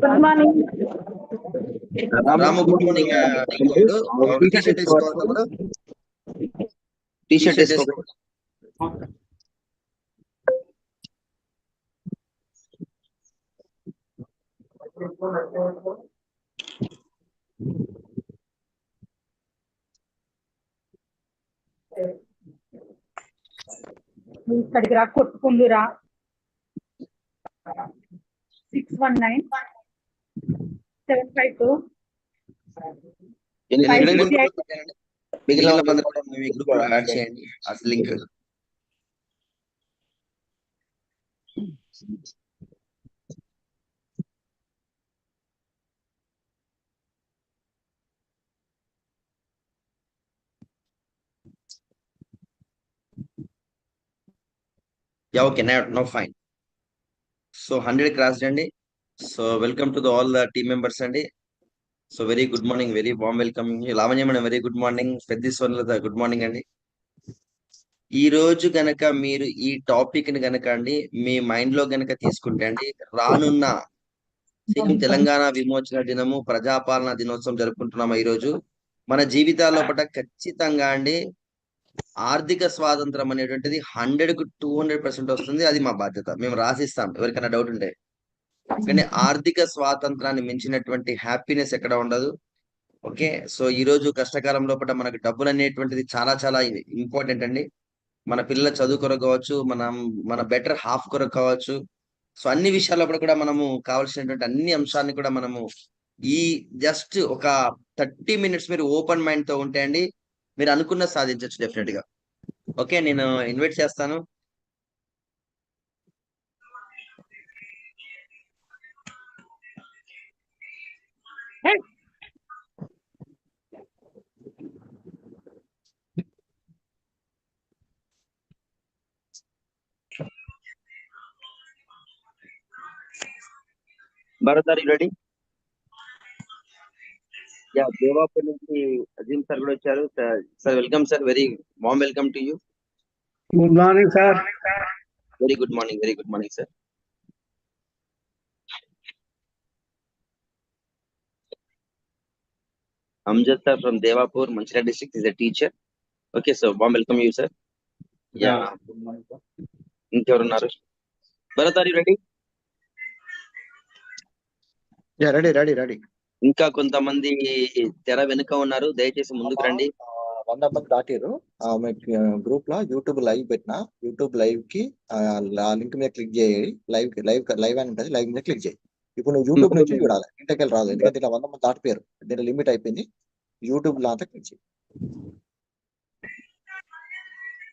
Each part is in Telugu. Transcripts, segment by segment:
గుడ్ మార్నింగ్ రాము, గుడ్ మార్నింగ్. టీ షర్ట్ వేసుకోవాలి. టీ షర్ట్ వేసుకోవాలి. ఇక్కడికి రా, కొట్టుకుందురా. 619-752. మిగిలిన వాళ్ళందరూ కూడా మీ గ్రూప్ లో యాడ్ చేయండి ఆ link. Yeah, okay, now fine. So 100 crossed అండి. So welcome to all the team members అండి. So very good morning, very warm welcome. Lavanya madam very good morning. పెద్ద స్వర్ణలత గుడ్ మార్నింగ్ అండి. ఈ రోజు గనక మీరు ఈ టాపిక్ ని గనక అండి మీ మైండ్ లో గనక తీసుకుంటే అండి, రానున్న తెలంగాణ విమోచన దినము, ప్రజాపాలన దినోత్సవం జరుపుకుంటున్నాము. ఈ రోజు మన జీవితాల్లో ఖచ్చితంగా అండి ఆర్థిక స్వాతంత్రం అనేటువంటిది 100కు 200% వస్తుంది. అది మా బాధ్యత, మేము రాసిస్తాం ఎవరికైనా డౌట్ ఉంటే. కానీ ఆర్థిక స్వాతంత్రాన్ని మించినటువంటి హ్యాపీనెస్ ఎక్కడ ఉండదు. ఓకే, సో ఈ రోజు కష్టకాలం లోపల మనకు డబ్బులు అనేటువంటిది చాలా చాలా ఇంపార్టెంట్ అండి. మన పిల్లల చదువు కొరకు కావచ్చు, మన బెటర్ హాఫ్ కొరకు కావచ్చు. సో అన్ని విషయాల్లో కూడా మనము కావాల్సినటువంటి అన్ని అంశాన్ని కూడా మనము ఈ జస్ట్ ఒక 30 minutes మీరు ఓపెన్ మైండ్ తో ఉంటే అండి మీరు అనుకున్న సాధించవచ్చు డెఫినెట్ గా. ఓకే, నేను ఇన్వైట్ చేస్తాను. Bharat, are you ready? Yeah, Devapur నుంచి అజీమ్ సార్ కూడా వచ్చారు. Sir welcome sir, very warm welcome to you. Good morning sir. Very good morning, very good morning sir. Amjad sir from Devapur, Mancherial district, is a teacher. Okay, so warm welcome you sir. Yeah. Good morning sir. ఇంకెవరు ఉన్నారు? Bharat, are you ready? Yeah, ready. ఇంకా కొంతమంది తెర వెనుక ఉన్నారు, దయచేసి ముందుకు రండి. 100 మంది దాటారు. గ్రూప్ లో యూట్యూబ్ లైవ్ పెట్టిన, యూట్యూబ్ లైవ్ కి లింక్ మీద క్లిక్ చేయండి. లైవ్ అని ఉంటుంది, లైవ్ మీద క్లిక్ చేయి. ఇప్పుడు నువ్వు యూట్యూబ్ నుంచి చూడాలి, ఇంటకెళ్ళి రాదు. ఎందుకంటే ఇలా 100 మంది దాటిపోయారు, దీని లిమిట్ అయిపోయింది. యూట్యూబ్ లో అంతా క్లిక్ చేయి.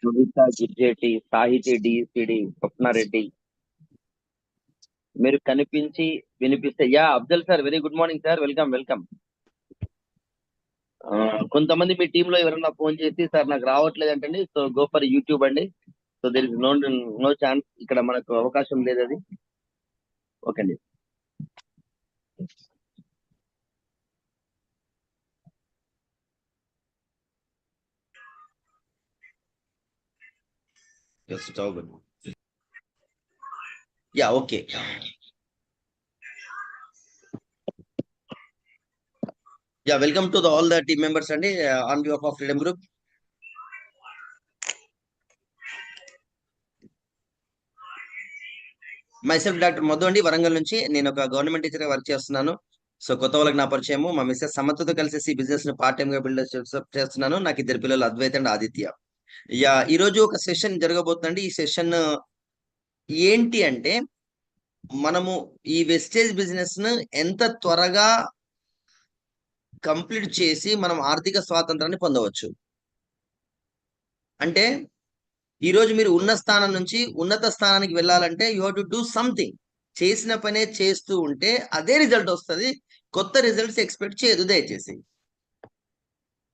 సునీత, గిరిజేటి, సాహితి, డిసిడి, స్వప్నారెడ్డి, మీరు కనిపించి వినిపిస్తే. Yeah, Afzal sir very good morning sir, welcome. కొంతమంది మీ టీమ్ లో ఎవరైనా ఫోన్ చేసి సార్ నాకు రావట్లేదు అంటండి, సో గో ఫర్ యూట్యూబ్ అండి. So there is no chance, ఇక్కడ మనకు అవకాశం లేదు అది. ఓకే అండి. Yeah, okay. Yeah, welcome to all the team members అండి on behalf of Freedom Group. Myself doctor Madhu అండి, వరంగల్ నుంచి. నేను ఒక గవర్నమెంట్ టీచర్ గా వర్క్ చేస్తున్నాను. సో కొత్త వాళ్ళకి నా పరిచయము, మా మిస్సెస్ సమతతో కలిసి బిజినెస్ ని పార్ట్ టైమ్ గా బిల్డ్ చేస్తున్నాను. నాకు 2 పిల్లలు, అద్వైత్ అండ్ ఆదిత్య. యా, ఈ రోజు ఒక సెషన్ జరగబోతుందండి. ఈ సెషన్ ఏంటి అంటే, మనము ఈ వెస్టేజ్ బిజినెస్ ను ఎంత త్వరగా కంప్లీట్ చేసి మనం ఆర్థిక స్వాతంత్రాన్ని పొందవచ్చు. అంటే ఈ రోజు మీరు ఉన్న స్థానం నుంచి ఉన్నత స్థానానికి వెళ్ళాలంటే you have to do something. చేసిన పనే చేస్తూ ఉంటే అదే రిజల్ట్ వస్తుంది, కొత్త రిజల్ట్స్ ఎక్స్పెక్ట్ చేయదు దయచేసి.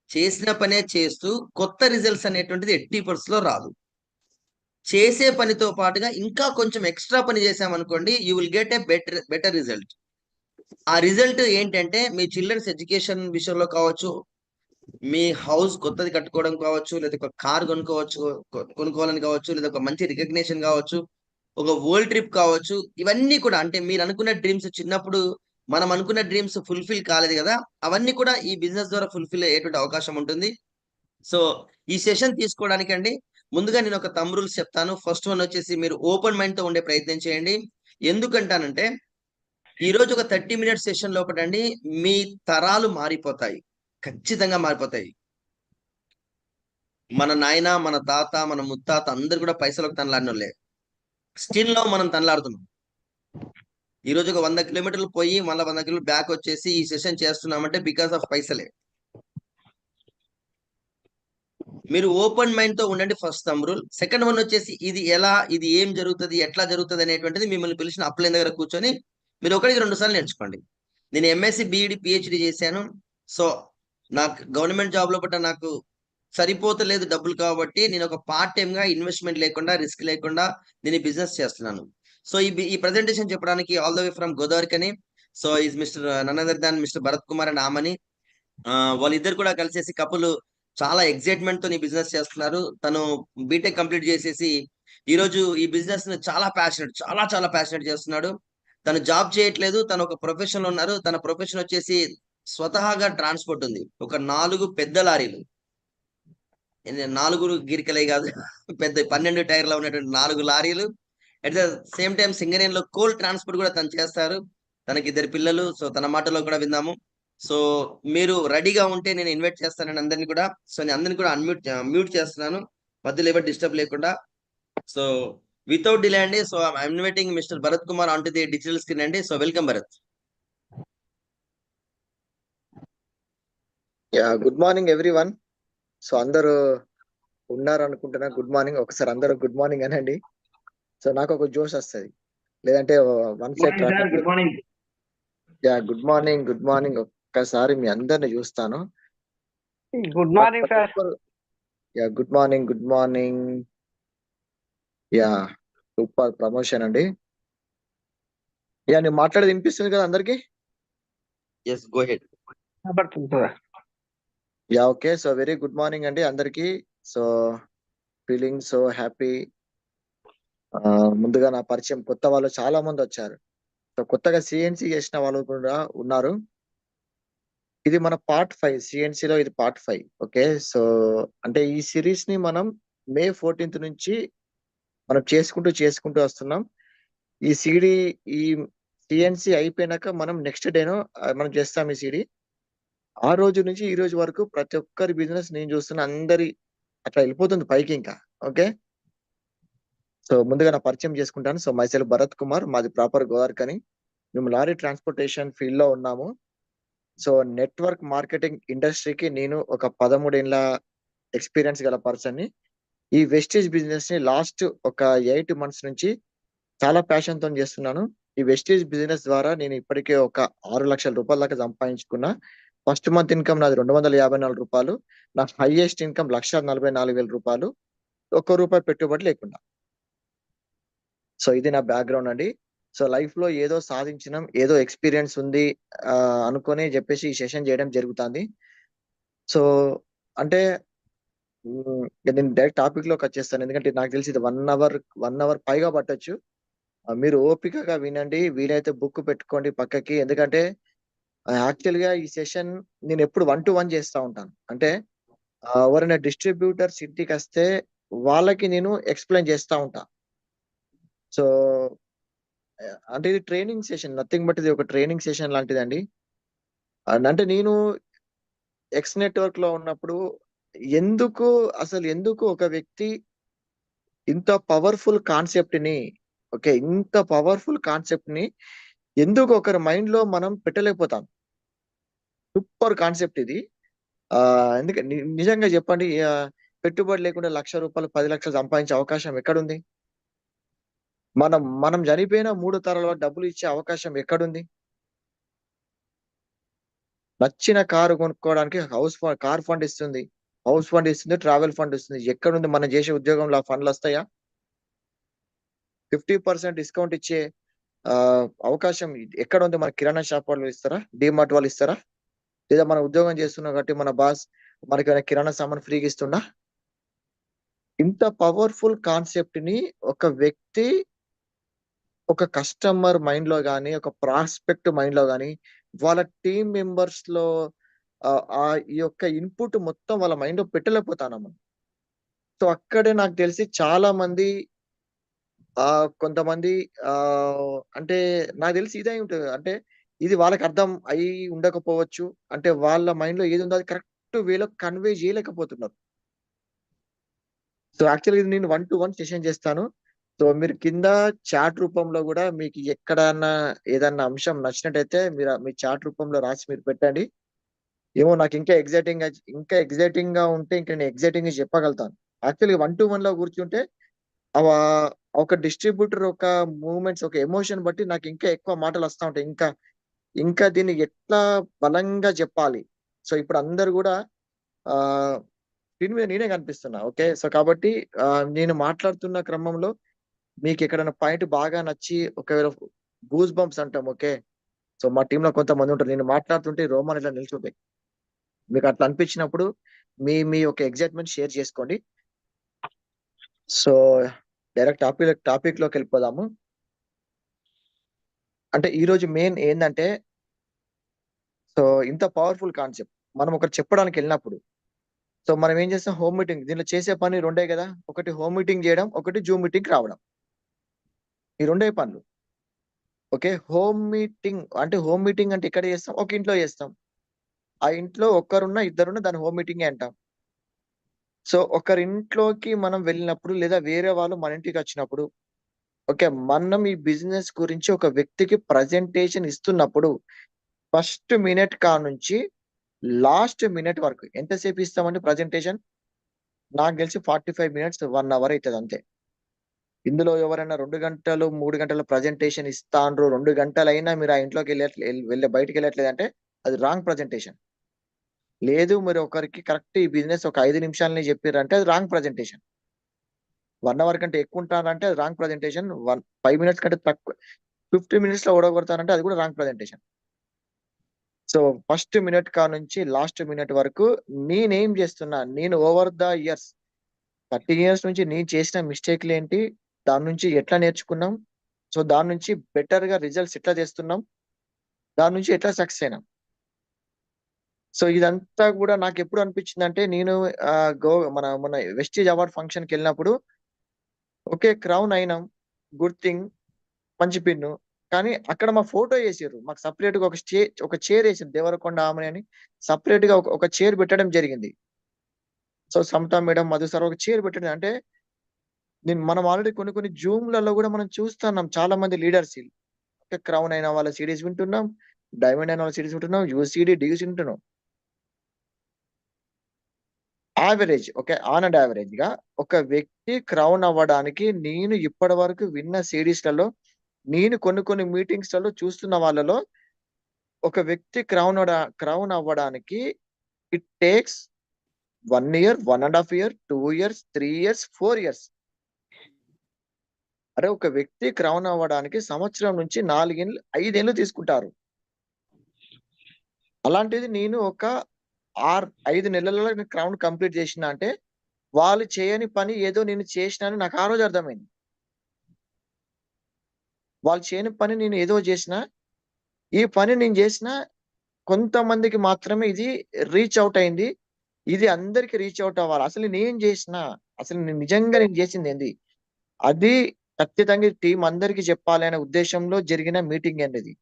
చేసిన పనే చేస్తూ కొత్త రిజల్ట్స్ అనేటువంటిది 80% రాదు. చేసే పనితో పాటుగా ఇంకా కొంచెం ఎక్స్ట్రా పని చేసామనుకోండి, you will get a better result. ఆ రిజల్ట్ ఏంటంటే మీ చిల్డ్రన్స్ ఎడ్యుకేషన్ విషయంలో కావచ్చు, మీ హౌస్ కొత్తది కట్టుకోవడం కావచ్చు, లేదా ఒక కార్ కొనుక్కోవాలని కావచ్చు, లేదా ఒక మంచి రికగ్నిషన్ కావచ్చు, ఒక వరల్డ్ ట్రిప్ కావచ్చు. ఇవన్నీ కూడా అంటే మీరు అనుకున్న డ్రీమ్స్ చిన్నప్పుడు మనం అనుకున్న డ్రీమ్స్ ఫుల్ఫిల్ కాలేదు కదా, అవన్నీ కూడా ఈ బిజినెస్ ద్వారా ఫుల్ఫిల్ అయ్యేటువంటి అవకాశం ఉంటుంది. సో ఈ సెషన్ తీసుకోవడానికి అండి ముందుగా నేను ఒక థంబ్ రూల్స్ చెప్తాను. ఫస్ట్ వన్ వచ్చేసి మీరు ఓపెన్ మైండ్ తో ఉండే ప్రయత్నం చేయండి. ఎందుకంటానంటే ఈ రోజు ఒక 30 మినిట్స్ సెషన్ లోపటండి మీ తరాలు మారిపోతాయి, ఖచ్చితంగా మారిపోతాయి. మన నాయన, మన తాత, మన ముత్తాత అందరు కూడా పైసలకు తనలాడినోళ్ళే. స్టిల్ లో మనం తనలాడుతున్నాం. ఈ రోజు ఒక 100 కిలోమీటర్లు పోయి మళ్ళీ 100 కిలోమీటర్లు బ్యాక్ వచ్చేసి ఈ సెషన్ చేస్తున్నామంటే బికాస్ ఆఫ్ పైసలే. మీరు ఓపెన్ మైండ్ తో ఉండండి, first thumb rule. Second one వచ్చేసి ఇది ఏం జరుగుతుంది, ఎట్లా జరుగుతుంది అనేటువంటిది మిమ్మల్ని పిలిచిన అప్లైన్ దగ్గర కూర్చొని మీరు ఒకటికి 2 సార్లు నేర్చుకోండి. నేను ఎంఎస్సి బిఈడి పిహెచ్డి చేశాను. సో నాకు గవర్నమెంట్ జాబ్ లోపల నాకు సరిపోతలేదు డబ్బులు, కాబట్టి నేను ఒక పార్ట్ టైమ్ గా ఇన్వెస్ట్మెంట్ లేకుండా, రిస్క్ లేకుండా నేను బిజినెస్ చేస్తున్నాను. సో ఈ ప్రెజెంటేషన్ చెప్పడానికి ఆల్ ద వే ఫ్రమ్ గోదావరికని. So is mister none other than mister Bharat Kumar and Amani. వాళ్ళిద్దరు కూడా కలిసేసి కపుల్ చాలా ఎక్సైట్మెంట్ తో ఈ బిజినెస్ చేస్తున్నారు. తను బీటెక్ కంప్లీట్ చేసేసి ఈ రోజు ఈ బిజినెస్ ను చాలా ప్యాషనెట్, చాలా చాలా ప్యాషనెట్ చేస్తున్నాడు. తను జాబ్ చేయట్లేదు, తను ఒక ప్రొఫెషన్ లో ఉన్నారు. తన ప్రొఫెషన్ వచ్చేసి స్వతహాగా ట్రాన్స్పోర్ట్ ఉంది. ఒక 4 పెద్ద లారీలు, 4 గిరికలే కాదు, పెద్ద 12 టైర్ల ఉన్నటువంటి 4 లారీలు. అట్ ద సేమ్ టైం సింగరేణిలో కోల్ ట్రాన్స్పోర్ట్ కూడా తను చేస్తారు. తనకి 2 పిల్లలు. సో తన మాటలో కూడా విందాము. సో మీరు రెడీగా ఉంటే నేను ఇన్వైట్ చేస్తానని అందరినీ కూడా. సో నేను అందరినీ కూడా మ్యూట్ చేస్తున్నాను, మధ్యలో ఎవరు డిస్టర్బ్ లేకుండా. సో వితౌట్ డిలే అండి. So I'm inviting mister Bharat Kumar on to the digital screen అండి. So welcome Bharat. Good morning everyone. So అందరూ ఉన్నారు అనుకుంటున్నా. Good morning. ఒకసారి అందరూ గుడ్ మార్నింగ్ అనండి. సో నాకు ఒక జోష్ వస్తుంది, లేదంటే one side traffic. Good morning. Good morning, good morning. ఒక్కసారి మీ అందరిని చూస్తాను. Good morning sir. Good morning, good morning. Super promotion అండి. నేను మాట్లాడేది వినిపిస్తుంది కదా అందరికి? Yes, go ahead. Okay. So very good morning అండి అందరికి. So feeling so happy. ముందుగా నా పరిచయం, కొత్త వాళ్ళు చాలా మంది వచ్చారు. సో కొత్తగా సిఎన్సి చేసిన వాళ్ళు కూడా ఉన్నారు. ఇది మన పార్ట్ 5, సిఎన్సి లో ఇది పార్ట్ 5. ఓకే. సో అంటే ఈ సిరీస్ ని మనం May 14th నుంచి మనం చేసుకుంటూ వస్తున్నాం. ఈ సిఎన్సి అయిపోయినాక మనం నెక్స్ట్ డేనో మనం చేస్తాం ఈ సిడి. ఆ రోజు నుంచి ఈ రోజు వరకు ప్రతి ఒక్కరి బిజినెస్ నేను చూస్తున్న అందరి అట్లా వెళ్ళిపోతుంది పైకి ఇంకా. ఓకే. సో ముందుగా నా పరిచయం చేసుకుంటాను. సో మైసెల్ఫ్ భరత్ కుమార్, మాది ప్రాపర్ గోదావరికని. మేము లారీ ట్రాన్స్పోర్టేషన్ ఫీల్డ్ లో ఉన్నాము. సో నెట్వర్క్ మార్కెటింగ్ ఇండస్ట్రీకి నేను ఒక 13 ఏళ్ళ ఎక్స్పీరియన్స్ గల పర్సన్ ని. ఈ వెస్టేజ్ బిజినెస్ ని లాస్ట్ ఒక 8 months నుంచి చాలా ప్యాషన్ తో చేస్తున్నాను. ఈ వెస్టేజ్ బిజినెస్ ద్వారా నేను ఇప్పటికే ఒక 6 లక్షల రూపాయల దాకా సంపాదించుకున్నా. ఫస్ట్ మంత్ ఇన్కమ్ నాది 254 రూపాయలు. నా హైయెస్ట్ ఇన్కమ్ 1,44,000 రూపాయలు, ₹1 పెట్టుబడి లేకుండా. సో ఇది నా బ్యాక్గ్రౌండ్ అండి. సో లైఫ్ లో ఏదో సాధించినాం, ఏదో ఎక్స్పీరియన్స్ ఉంది అనుకుని చెప్పేసి ఈ సెషన్ చేయడం జరుగుతుంది. సో అంటే నేను డైరెక్ట్ టాపిక్ లోకి వచ్చేస్తాను, ఎందుకంటే నాకు తెలిసి ఇది 1 అవర్ పైగా పట్టొచ్చు. మీరు ఓపికగా వినండి, వీలైతే బుక్ పెట్టుకోండి పక్కకి. ఎందుకంటే యాక్చువల్ గా ఈ సెషన్ నేను ఎప్పుడు 1 to 1 చేస్తూ ఉంటాను. అంటే ఎవరైనా డిస్ట్రిబ్యూటర్స్ ఇంటికి వస్తే వాళ్ళకి నేను ఎక్స్ప్లెయిన్ చేస్తూ ఉంటా. సో అంటే ఇది ట్రైనింగ్ సెషన్, నథింగ్ బట్ ఇది ఒక ట్రైనింగ్ సెషన్ లాంటిదండి. అంటే నేను ఎక్స్ నెట్వర్క్ లో ఉన్నప్పుడు ఎందుకు ఒక వ్యక్తి ఇంత పవర్ఫుల్ కాన్సెప్ట్ ని ఎందుకు ఒకరి మైండ్ లో మనం పెట్టలేకపోతాం? సూపర్ కాన్సెప్ట్ ఇది. ఎందుకంటే నిజంగా చెప్పండి, పెట్టుబడి లేకుండా ₹1,00,000 10 లక్షలు సంపాదించే అవకాశం ఎక్కడుంది? మనం చనిపోయిన 3 తరాల డబ్బులు ఇచ్చే అవకాశం ఎక్కడుంది? నచ్చిన కారు కొనుక్కోవడానికి కార్ ఫండ్ ఇస్తుంది, ట్రావెల్ ఫండ్ ఇస్తుంది. ఎక్కడుంది? మనం చేసే ఉద్యోగంలో ఆ ఫండ్లు వస్తాయా? 50% డిస్కౌంట్ ఇచ్చే అవకాశం ఎక్కడ ఉంది? మన కిరాణా షాప్ వాళ్ళు ఇస్తారా? డిమార్ట్ వాళ్ళు ఇస్తారా? లేదా మన ఉద్యోగం చేస్తున్నాం కాబట్టి మన బాస్ మనకి కిరాణా సామాన్ ఫ్రీగా ఇస్తుందా? ఇంత పవర్ఫుల్ కాన్సెప్ట్ ని ఒక వ్యక్తి ఒక కస్టమర్ మైండ్ లో కానీ, ఒక ప్రాస్పెక్ట్ మైండ్ లో కానీ, వాళ్ళ టీం మెంబర్స్ లో ఆ ఈ యొక్క ఇన్పుట్ మొత్తం వాళ్ళ మైండ్ లో పెట్టలేకపోతానమ్మా. సో అక్కడే నాకు తెలిసి చాలా మంది కొంతమంది అంటే నాకు తెలిసి ఇదే ఉంటుంది. అంటే ఇది వాళ్ళకి అర్థం అయి ఉండకపోవచ్చు. అంటే వాళ్ళ మైండ్ లో ఏది ఉందో అది కరెక్ట్ వేలో కన్వే చేయలేకపోతున్నారు. సో యాక్చువల్‌గా ఇది నేను 1-to-1 సెషన్ చేస్తాను. సో మీరు కింద చాట్ రూపంలో గూడా మీకు ఎక్కడన్నా ఏదన్నా అంశం నచ్చినట్టయితే మీరు మీ చాట్ రూపంలో రాసి మీరు పెట్టండి. ఏమో నాకు ఇంకా ఎక్సైటింగ్‌గా ఉంటే ఇంక నేను ఎక్సైటింగ్‌గా చెప్పగలుగుతాను. యాక్చువల్‌గా 1-to-1లో కూర్చుంటే అవా ఒక డిస్ట్రిబ్యూటర్ ఒక మూవ్‌మెంట్స్, ఒక ఎమోషన్ బట్టి నాకు ఇంకా ఎక్కువ మాటలొస్తా ఉంటాయి. ఇంకా దీన్ని ఎట్లా బలంగా చెప్పాలి. సో ఇప్పుడు అందరూ గూడా ఆహ్, స్క్రీన్ మీద నేనే కనిపిస్తున్నా. ఓకే. సో కాబట్టి నేను మాట్లాడుతున్న క్రమంలో మీకెక్కడైనా పాయింట్ బాగా నచ్చి ఒకవేళ గూస్ బంప్స్ అంటాం. ఓకే. సో మా టీమ్‌లో కొంతమందుంటారు. నేను మాట్లాడుతుంటే రోమాలు ఇట్లా నిల్చుంటాయి. మీకట్లా అనిపించినప్పుడు మీ యొక్క ఎక్సైట్‌మెంట్ షేర్ చేసుకోండి. సో డైరెక్ట్ టాపిక్‌లోకెళ్ళిపోదాము. అంటే ఈరోజు మెయిన్ ఏందంటే, సో ఇంత పవర్‌ఫుల్ కాన్సెప్ట్. మనం ఒకటి చెప్పడానికెళ్ళినప్పుడు, సో మనం ఏం చేస్తాం, హోమ్ మీటింగ్ దీంట్లో చేసే పని 2 గదా! ఒకటి హోమ్ మీటింగ్ జేయడం, ఒకటి జూమ్ మీటింగ్‌కి రావడం. ఈ 2 పనులు. ఓకే. హోమ్ మీటింగ్ అంటే ఎక్కడ చేస్తాం? ఒక ఇంట్లో చేస్తాం. ఆ ఇంట్లో ఒక్కరున్నా, ఇద్దరున్నా దాన్ని హోమ్ మీటింగే అంటాం. సో ఒకరింట్లోకి మనం వెళ్ళినప్పుడు లేదా వేరే వాళ్ళు మన ఇంటికొచ్చినప్పుడు, ఓకే. మనం ఈ బిజినెస్ గురించి ఒక వ్యక్తికి ప్రజెంటేషన్ ఇస్తున్నప్పుడు ఫస్ట్ మినిట్ కానుంచి లాస్ట్ మినిట్ వరకు ఎంతసేపు ఇస్తామండి ప్రజెంటేషన్? నాకు తెలిసి 45 మినిట్స్, 1 అవర్ అయితది అంతే. ఇందులో ఎవరైనా 2 గంటలు, 3 గంటల ప్రజెంటేషన్ ఇస్తాండ్రు, 2 గంటలైనా మీరు ఆ బయటికెళ్ళట్లేదంటే అది రాంగ్ ప్రజెంటేషన్. లేదు మీరు ఒకరికి కరెక్ట్ ఈ బిజినెస్ ఒక 5 నిమిషాలనే చెప్పిర్రంటే అది రాంగ్ ప్రజెంటేషన్. 1 అవర్ కంటే ఎక్కువుంటారంటే అది రాంగ్ ప్రజెంటేషన్. 5 మినిట్స్ కంటే తక్కువ 15 మినిట్స్‌లో ఓడగొడతారంటే అది కూడా wrong presentation. So first minute కానుంచి లాస్ట్ మినిట్ వరకు నేనేం చేస్తున్నా, నేను ఓవర్ ద ఇయర్స్ 30 ఇయర్స్ నుంచి నేను చేసిన మిస్టేక్‌లేంటి? దాని నుంచి ఎట్లా నేర్చుకున్నాం? సో దాని నుంచి బెటర్‌గా రిజల్ట్స్ ఎట్లా తెస్తున్నాం? దాని నుంచి ఎట్లా సక్సెస్ అయినాం? సో ఇదంతా గూడా నాకెప్పుడు అనిపించిందంటే నేను మన వెస్టీజ్ అవార్డ్ ఫంక్షన్‌కెళ్ళినప్పుడు ఓకే. క్రౌన్ అయినాం. Good thing. మంచి పిన్ను. కానీ అక్కడ మా ఫోటో ఏసిర్రు. మాకు సెపరేట్‌గా ఒక చైర్ ఏసిర్రు. దేవరకొండ ఆమెని అని సెపరేట్‌గా ఒక చైర్ పెట్టడం జరిగింది. So Samatha madam, Madhu sir ఒక చైర్ పెట్టడం అంటే మనం ఆల్రెడీ కొన్ని జూమ్‌లలో గూడా మనం చూస్తున్నాం చాలా మంది లీడర్స్ క్రౌన్ అయిన వాళ్ళ సీరీస్ వింటున్నాం. డైమండ్ అయిన వాళ్ళ సీరీస్ వింటున్నాం. యూసీడీ, డీయూసీ వింటున్నాం. Average okay. ఆన్ అండ్ యావరేజ్‌గా ఒక వ్యక్తి క్రౌన్ అవ్వడానికి నేను ఇప్పటి వరకు విన్న సీరీస్‌లలో నేను కొన్ని మీటింగ్స్‌లలో చూస్తున్న వాళ్ళలో ఒక వ్యక్తి క్రౌన్ అవ్వడానికి it takes 1 year, 1 ½ year, 2 years, 3 years, 4 years. అరే ఒక వ్యక్తి క్రౌన్ అవ్వడానికి సంవత్సరం నుంచి 5 ఏళ్ళు తీసుకుంటారు. అలాంటిది నేను ఒక 5 నెలలలో నేను క్రౌన్ కంప్లీట్ చేసినా అంటే, వాళ్ళు చేయని పని ఏదో నేను చేసినా అని నాకు ఆ రోజు అర్థమైంది. వాళ్ళు చేయని పని నేను ఏదో చేసినా, ఈ పని నేను చేసినా కొంతమందికి మాత్రమే ఇది రీచ్ ఔట్ అయింది. ఇది అందరికి రీచ్ ఔట్ అవ్వాలి. అసలు నేనేం చేసినా, అసలు నేను నిజంగా నేను చేసిందేంది? అది ఖచ్చితంగా టీమ్ అందరికి చెప్పాలి అనే ఉద్దేశంలో జరిగిన మీటింగ్ అండి ఇది.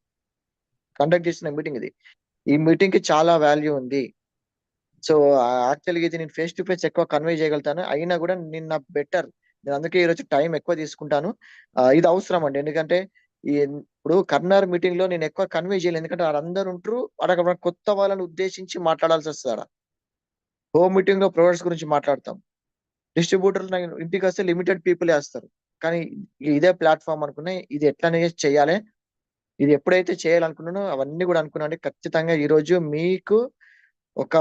కండక్ట్ చేసిన మీటింగ్ ఇది. ఈ మీటింగ్‌కి చాలా వాల్యూ ఉంది. సో, యాక్చువల్‌గా ఇది నేను ఫేస్ టు ఫేస్ ఎక్కువ కన్వే చేయగలుగుతాను. అయినా గూడా నేను అందుకే ఈరోజు టైం ఎక్కువ తీసుకుంటాను. ఇది అవసరం అండి. ఎందుకంటే ఇప్పుడు కర్నర్ మీటింగ్‌లో నేను ఎక్కువ కన్వే చేయలేను. ఎందుకంటే ఆడందరూ ఉంటరు. అక్కడ కొత్త వాళ్ళని ఉద్దేశించి మాట్లాడాల్సొస్తది ఆడ. హోమ్ మీటింగ్‌లో ప్రొడక్ట్స్ గురించి మాట్లాడతాం. డిస్ట్రిబ్యూటర్‌లు ఇంటికొస్తే లిమిటెడ్ పీపులే వస్తారు. కానీ ఇదే ప్లాట్‌ఫార్మ్ అనుకుని ఇది ఎట్లనే చేయాలి. ఇది ఎప్పుడైతే చేయాలనుకున్నానో అవన్నీ గూడా అనుకున్నానండి. ఖచ్చితంగా ఈరోజు మీకు ఒక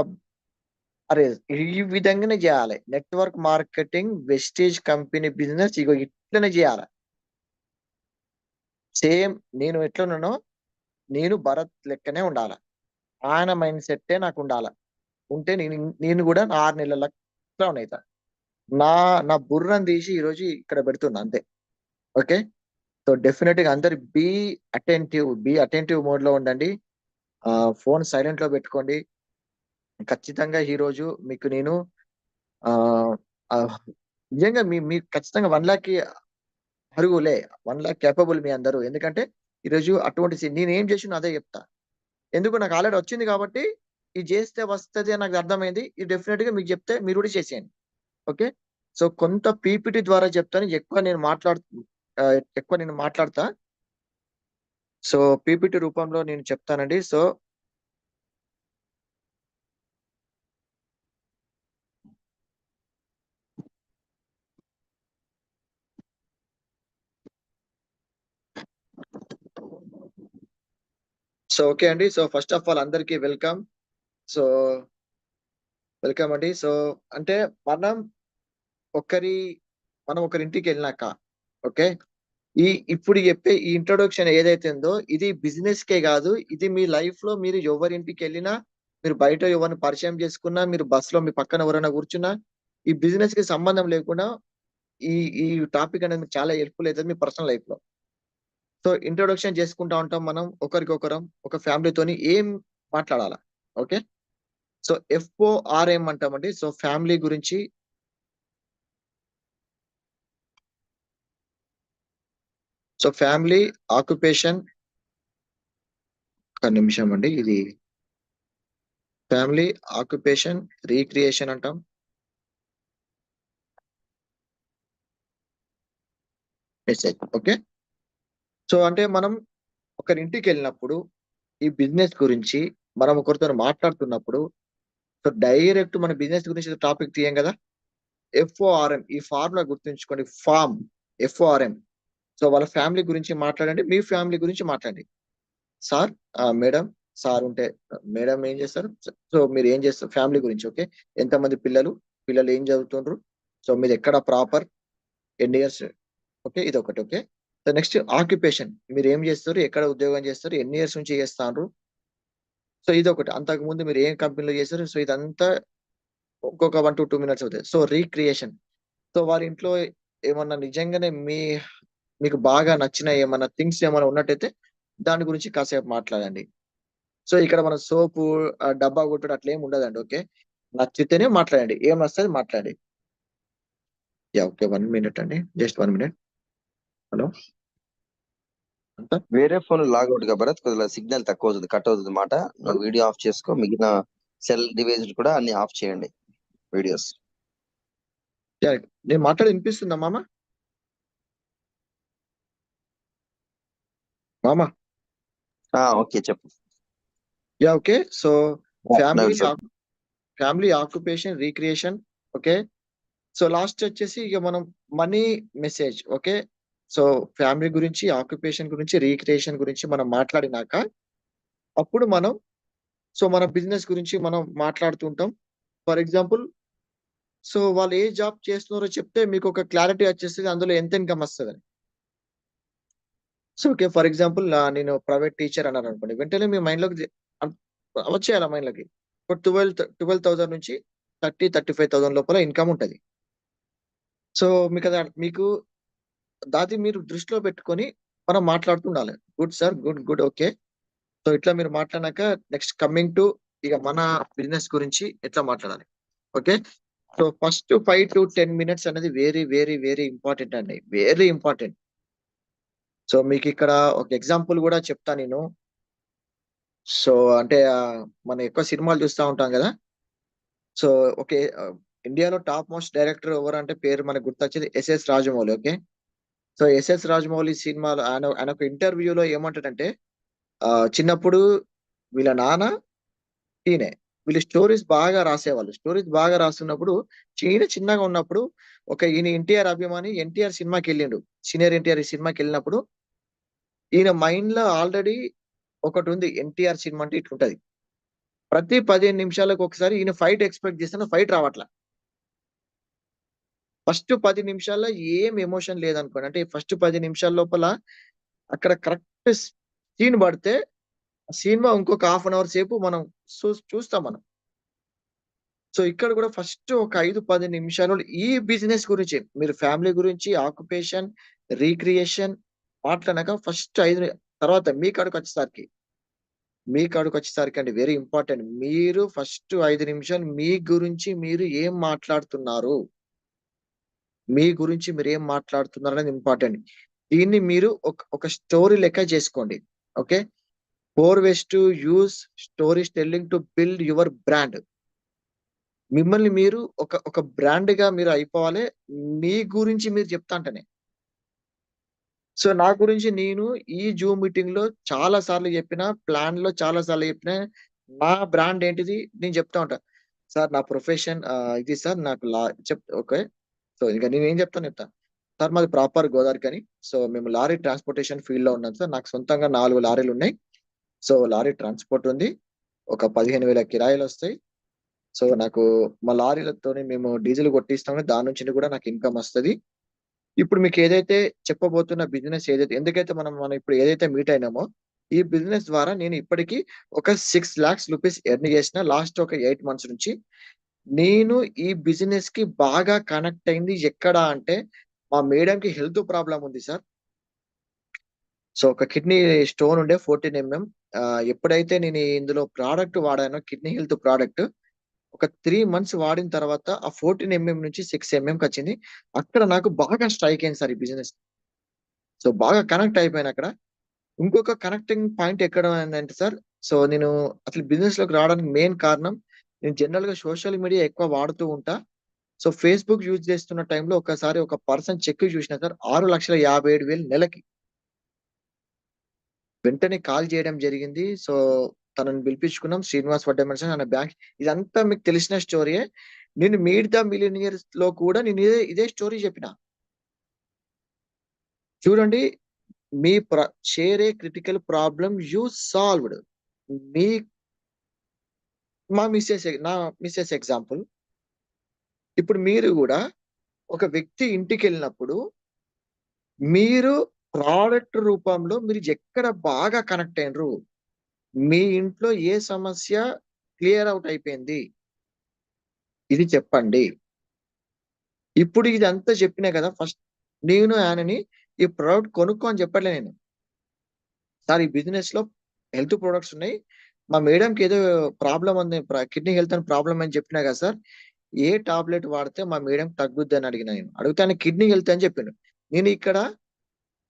అరే! ఈ విధంగానే జేయాలె. Network marketing, Vestige company business ఇగో ఇట్లనే జేయాల. సేమ్ నేను ఎట్లున్నానో, నేను భరత్ లెక్కనే ఉండాల. ఆయన మైండ్ సెట్టే నాకుండాల. ఉంటే నేను గూడా 6 నెలల క్రౌన్ అయితా. నా నా బుర్రని తీసి ఈరోజు ఇక్కడ పెడుతున్నా అంతే. ఓకే. సో డెఫినెట్ గా అందరు బీ అటెంటివ్ మోడ్ లో ఉండండి. ఫోన్ సైలెంట్ లో పెట్టుకోండి. ఖచ్చితంగా ఈ రోజు మీకు నేను ఆ ఆ, నిజంగా మీరు ఖచ్చితంగా 1 lakh అరుగులే, 1 lakh కేపబుల్ మీ అందరూ. ఎందుకంటే ఈరోజు అటువంటి నేను ఏం చేసినా అదే చెప్తా. ఎందుకు నాకు ఆల్రెడీ వచ్చింది కాబట్టి ఇది చేస్తే వస్తది అని నాకు అర్థమైంది. ఇది డెఫినెట్ గా మీకు చెప్తే మీరు కూడా చేసేయండి. ఓకే. సో కొంత పీపీటీ ద్వారా చెప్తాను. ఎక్కువ నేను మాట్లాడతా. సో పీపీటీ రూపంలో నేను చెప్తానండి. సో ఓకే అండి. సో ఫస్ట్ ఆఫ్ ఆల్ అందరికీ వెల్కమ్. సో వెల్కమ్ అండి. సో అంటే మనం ఒకరి ఇంటికి వెళ్ళినాక, ఓకే, ఇప్పుడు చెప్పే ఈ ఇంట్రొడక్షన్ ఏదైతే ఉందో ఇది బిజినెస్ కే కాదు. ఇది మీ లైఫ్ లో మీరు ఎవరింటికి వెళ్ళినా, మీరు బయట ఎవరిని పరిచయం చేసుకున్నా, మీరు బస్ లో మీ పక్కన ఎవరైనా కూర్చున్నా, ఈ బిజినెస్ కి సంబంధం లేకుండా ఈ ఈ టాపిక్ అనేది మీకు చాలా హెల్ప్ఫుల్ అవుతుంది మీ పర్సనల్ లైఫ్ లో. సో ఇంట్రొడక్షన్ చేసుకుంటా ఉంటాం మనం ఒకరికొకరం. ఒక ఫ్యామిలీతోని ఏం మాట్లాడాలా, ఓకే. సో FORM అంటామండి. సో ఫ్యామిలీ గురించి. సో ఫ్యామిలీ, ఆక్యుపేషన్, ఒక నిమిషం అండి. ఇది ఫ్యామిలీ, ఆక్యుపేషన్, రీక్రియేషన్ అంటాం. Message, okay. సో అంటే మనం ఒకరింటికి వెళ్ళినప్పుడు ఈ బిజినెస్ గురించి మనం ఒకరితో మాట్లాడుతున్నప్పుడు, సో డైరెక్ట్ మన బిజినెస్ గురించి టాపిక్ తీయం కదా. FORM, ఈ ఫార్ములా గుర్తుంచుకోండి. FORM. సో వాళ్ళ ఫ్యామిలీ గురించి మాట్లాడండి, మీ ఫ్యామిలీ గురించి మాట్లాడండి. సార్, మేడం, సార్ ఉంటే మేడం ఏం చేస్తారు, సో మీరు ఏం చేస్తారు ఫ్యామిలీ గురించి, ఓకే. ఎంతమంది పిల్లలు ఏం చదువుతుండ్రు, సో మీరు ఎక్కడ ప్రాపర్, ఎన్ని ఇయర్స్, ఓకే, ఇది ఒకటి, ఓకే. సో నెక్స్ట్ ఆక్యుపేషన్, మీరు ఏం చేస్తారు, ఎక్కడ ఉద్యోగం చేస్తారు, ఎన్ని ఇయర్స్ నుంచి చేస్తారు, సో ఇది ఒకటి. అంతకు ముందు మీరు ఏం కంపెనీలో చేస్తారు, సో ఇదంతా ఇంకొక 1 to 2 minutes అవుతుంది. సో రీక్రియేషన్, సో వారి ఇంట్లో ఏమన్నా నిజంగానే మీకు బాగా నచ్చిన ఏమన్నా థింగ్స్ ఏమైనా ఉన్నట్టయితే దాని గురించి కాసేపు మాట్లాడండి. సో ఇక్కడ మన సోపు, డబ్బా కొట్టుడు అట్లా ఏమి ఉండదండి, ఓకే. నచ్చితేనే మాట్లాడండి, ఏం నస్తుంది మాట్లాడండి. ఓకే, 1 minute అండి, జస్ట్ 1 minute. హలో, అంతా వేరే ఫోన్ లాగౌట్ గా భరత్, కొద్దిగా సిగ్నల్ తక్కువ అవుతుంది, కట్ అవుతుంది మాట. నువ్వు వీడియో ఆఫ్ చేసుకో, మిగిలిన సెల్ డివైస్ కూడా అన్ని ఆఫ్ చేయండి వీడియోస్. నేను మాట్లాడి వినిపిస్తుందా మామ? ఓకే, చెప్పు. ఓకే. సో ఫ్యామిలీ, చెప్పు. Family, occupation, recreation, okay. So last వచ్చేసి ఇక మనం money message, okay. So family గురించి, ఆక్యుపేషన్ గురించి, రీక్రియేషన్ గురించి మనం మాట్లాడినాక అప్పుడు మనం మన బిజినెస్ గురించి మనం మాట్లాడుతుంటాం. ఫర్ ఎగ్జాంపుల్, సో వాళ్ళు ఏ జాబ్ చేస్తున్నారో చెప్తే మీకు ఒక క్లారిటీ వచ్చేస్తుంది అందులో ఎంత ఇన్కమ్ వస్తుందని. సో ఓకే, ఫర్ ఎగ్జాంపుల్ నేను ప్రైవేట్ టీచర్ అన్నారు అనుకోండి, వెంటనే మీ మైండ్లోకి వచ్చేయాలి మైండ్లోకి. 12,000 నుంచి 30,000-35,000 లోపల ఇన్కమ్ ఉంటుంది. సో మీకు దాది మీరు దృష్టిలో పెట్టుకొని మనం మాట్లాడుతుండాలి. Good sir, good, okay. So ఇట్లా మీరు మాట్లాడినాక నెక్స్ట్ కమింగ్ టు ఇక మన బిజినెస్ గురించి ఎట్లా మాట్లాడాలి, okay. So first 5 to 10 minutes అనేది వెరీ వెరీ వెరీ ఇంపార్టెంట్ అండి, వెరీ ఇంపార్టెంట్. సో మీకు ఇక్కడ ఒక ఎగ్జాంపుల్ కూడా చెప్తా నేను. సో అంటే మనం ఎక్కువ సినిమాలు చూస్తూ ఉంటాం కదా. సో ఓకే, ఇండియాలో టాప్ మోస్ట్ డైరెక్టర్ ఎవరు అంటే పేరు మనకు గుర్తొచ్చేది SS Rajamouli, okay. So SS Rajamouli సినిమాలో ఆయన ఒక ఇంటర్వ్యూలో ఏమంటాడంటే, చిన్నప్పుడు వీళ్ళ నాన్న ఈయనే వీళ్ళు స్టోరీస్ బాగా రాసేవాళ్ళు. స్టోరీస్ బాగా రాస్తున్నప్పుడు చిన్నగా ఉన్నప్పుడు ఈయన ఎన్టీఆర్ అభిమాని, ఎన్టీఆర్ సినిమాకి వెళ్ళిండు. సీనియర్ ఎన్టీఆర్ సినిమాకి వెళ్ళినప్పుడు ఈయన మైండ్ లో ఆల్రెడీ ఒకటి ఉంది, ఎన్టీఆర్ సినిమా అంటే ఇట్లుంటది. ప్రతి 15 నిమిషాలకు ఒకసారి ఈయన ఫైట్ ఎక్స్పెక్ట్ చేస్తున్న, ఫైట్ రావట్లా. ఫస్ట్ 10 నిమిషాల్లో ఏం ఎమోషన్ లేదనుకోండి, అంటే ఫస్ట్ 10 నిమిషాల లోపల అక్కడ కరెక్ట్ సీన్ పడితే సినిమా ఇంకొక 1/2 hour సేపు మనం చూస్తాం మనం. సో ఇక్కడ కూడా ఫస్ట్ ఒక 5-10 నిమిషాలు ఈ బిజినెస్ గురించి, మీరు ఫ్యామిలీ గురించి, ఆక్యుపేషన్, రీక్రియేషన్, మాట్లాడినాక ఫస్ట్ 5 తర్వాత మీ కాడికి వచ్చేసరికి అండి వెరీ ఇంపార్టెంట్. మీరు ఫస్ట్ 5 నిమిషాలు మీ గురించి మీరు ఏం మాట్లాడుతున్నారు? మీ గురించి మీరేం మాట్లాడుతున్నారు అనేది ఇంపార్టెంట్. దీన్ని మీరు ఒక స్టోరీ లెక్క చేసుకోండి. Okay. 4 ways to use story telling to build your brand. మిమ్మల్ని మీరు ఒక బ్రాండ్ గా మీరు అయిపోవాలి. మీ గురించి మీరు చెప్తా అంటేనే. సో నా గురించి నేను ఈ జూమ్ మీటింగ్ లో చాలా సార్లు చెప్పిన, ప్లాన్ లో చాలా సార్లు చెప్పిన. నా బ్రాండ్ ఏంటిది నేను చెప్తా ఉంటా. సార్ నా ప్రొఫెషన్ ఇది సార్ నాకు ఓకే. సో ఇంకా నేను ఏం చెప్తా. సార్ మాది ప్రాపర్ గోదావరి కానీ. సో మేము లారీ ట్రాన్స్పోర్టేషన్ ఫీల్డ్ లో ఉన్నాం సార్. నాకు సొంతంగా 4 లారీలు ఉన్నాయి. సో లారీ ట్రాన్స్పోర్ట్ ఉంది. ఒక 15,000 కిరాయిలు వస్తాయి. సో నాకు మా లారీలతోనే మేము డీజిల్ కొట్టిస్తామో దాని నుంచి కూడా నాకు ఇన్కమ్ వస్తుంది. ఇప్పుడు మీకు ఏదైతే చెప్పబోతున్న బిజినెస్ ఏదైతే ఎందుకైతే మనం ఇప్పుడు ఏదైతే మీట్ అయినామో ఈ బిజినెస్ ద్వారా నేను ఇప్పటికీ ఒక 6 lakhs రూపీస్ ఎర్న్ చేసిన లాస్ట్ ఒక 8 months నుంచి. నేను ఈ బిజినెస్ కి బాగా కనెక్ట్ అయింది ఎక్కడ అంటే మా మేడంకి హెల్త్ ప్రాబ్లం ఉంది సార్. సో ఒక కిడ్నీ స్టోన్ ఉండే 14 mm. ఎప్పుడైతే నేను ఇందులో ప్రోడక్ట్ వాడానో కిడ్నీ హెల్త్ ప్రోడక్ట్ ఒక 3 months వాడిన తర్వాత ఆ 14 mm నుంచి 6 mm వచ్చింది. అక్కడ నాకు బాగా స్ట్రైక్ అయింది సార్ ఈ బిజినెస్. సో బాగా కనెక్ట్ అయిపోయాను అక్కడ. ఇంకొక కనెక్టింగ్ పాయింట్ ఎక్కడ అంటే సార్, సో నేను అసలు బిజినెస్ లోకి రావడానికి మెయిన్ కారణం నేను జనరల్ గా సోషల్ మీడియా ఎక్కువ వాడుతూ ఉంటా. సో ఫేస్బుక్ యూజ్ చేస్తున్న టైంలో ఒకసారి ఒక పర్సన్ చెక్ చూసిన సార్ 6,57,000 నెలకి. వెంటనే కాల్ చేయడం జరిగింది. సో తనని పిలిపించుకున్నాం. శ్రీనివాస్ వడ్డెమన్ ఆయన బ్యాంక్. ఇదంతా మీకు తెలిసిన స్టోరీయే. నేను మీట్ ద మిలియనియర్స్ లో కూడా నేను ఇదే స్టోరీ చెప్పిన. చూడండి, మీ share a critical problem you solved. మీ నా మిస్సెస్ ఎగ్జాంపుల్. ఇప్పుడు మీరు కూడా ఒక వ్యక్తి ఇంటికి వెళ్ళినప్పుడు మీరు ప్రోడక్ట్ రూపంలో మీరు ఎక్కడ బాగా కనెక్ట్ అయినరు, మీ ఇంట్లో ఏ సమస్య క్లియర్ అవుట్ అయిపోయింది ఇది చెప్పండి. ఇప్పుడు ఇదంతా చెప్పినా కదా. ఫస్ట్ నేను ఆయనని ఈ ప్రోడక్ట్ కొనుక్కో అని చెప్పట్లే నేను. సార్ ఈ బిజినెస్ లో హెల్త్ ప్రొడక్ట్స్ ఉన్నాయి, మా మేడంకి ఏదో ప్రాబ్లం ఉంది, కిడ్నీ హెల్త్ అని ప్రాబ్లం అని చెప్పినా కదా సార్. ఏ టాబ్లెట్ వాడితే మా మేడం తగ్గుద్ది అని అడిగిన. నేను అడిగితే ఆయన కిడ్నీ హెల్త్ అని చెప్పిండు. నేను ఇక్కడ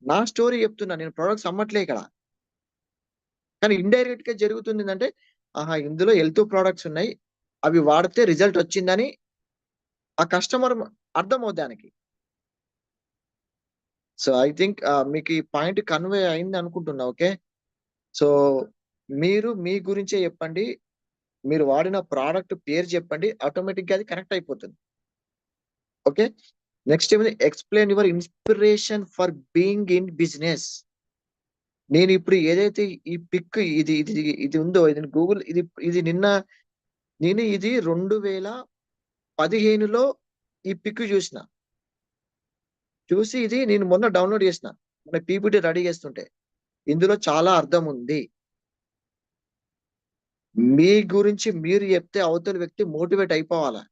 నా స్టోరీ చెప్తున్నా, నేను ప్రొడక్ట్స్ అమ్మట్లే ఇక్కడ. కానీ ఇండైరెక్ట్ గా జరుగుతుంది ఏంటంటే ఇందులో హెల్త్ ప్రొడక్ట్స్ ఉన్నాయి, అవి వాడితే రిజల్ట్ వచ్చిందని ఆ కస్టమర్ అర్థమవుద్ది దానికి. సో ఐ థింక్ మీకు ఈ పాయింట్ కన్వే అయింది అనుకుంటున్నా. ఓకే. సో మీరు మీ గురించే చెప్పండి, మీరు వాడిన ప్రోడక్ట్ పేరు చెప్పండి, ఆటోమేటిక్ గా అది కనెక్ట్ అయిపోతుంది. ఓకే. నెక్స్ట్ ఏమైంది, explain your inspiration for being in business. నేను ఇప్పుడు ఏదైతే ఈ పిక్ ఇది ఇది ఇది ఉందో ఇది గూగుల్ ఇది నిన్న నేను ఇది 2015లో ఈ పిక్ చూసి ఇది నేను మొన్న డౌన్లోడ్ చేసిన. మన పీపీటీ రెడీ చేస్తుంటే ఇందులో చాలా అర్థం ఉంది. మీ గురించి మీరు చెప్తే అవతల వ్యక్తి మోటివేట్ అయిపోవాలా.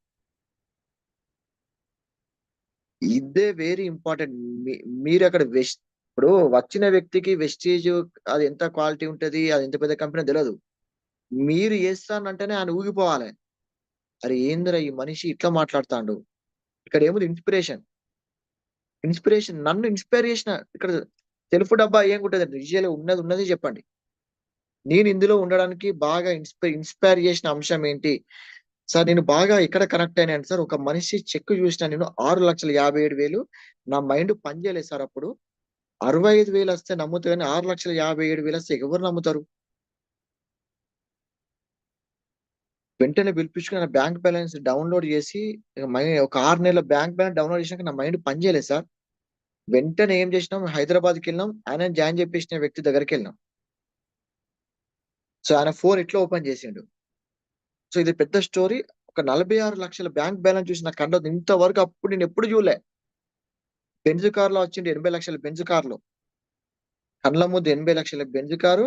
ఇదే వెరీ ఇంపార్టెంట్. మీరు అక్కడ ఇప్పుడు వచ్చిన వ్యక్తికి వెస్టేజ్ అది ఎంత క్వాలిటీ ఉంటది, అది ఎంత పెద్ద కంపెనీ తెలియదు. మీరు చేస్తానంటేనే ఆయన ఊగిపోవాలి. అరే ఏందిరా ఈ మనిషి ఇట్లా మాట్లాడుతాడు. ఇక్కడ ఏముంది ఇన్స్పిరేషన్ నన్ను ఇన్స్పైర్ చేసిన. ఇక్కడ సెల్ఫ్ డబ్బా ఏం ఉంటుంది, రిజియల్ ఉన్నది చెప్పండి. నేను ఇందులో ఉండడానికి బాగా ఇన్స్పైర్ చేసిన అంశం ఏంటి సార్, నేను బాగా ఎక్కడ కనెక్ట్ అయినాను సార్. ఒక మనిషి చెక్ చూసిన నేను 6,57,000. నా మైండ్ పనిచేయలేదు సార్. అప్పుడు 65,000 వస్తే నమ్ముతా, కానీ 6,57,000 వస్తే ఎవరు నమ్ముతారు? వెంటనే పిలిపించుకుని నా బ్యాంక్ బ్యాలెన్స్ డౌన్లోడ్ చేసి ఒక 6 నెలల బ్యాంక్ బ్యాలెన్స్ డౌన్లోడ్ చేసినాక నా మైండ్ పనిచేయలేదు సార్. వెంటనే ఏం చేసినాం, హైదరాబాద్కి వెళ్ళినాం. ఆయన జాయిన్ చేపించిన వ్యక్తి దగ్గరికి వెళ్ళినాం. సో ఆయన ఫోన్ ఇట్లా ఓపెన్ చేసిండు. సో ఇది పెద్ద స్టోరీ. ఒక 46 లక్షల బ్యాంక్ బ్యాలెన్స్ చూసి నా కళ్ళ ఇంతవరకు అప్పుడు నేను ఎప్పుడు చూడలే. బెంజ్ కార్ లో వచ్చిండు 80 లక్షల బెంజ్ కార్లో. కళ్ళ ముందు 80 లక్షల బెంజ్ కారు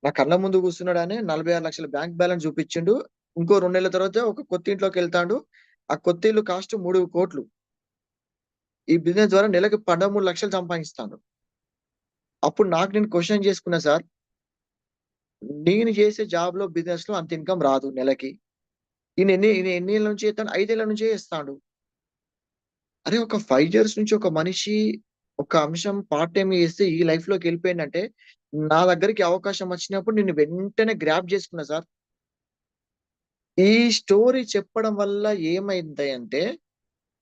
నా కళ్ళ ముందు కూర్చున్నాడు. అని 46 లక్షల బ్యాంక్ బ్యాలెన్స్ చూపించిండు. ఇంకో 2 నెలల తర్వాత ఒక కొత్త ఇంట్లోకి వెళ్తాడు. ఆ కొత్త ఇల్లు కాస్ట్ 3 కోట్లు. ఈ బిజినెస్ ద్వారా నెలకి 13 లక్షలు సంపాదిస్తాడు. అప్పుడు నాకు నేను క్వశ్చన్ చేసుకున్నా సార్, నేను చేసే జాబ్ లో బిజినెస్ లో అంత ఇన్కమ్ రాదు నెలకి. ఈయన ఎన్ని ఏళ్ళ నుంచి చేస్తాడు? 5 ఏళ్ల నుంచే చేస్తాడు. అరే ఒక 5 ఇయర్స్ నుంచి ఒక మనిషి ఒక అంశం పార్ట్ టైం చేస్తే ఈ లైఫ్ లోకి వెళ్ళిపోయిందంటే, నా దగ్గరికి అవకాశం వచ్చినప్పుడు నేను వెంటనే గ్రాప్ చేసుకున్నా సార్. ఈ స్టోరీ చెప్పడం వల్ల ఏమైంది అంటే,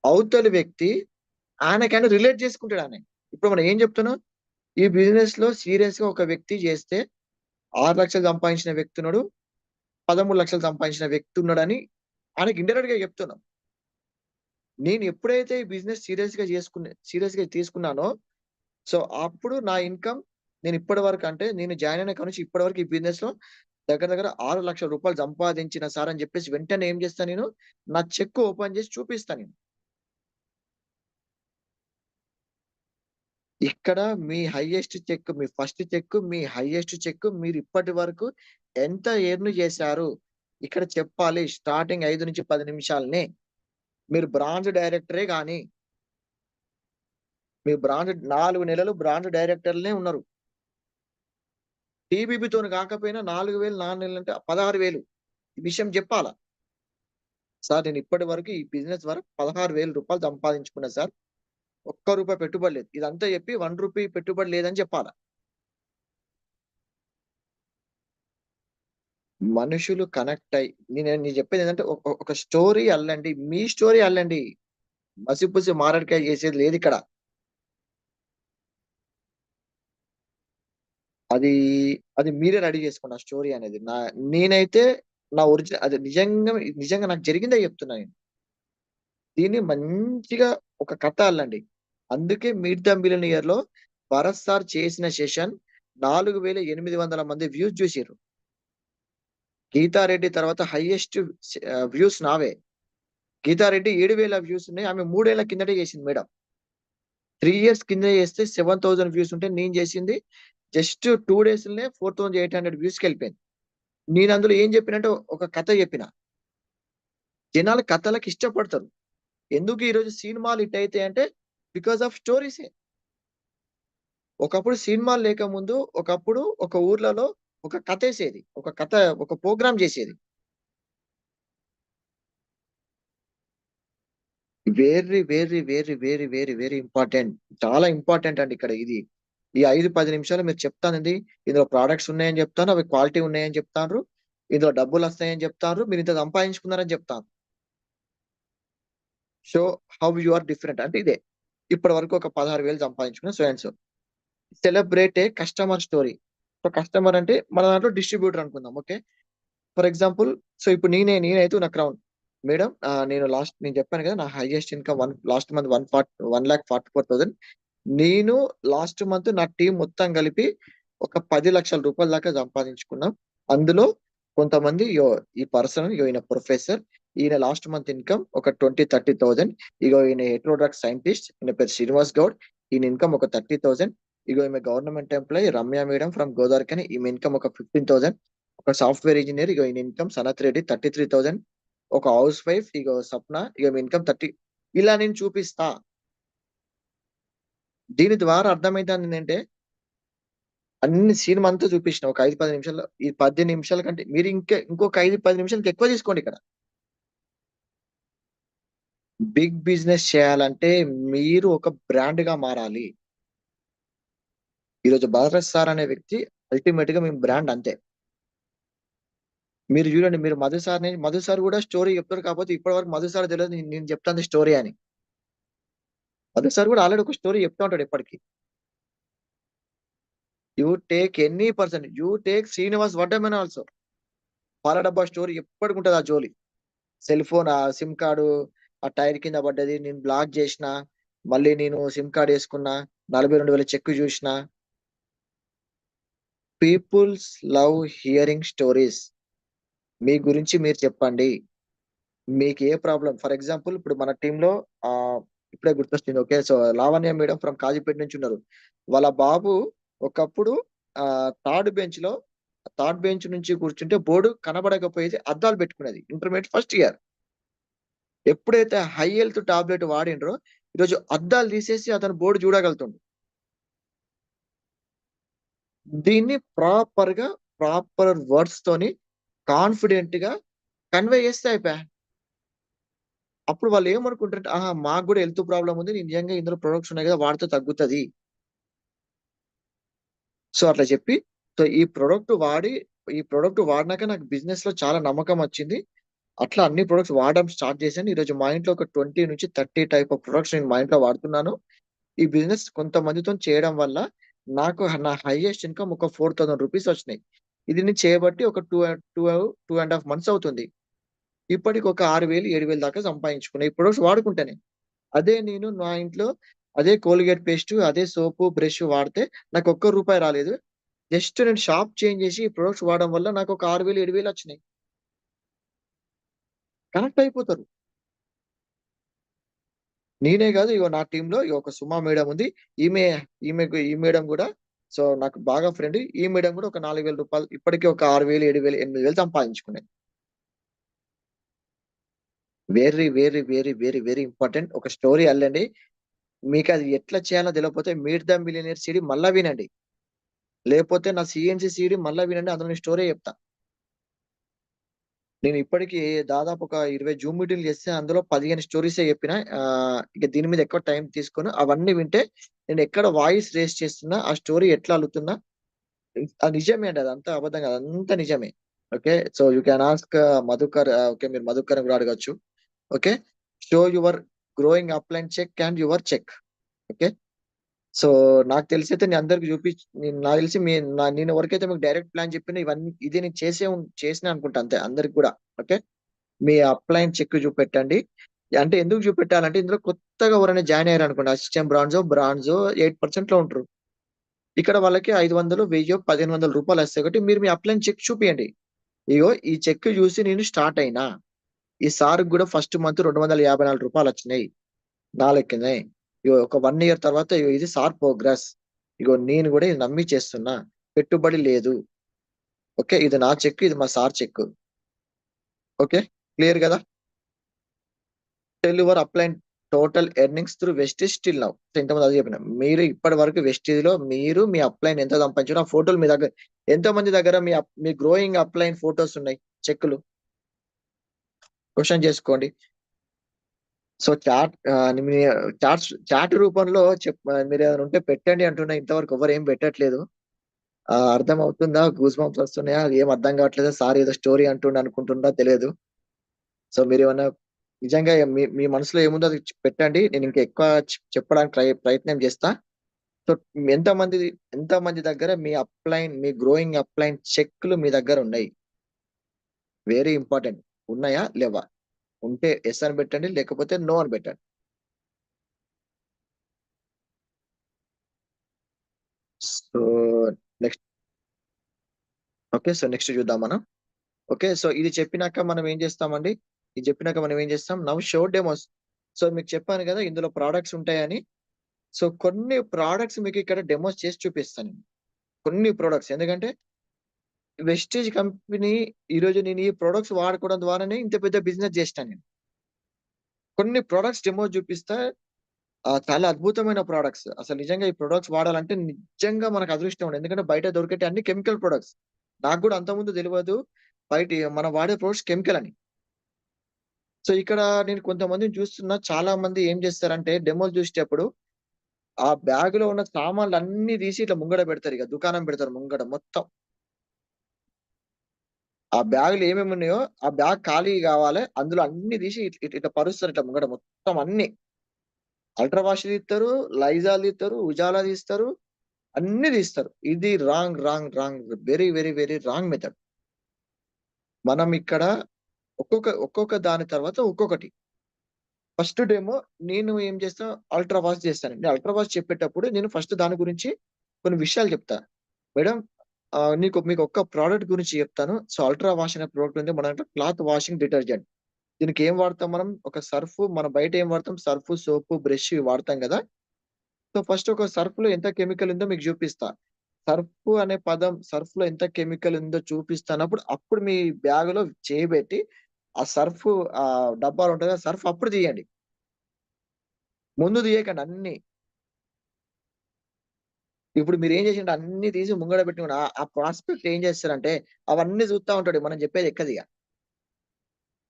అవతలి వ్యక్తి ఆయనకైనా రిలేట్ చేసుకుంటాడు ఆయన. ఇప్పుడు మనం ఏం చెప్తున్నాం, ఈ బిజినెస్ లో సీరియస్ గా ఒక వ్యక్తి చేస్తే 6 లక్షలు సంపాదించిన వ్యక్తి ఉన్నాడు, 13 లక్షలు సంపాదించిన వ్యక్తి ఉన్నాడని ఆయనకి ఇండైరెక్ట్ గా చెప్తున్నాం. నేను ఎప్పుడైతే ఈ బిజినెస్ సీరియస్ గా తీసుకున్నానో, సో అప్పుడు నా ఇన్కమ్ నేను ఇప్పటి వరకు అంటే నేను జాయిన్ అయిన కాడ నుంచి ఇప్పటి వరకు ఈ బిజినెస్ లో దగ్గర దగ్గర 6 లక్షల రూపాయలు సంపాదించిన సార్ అని చెప్పేసి వెంటనే ఏం చేస్తాను నేను, నా చెక్ ఓపెన్ చేసి చూపిస్తాను నేను. ఇక్కడ మీ హైయెస్ట్ చెక్, మీ ఫస్ట్ చెక్, మీ హైయెస్ట్ చెక్ మీరు ఇప్పటి వరకు ఎంత ఎర్న్ చేశారు ఇక్కడ చెప్పాలి. స్టార్టింగ్ 5 నుంచి 10 నిమిషాలనే. మీరు బ్రాంచ్ డైరెక్టరే కానీ, మీ బ్రాంచ్ 4 నెలలు బ్రాంచ్ డైరెక్టర్లే ఉన్నారు. టీబీబీతో కాకపోయినా 4,000 4 నెలలు అంటే 16,000 ఈ విషయం చెప్పాలా సార్. నేను ఇప్పటి వరకు ఈ బిజినెస్ ద్వారా 16,000 రూపాయలు సంపాదించుకున్నా సార్. ఒక్క రూపాయి పెట్టుబడి లేదు. ఇదంతా చెప్పి 1 రూపీ పెట్టుబడి లేదని చెప్పాలా. మనుషులు కనెక్ట్ అయ్యి నేను చెప్పేది ఏంటంటే, ఒక స్టోరీ అల్లండి, మీ స్టోరీ అల్లండి. మసిపూసి మారడికాయ చేసేది లేదు ఇక్కడ. అది అది మీరే రెడీ చేసుకోండి ఆ స్టోరీ అనేది. నేనైతే నా ఒరిజినల్ అది నిజంగా నాకు జరిగిందే చెప్తున్నా నేను. దీన్ని మంచిగా ఒక కథ అల్లండి. అందుకే మీట్ ద మిలియనియర్ లో భరత్ సార్ చేసిన సెషన్ 4,800 మంది వ్యూస్ చూసిర్రు. గీతారెడ్డి తర్వాత హైయెస్ట్ వ్యూస్ నావే. గీతారెడ్డి 7,000 వ్యూస్ ఉన్నాయి. ఆమె 3 ఏళ్ల కిందటే చేసింది మేడం. 3 ఇయర్స్ కింద చేస్తే 7,000 వ్యూస్ ఉంటే నేను చేసింది జస్ట్ 2 డేస్ లోనే 4,800 వ్యూస్ కి వెళ్ళిపోయింది. నేను అందులో ఏం చెప్పినంటే ఒక కథ చెప్పిన. జనాలు కథలకు ఇష్టపడతారు. ఎందుకు ఈ రోజు సినిమాలు హిట్ అయితే అంటే బికాస్ ఆఫ్ స్టోరీసే. ఒకప్పుడు సినిమాలు లేకముందు ఒకప్పుడు ఒక ఊర్లలో ఒక కథ వేసేది, ఒక ప్రోగ్రామ్ చేసేది. Very very very very very very important. చాలా ఇంపార్టెంట్ అండి ఇక్కడ ఇది. ఈ 5-10 నిమిషాలు మీరు చెప్తానండి. ఇందులో ప్రోడక్ట్స్ ఉన్నాయని చెప్తాను, అవి క్వాలిటీ ఉన్నాయని చెప్తారు, ఇందులో డబ్బులు వస్తాయని చెప్తారు, మీరు ఇంత సంపాదించుకున్నారని చెప్తాను. So how you are different అంటే ఇదే. ఇప్పటి వరకు ఒక 16,000 సంపాదించుకున్న so and so. Celebrate a customer story. So customer అంటే మన దాంట్లో డిస్ట్రిబ్యూటర్ అనుకుందాం. ఓకే, ఫర్ ఎగ్జాంపుల్ సో ఇప్పుడు నేనైతే నా క్రౌన్ మేడం, నేను చెప్పాను కదా, నా హైయెస్ట్ ఇన్కమ్ లాస్ట్ మంత్ 1,44,000. నేను లాస్ట్ మంత్ నా టీం మొత్తం కలిపి ఒక 10 లక్షల రూపాయల దాకా సంపాదించుకున్నాం. అందులో కొంతమంది ఈ పర్సన్ ఈయన ప్రొఫెసర్, ఈయన లాస్ట్ మంత్ ఇన్కమ్ ఒక 20-30,000. ఈయన హెట్రోడ్రగ్ సైంటిస్ట్, ఈయన పేరు శ్రీనివాస్ గౌడ్, ఈయన ఇన్కమ్ ఒక 30,000. ఈమె government employee Ramya madam from Godavarikhani, ఈమె ఇన్కమ్ ఒక 15,000. ఒక సాఫ్ట్వేర్ ఇంజనీర్ ఈయన ఇన్కమ్ సనత్ రెడ్డి 33,000. ఒక హౌస్ వైఫ్ సప్న ఈమె ఇన్కమ్ 30. ఇలా నేను చూపిస్తా. దీని ద్వారా అర్థమైంది ఏంటంటే, అన్ని సినిమా అంతా చూపించిన ఒక 5-10 నిమిషాల్లో. ఈ 10 నిమిషాల కంటే మీరు ఇంకొక 5-10 నిమిషాలకి ఎక్కువ తీసుకోండి. ఇక్కడ బిగ్ బిజినెస్ చేయాలంటే మీరు ఒక బ్రాండ్ గా మారాలి. ఈరోజు భరత్ సార్ అనే వ్యక్తి అల్టిమేట్ గా మేము బ్రాండ్ అంతే. మీరు చూడండి, మీరు మధు సార్ కూడా స్టోరీ చెప్తారు. కాకపోతే ఇప్పటి వరకు మధు సార్ తెలియదు నేను చెప్తాను స్టోరీ అని. మధు సార్ కూడా ఆల్రెడీ ఒక స్టోరీ చెప్తా ఉంటాడు ఎప్పటికీ. You take any person, you take Srinivas Vaddaman also, పాల డబ్బా స్టోరీ ఎప్పటికి ఉంటుంది. ఆ జోలి సెల్ ఫోన్ ఆ సిమ్ కార్డు ఆ టైర్ కింద పడ్డది, నేను బ్లాక్ చేసిన, మళ్ళీ నేను సిమ్ కార్డ్ వేసుకున్నా, 42,000 చెక్ చూసిన. Peoples love hearing stories. మీ గురించి మీరు చెప్పండి. మీకు ఏ ప్రాబ్లం, ఫర్ ఎగ్జాంపుల్ ఇప్పుడు మన టీంలో ఇప్పుడే గుర్తొస్తుంది. Okay, so Lavanya madam from Kazipet నుంచి ఉన్నారు. వాళ్ళ బాబు ఒకప్పుడు థర్డ్ బెంచ్ నుంచి కూర్చుంటే బోర్డు కనబడకపోయేది, అద్దాలు పెట్టుకునేది. Intermediate first year. ఎప్పుడైతే హై హెల్త్ టాబ్లెట్ వాడిండ్రో ఈరోజు అద్దాలు తీసేసి అతను బోర్డు చూడగలుగుతుండు. దీన్ని ప్రాపర్ వర్డ్స్ తోని కాన్ఫిడెంట్ గా కన్వే చేస్తే అయిపోయా. అప్పుడు వాళ్ళు ఏమనుకుంటారంటే, ఆహా మాకు కూడా హెల్త్ ప్రాబ్లం ఉంది, నిజంగా ఇందులో ప్రొడక్ట్స్ ఉన్నాయి కదా వాడితే తగ్గుతుంది. సో అట్లా చెప్పి, సో ఈ ప్రొడక్ట్ వాడినాక నాకు బిజినెస్ లో చాలా నమ్మకం వచ్చింది. అట్లా అన్ని ప్రొడక్ట్స్ వాడడం స్టార్ట్ చేశాను. ఈరోజు మా ఇంట్లో ఒక 20 నుంచి 30 టైప్ ఆఫ్ ప్రొడక్ట్స్ నేను మా ఇంట్లో వాడుతున్నాను. ఈ బిజినెస్ కొంతమందితో చేయడం వల్ల నాకు నా హైయెస్ట్ ఇన్కమ్ ఒక 4000 రూపీస్ వచ్చినాయి. ఇది నేను చేయబట్టి ఒక 2.5 months అవుతుంది. ఇప్పటికి ఒక 6,000 7,000 దాకా సంపాదించుకున్నా ఈ ప్రొడక్ట్స్ వాడుకుంటేనే. అదే నేను నా ఇంట్లో అదే కోల్గేట్ పేస్ట్, అదే సోపు, బ్రష్ వాడితే నాకు ఒక్క రూపాయి రాలేదు. జస్ట్ నేను షాప్ చేంజ్ చేసి ఈ ప్రొడక్ట్స్ వాడడం వల్ల నాకు ఒక 6,000 7,000 వచ్చినాయి. కనెక్ట్ అయిపోతారు. నేనే కాదు, ఇగో నా టీమ్ లో ఒక సుమా మేడం ఉంది. ఈ మేడం కూడా సో నాకు బాగా ఫ్రెండ్. ఈ మేడం కూడా ఒక 4,000 రూపాయలు ఇప్పటికీ ఒక 6,000 7,000 8,000 సంపాదించుకున్నాయి. Very very very very very important. ఒక స్టోరీ అల్లండి. మీకు అది ఎట్లా చేయాలో తెలియకపోతే మీట్ ద మిలియనీర్ సిడి మళ్ళా వినండి. లేకపోతే నా సిఎన్సి సిడి మళ్ళా వినండి. అందులో నేను స్టోరీ చెప్తా. నేను ఇప్పటికి దాదాపు ఒక 20 జూమ్ మీటింగ్లు చేస్తే అందులో 15 స్టోరీసే చెప్పిన. ఇక దీని మీద ఎక్కువ టైం తీసుకొని అవన్నీ వింటే నేను ఎక్కడ వాయిస్ రేస్ చేస్తున్నా, ఆ స్టోరీ ఎట్లా అల్లుతున్నా, అది నిజమే అండి. అదంతా అబద్ధం కాదు, అంతా నిజమే. Okay, so you can ask Madhukar. Okay, మీరు మధుకర్ కూడా అడగచ్చు. Okay, show your growing upline check and your check. Okay, so నాకు తెలిసి అయితే నేను అందరికి నాకు తెలిసి నేను ఎవరికైతే మీకు డైరెక్ట్ ప్లాన్ చెప్పిన ఇవన్నీ ఇది నేను చేసిన అనుకుంటా అంతే అందరికి కూడా. ఓకే, మీ అప్లైన్ చెక్ చూపెట్టండి. అంటే ఎందుకు చూపెట్టాలంటే ఇందులో కొత్తగా ఎవరైనా జాయిన్ అయ్యారు అనుకోండి, అసిస్టెంట్ బ్రాంజ్ 8% లో ఉంటారు. ఇక్కడ వాళ్ళకి 500 1000 1,500 రూపాయలు వస్తాయి. కాబట్టి మీరు మీ అప్లైన్ చెక్ చూపియండి. ఇగో ఈ చెక్ చూసి నేను స్టార్ట్ అయినా. ఈ సార్ కూడా ఫస్ట్ మంత్ 254 రూపాయలు వచ్చినాయి నా లెక్కనే. ఇగో ఒక 1 year తర్వాత ఇగో ఇది సార్ ప్రోగ్రెస్. ఇగో నేను కూడా ఇది నమ్మి చేస్తున్నా, పెట్టుబడి లేదు. ఓకే, ఇది నా చెక్, ఇది మా సార్ చెక్. ఓకే, క్లియర్ కదా? Tell your upline total earnings through Vestige still now. ఇంతమంది అది చెప్పిన. మీరు ఇప్పటి వరకు వెస్టీజ్ లో మీరు మీ అప్లైన్ ఎంత సంపాదించారో ఆ ఫోటోలు మీ దగ్గర ఎంతో మంది దగ్గర మీ గ్రోయింగ్ అప్లైన్ ఫోటోస్ ఉన్నాయి, చెక్కులు. క్వశ్చన్ చేసుకోండి. సో చాట్ రూపంలో మీరు ఏమైనా ఉంటే పెట్టండి అంటున్నా. ఇంతవరకు ఎవరు ఏం పెట్టట్లేదు. అర్థం అవుతుందా? గూస్ బంప్స్ వస్తున్నాయా? అది ఏం అర్థం కావట్లేదు. సార్ ఏదో స్టోరీ అనుకుంటుందా తెలియదు. సో మీరు ఏమన్నా నిజంగా మీ మనసులో ఏముందో అది పెట్టండి. నేను ఇంకా ఎక్కువ చెప్పడానికి ప్రయత్నం చేస్తా. సో ఎంతమంది దగ్గర మీ గ్రోయింగ్ అప్లైన్ చెక్లు మీ దగ్గర ఉన్నాయి? Very important. ఉన్నాయా లేవా? ఉంటే ఎస్ అని పెట్టండి, లేకపోతే నో అని పెట్టండి. So next. Okay, so next చూద్దాం మనం. ఓకే, సో ఇది చెప్పినాక మనం ఏం చేస్తామండి? Now show demos. సో మీకు చెప్పాను కదా ఇందులో ప్రోడక్ట్స్ ఉంటాయని. సో కొన్ని ప్రోడక్ట్స్ మీకు ఇక్కడ డెమోస్ చేసి చూపిస్తాను. కొన్ని ప్రోడక్ట్స్, ఎందుకంటే వెస్టేజ్ కంపెనీ ఈరోజు నేను ఈ ప్రొడక్ట్స్ వాడుకోవడం ద్వారానే ఇంత పెద్ద బిజినెస్ చేస్తాను. నేను కొన్ని ప్రొడక్ట్స్ డెమో చూపిస్తా. చాలా అద్భుతమైన ప్రొడక్ట్స్. అసలు నిజంగా ఈ ప్రొడక్ట్స్ వాడాలంటే నిజంగా మనకు అదృష్టం ఉంది. ఎందుకంటే బయట దొరికేటి అన్ని కెమికల్ ప్రొడక్ట్స్. నాకు కూడా అంతకుముందు తెలియదు బయట మనం వాడే ప్రొడక్ట్స్ కెమికల్ అని. సో ఇక్కడ నేను కొంతమందిని చూస్తున్నా. చాలా మంది ఏం చేస్తారంటే డెమోలు చూసేటప్పుడు ఆ బ్యాగ్ లో ఉన్న సామాన్లు అన్ని తీసి ఇట్లా ముంగడ పెడతారు. ఇక దుకాణం పెడతారు ముంగడ మొత్తం. ఆ బ్యాగులు ఏమేమి ఉన్నాయో ఆ బ్యాగ్ ఖాళీ కావాలి, అందులో అన్ని తీసి ఇట్లా పరుస్తారు. ఇట్లా ముంగడ మొత్తం అన్ని అల్ట్రా వాష్ తీస్తారు, లైజాల్ తీస్తారు, ఉజాలా తీస్తారు, అన్ని తీస్తారు. ఇది wrong wrong wrong, very very very wrong method. మనం ఇక్కడ ఒక్కొక్క దాని తర్వాత ఒక్కొక్కటి. ఫస్ట్ డేమో నేను ఏం చేస్తా, అల్ట్రా వాష్ చేస్తానండి. అల్ట్రా వాష్ చెప్పేటప్పుడు నేను ఫస్ట్ దాని గురించి కొన్ని విషయాలు చెప్తా. మేడం, మీకు ఒక్క ప్రోడక్ట్ గురించి చెప్తాను. సో అల్ట్రా వాష్ అనే ప్రోడక్ట్ ఉంది మన క్లాత్ వాషింగ్ డిటర్జెంట్. దీనికి ఏం వాడతాం మనం? ఒక సర్ఫ్. మన బయట ఏం వాడతాం? సర్ఫ్, సోపు, బ్రష్ వాడతాం కదా. సో ఫస్ట్ ఒక సర్ఫ్ లో ఎంత కెమికల్ ఉందో మీకు చూపిస్తా. సర్ఫ్ లో ఎంత కెమికల్ ఉందో చూపిస్తానప్పుడు అప్పుడు మీ బ్యాగ్ లో చేయబెట్టి ఆ సర్ఫ్ ఆ డబ్బాలు ఉంటుంది కదా సర్ఫ్ అప్పుడు తీయండి. ముందు తీయకండి అన్ని. ఇప్పుడు మీరు ఏం చేసింటే అన్ని తీసి ముంగడ పెట్టుకుని ఆ ప్రాస్పెక్ట్ ఏం చేస్తారంటే అవన్నీ చూస్తా ఉంటాడు, మనం చెప్పేది ఎక్కది ఇక.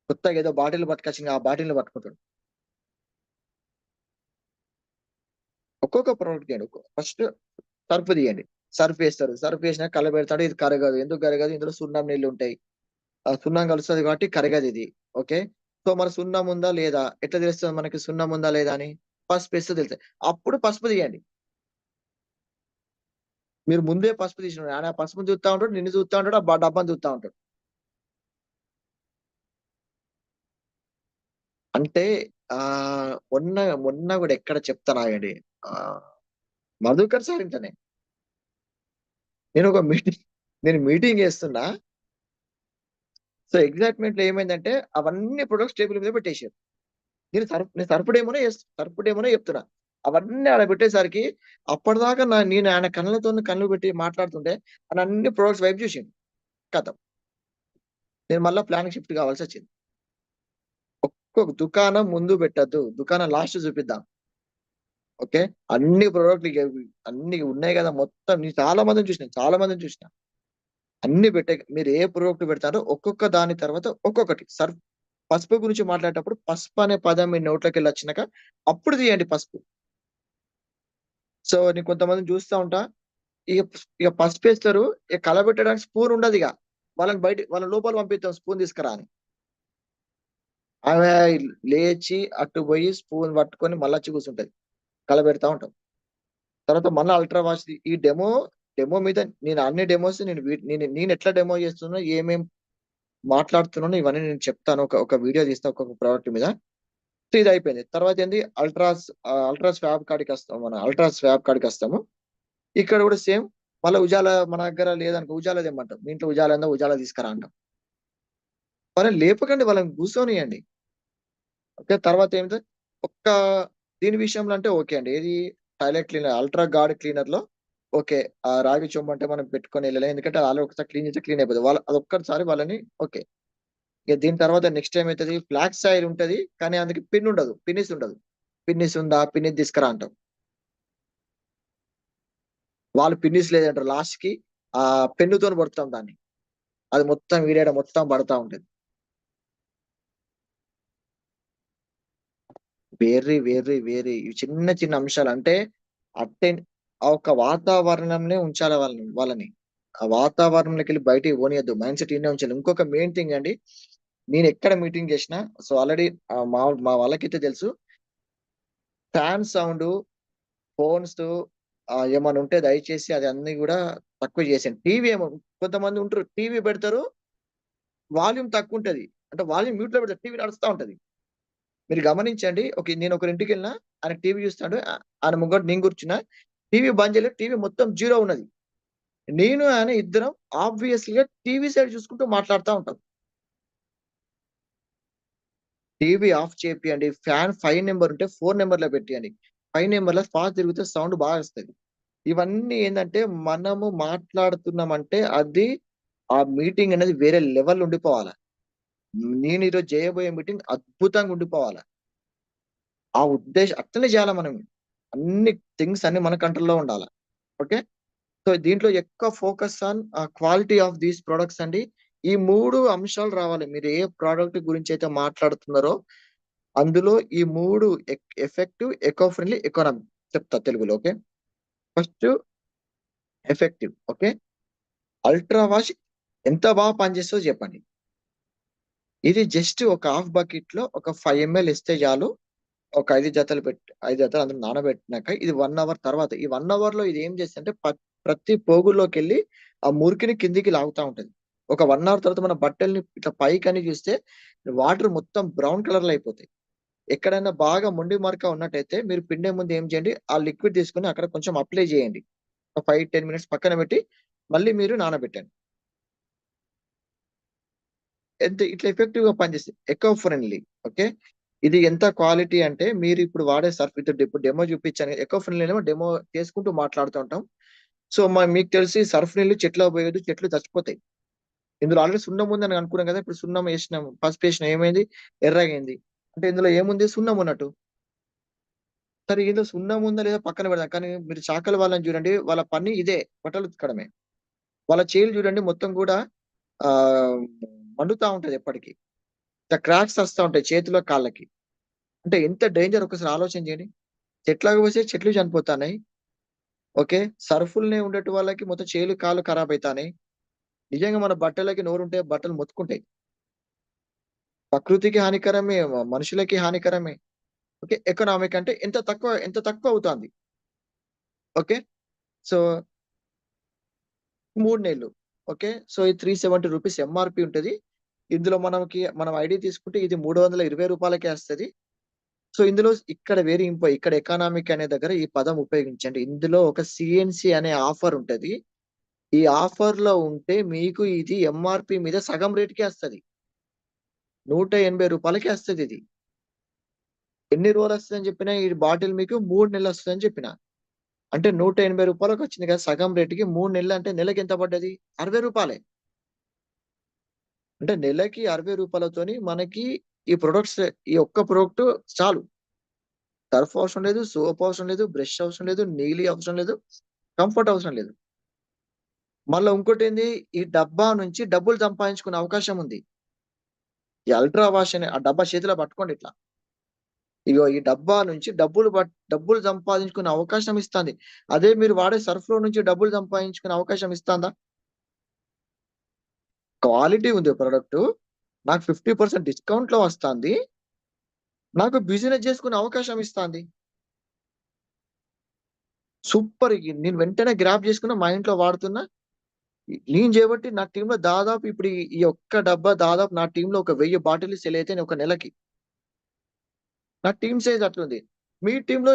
కొత్తగా ఏదో బాటిల్ పట్టుకొచ్చింది, ఆ బాటిల్ పట్టుకుంటాడు. ఒక్కొక్క ప్రోడక్ట్ తీయండి. ఫస్ట్ సర్ఫ్ తీయండి, సర్ఫ్ వేస్తారు, సర్ఫ్ వేసినా కల పెడతాడు, ఇది కరగదు. ఎందుకు కరగదు? ఇందులో సున్నం నీళ్ళు ఉంటాయి, ఆ సున్నం కలుస్తుంది కాబట్టి కరగదు ఇది. ఓకే, సో మన సున్నం ఉందా లేదా ఎట్లా తెలుస్తుంది మనకి? సున్నం ఉందా లేదా అని పసుపు వేస్తే తెలుస్తుంది. అప్పుడు పసుపు తీయండి. మీరు ముందే పసుపు తీసిన ఆయన పసుపు చూస్తా ఉంటాడు, నిన్ను చూస్తా ఉంటాడు, ఆ డబ్బాని చూస్తా ఉంటాడు. అంటే ఆ మొన్న మొన్న కూడా ఎక్కడ చెప్తాను ఆగండి. ఆ మధుకర్ సార్ ఇంటనే నేను ఒక మీటింగ్ నేను మీటింగ్ చేస్తున్నా. సో ఎగ్జైట్మెంట్ లో ఏమైందంటే అవన్నీ ప్రొడక్ట్స్ టేబుల్ మీద పెట్టేసారు. నేను సర్పుడేమోనే చెప్తున్నా. అవన్నీ ఆడ పెట్టేసరికి అప్పటిదాకా నేను ఆయన కళ్ళతో కళ్ళు పెట్టి మాట్లాడుతుంటే ఆయన అన్ని ప్రొడక్ట్స్ వైపు చూసిండు. కథ నేను మళ్ళీ ప్లాన్ షిఫ్ట్ కావాల్సి వచ్చింది. ఒక్కొక్క దుకాణం ముందు పెట్టద్దు, దుకాణం లాస్ట్ చూపిద్దాం. ఓకే, అన్ని ప్రోడక్ట్లు అన్ని ఉన్నాయి కదా మొత్తం. నేను చాలా మందిని చూసిన అన్ని పెట్టే. మీరు ఏ ప్రోడక్ట్ పెడతారో ఒక్కొక్క దాని తర్వాత ఒక్కొక్కటి. పసుపు గురించి మాట్లాడేటప్పుడు పసుపు అనే పదం మీ నోట్లోకి వెళ్ళి వచ్చినాక అప్పుడు తీయండి పసుపు. సో నేను కొంతమందిని చూస్తా ఉంటా, ఇక ఇక పసుపు వేస్తారు, ఇక కలబెట్టడానికి స్పూన్ ఉండదు. ఇక వాళ్ళ లోపల పంపిస్తాం స్పూన్ తీసుకురా అని. ఆమె లేచి అటు పోయి స్పూన్ పట్టుకొని మళ్ళీ వచ్చి కూర్చుంటది, కలబెడతా ఉంటాం. తర్వాత మళ్ళీ అల్ట్రా వాచ్ ఈ డెమో మీద నేను అన్ని డెమోస్ నేను ఎట్లా డెమో చేస్తున్నా, ఏమేం మాట్లాడుతున్నాను ఇవన్నీ నేను చెప్తాను. ఒక వీడియో తీస్తా ఒక్కొక్క ప్రోడక్ట్ మీద. సో ఇది అయిపోయింది. తర్వాత ఏంది అల్ట్రాస్ ఫ్యాబ్ కాడికి వస్తాం, మన అల్ట్రాస్ ఫ్యాబ్ కాడికి వస్తాము. ఇక్కడ కూడా సేమ్. మళ్ళీ ఉజాలా మన దగ్గర లేదనుకో ఉజాలా తెమ్మంటాం, మీ ఇంట్లో ఉజాలా ఉందా ఉజాలా తీసుకురా అంటాం. వాళ్ళని లేపకండి, వాళ్ళని కూర్చొనియండి. ఓకే, తర్వాత ఏమిటో ఒక్క దీని విషయంలో అంటే ఓకే అండి. ఏది toilet cleaner, ultra guard cleaner లో ఓకే. ఆ రాగి చొమ్ము అంటే మనం పెట్టుకొని వెళ్ళలేదు, ఎందుకంటే అలా ఒకసారి క్లీన్ చేస్తే క్లీన్ అయిపోతుంది. అది ఒక్కసారి వాళ్ళని ఓకే. ఇక దీని తర్వాత నెక్స్ట్ టైం అవుతుంది ఫ్లాక్స్ ఆయిల్ ఉంటది, కానీ అందుకే పిన్ ఉండదు, పిన్నిస్ ఉండదు. పిన్నిస్ ఉందా, పిన్నిస్ తీసుకురా అంటాం. వాళ్ళు పిన్నిస్ లేదంటారు, లాస్ట్ కి ఆ పెన్నుతో పడుతాం దాన్ని, అది మొత్తం వీడియో మొత్తం పడతా ఉంటుంది. వేరే చిన్న చిన్న అంశాలు అంటే అటెండ్ ఆ ఒక వాతావరణంలో ఉంచాలి వాళ్ళని. ఆ వాతావరణంలోకి వెళ్ళి బయటికి పోనీయద్దు, మైండ్ సెట్ ఇండే ఉంచాలి. ఇంకొక మెయిన్ థింగ్ అండి, నేను ఎక్కడ మీటింగ్ చేసినా, సో ఆల్రెడీ మా వాళ్ళకైతే తెలుసు, ఫ్యాన్ సౌండ్, ఫోన్స్ ఏమైనా ఉంటే దయచేసి అది అన్ని కూడా తక్కువ చేసాను. టీవీ ఏమో కొంతమంది ఉంటారు, టీవీ పెడతారు, వాల్యూమ్ తక్కువ ఉంటది, అంటే వాల్యూమ్ మ్యూట్ లో పెడతారు, టీవీ నడుస్తూ ఉంటది. మీరు గమనించండి. నేను ఒకరి ఇంటికి వెళ్ళినా, ఆయన టీవీ చూస్తాడు, ఆయన ముంగట నేను కూర్చున్నా, టీవీ బంద్ చేయలేదు, టీవీ మొత్తం జీరో ఉన్నది. నేను ఆయన ఇద్దరం ఆబ్వియస్లీగా టీవీ సైడ్ చూసుకుంటూ మాట్లాడుతూ ఉంటాం. టీవీ ఆఫ్ చేపియండి, ఫ్యాన్ 5 నెంబర్ ఉంటే 4 నెంబర్ లో పెట్టియండి. 5 నెంబర్ లో ఫాస్ట్ తిరిగితే సౌండ్ బాగా వస్తుంది. ఇవన్నీ ఏంటంటే మనము మాట్లాడుతున్నామంటే అది ఆ మీటింగ్ అనేది వేరే లెవెల్ ఉండిపోవాలి. నేను ఈరోజు చేయబోయే మీటింగ్ అద్భుతంగా ఉండిపోవాలి. ఆ ఉద్దేశం అట్లనే చేయాలి మనం. అన్ని థింగ్స్ అన్ని మన కంట్రోల్లో ఉండాలి. ఓకే, సో దీంట్లో ఎక్కువ focus on quality of these products అండి. ఈ 3 అంశాలు రావాలి. మీరు ఏ ప్రోడక్ట్ గురించి అయితే మాట్లాడుతున్నారో అందులో ఈ 3 ఎఫెక్టివ్, ఎకో ఫ్రెండ్లీ, ఎకానమీ చెప్తా తెలుగులో. Okay, first effective. Okay, ultra wash ఎంత బాగా పనిచేస్తుందో చెప్పండి. ఇది జస్ట్ ఒక హాఫ్ బకెట్ లో ఒక 5 ml ఇస్తే చాలు. ఒక 5 జతలు అందులో నానబెట్టినాక ఇది 1 అవర్ తర్వాత, ఈ 1 అవర్ లో ఇది ఏం చేస్తుంటే ప్రతి పోగుల్లోకి వెళ్ళి ఆ మురికిని కిందికి లాగుతా ఉంటది. ఒక 1 అవర్ తర్వాత మన బట్టల్ని ఇట్లా పైకి అని చూస్తే వాటర్ మొత్తం బ్రౌన్ కలర్ లో అయిపోతాయి. ఎక్కడైనా బాగా మొండి మరక ఉన్నట్టయితే మీరు పిండే ముందు ఏం చేయండి, ఆ లిక్విడ్ తీసుకుని అక్కడ కొంచెం అప్లై చేయండి. ఒక 5-10 మినిట్స్ పక్కన పెట్టి మళ్ళీ మీరు నానబెట్టండి. ఎంత ఇట్లా ఎఫెక్టివ్ గా పనిచేస్తుంది, ఎకో ఫ్రెండ్లీ. ఓకే, ఇది ఎంత క్వాలిటీ అంటే మీరు ఇప్పుడు వాడే సర్ఫ్ ఇప్పుడు డెమో చూపించాను. ఎకో ఫ్రెండ్లీ డెమో చేసుకుంటూ మాట్లాడుతూ ఉంటాం. సో మీకు తెలిసి సర్ఫ్ నీళ్ళు చెట్లు పోయేది, చెట్లు చచ్చిపోతాయి. ఇందులో ఆల్రెడీ సున్నం ఉందని అనుకున్నాం కదా, ఇప్పుడు సున్నం వేసినాం, పసుపు వేసినాం, ఏమైంది? ఎర్రగైంది. అంటే ఇందులో ఏముంది? సున్నం ఉన్నట్టు. సరే ఏదో సున్నం ఉందా లేదా పక్కన పెడదాం. కానీ మీరు చాకల వాళ్ళని చూడండి, వాళ్ళ పని ఇదే బట్టలు ఉతకడమే. వాళ్ళ చేతులు చూడండి మొత్తం కూడా ఆహ్, మండుతా ఉంటది ఎప్పటికి. ఇట్లా క్రాక్స్ వస్తా ఉంటాయి చేతిలో, కాళ్ళకి. అంటే ఎంత డేంజర్ ఒకసారి ఆలోచన చేయండి. చెట్లకు పోస్తే చెట్లు చనిపోతాన్నాయి. ఓకే. సర్ఫుల్నే ఉండేటి వాళ్ళకి మొత్తం చేలు, కాళ్ళు ఖరాబ్ అయితాన్నాయి. నిజంగా మన బట్టలకి నోరుంటే బట్టలు మొత్తుకుంటాయి. ప్రకృతికి హానికరమే, మనుషులకి హానికరమే. ఓకే. ఎకనామిక్ అంటే ఎంత తక్కువ అవుతాంది. ఓకే. సో 3 నెలలు. ఓకే. సో ఇది రూ. 370 ఎంఆర్‌పీ ఉంటది. ఇందులో మనం ఐడీ తీసుకుంటే ఇది రూ. 320కే వస్తది. సో ఇందులో ఇక్కడ ఇక్కడ ఎకనామిక్ అనే దగ్గర ఈ పదం ఉపయోగించండి. ఇందులో ఒక సీఎన్‌సీ అనే ఆఫర్ ఉంటది. ఈ ఆఫర్‌లో ఉంటే మీకు ఇది ఎంఆర్‌పీ మీద సగం రేట్‌కే వస్తది. రూ. 180కే వస్తదిది. ఎన్ని రోజులొస్తదని చెప్పినా ఈ బాటిల్ మీకు 3 నెలలొస్తదని చెప్పిన. అంటే రూ. 180కి వచ్చింది కదా! సగం రేట్‌కి 3 నెలలు అంటే నెలకెంత పడ్డది? రూ. 60. అంటే నెలకి రూ. 60తోని మనకి ఈ ప్రొడక్ట్స్, ఈ ఒక్క ప్రొడక్ట్ చాలు. సర్ఫ్ అవసరం లేదు, సోప్ అవసరం లేదు, బ్రష్ అవసరం లేదు, నీలి అవసరం లేదు, కంఫర్ట్ అవసరం లేదు. మళ్ళా ఇంకోటేంది, ఈ డబ్బా నుంచి డబ్బులు సంపాదించుకునే అవకాశం ఉంది. ఈ అల్ట్రా వాష్ అనే ఆ డబ్బా చేతిలో పట్టుకోండి ఇట్లా. ఇగో ఈ డబ్బా నుంచి డబ్బులు సంపాదించుకునే అవకాశం ఇస్తాంది. అదే మీరు వాడే సర్ఫ్‌లో నుంచి డబ్బులు సంపాదించుకునే అవకాశం ఇస్తాందా? క్వాలిటీ ఉంది ప్రొడక్టు. నాకు 50% డిస్కౌంట్‌లో వస్తాంది. నాకు బిజినెస్ చేసుకునే అవకాశం ఇస్తాంది. సూపర్! నేను వెంటనే గ్రాబ్ చేసుకున్న, మా ఇంట్లో వాడుతున్నా. నేను చేయబట్టి నా టీమ్‌లో దాదాపు ఇప్పుడు ఈ ఒక్క డబ్బా దాదాపు నా టీమ్‌లో ఒక 1000 బాటిల్లు సేల్ అయితాయి ఒక నెలకి. నా టీమ్ సైజ్ అట్లుంది. మీ టీమ్‌లో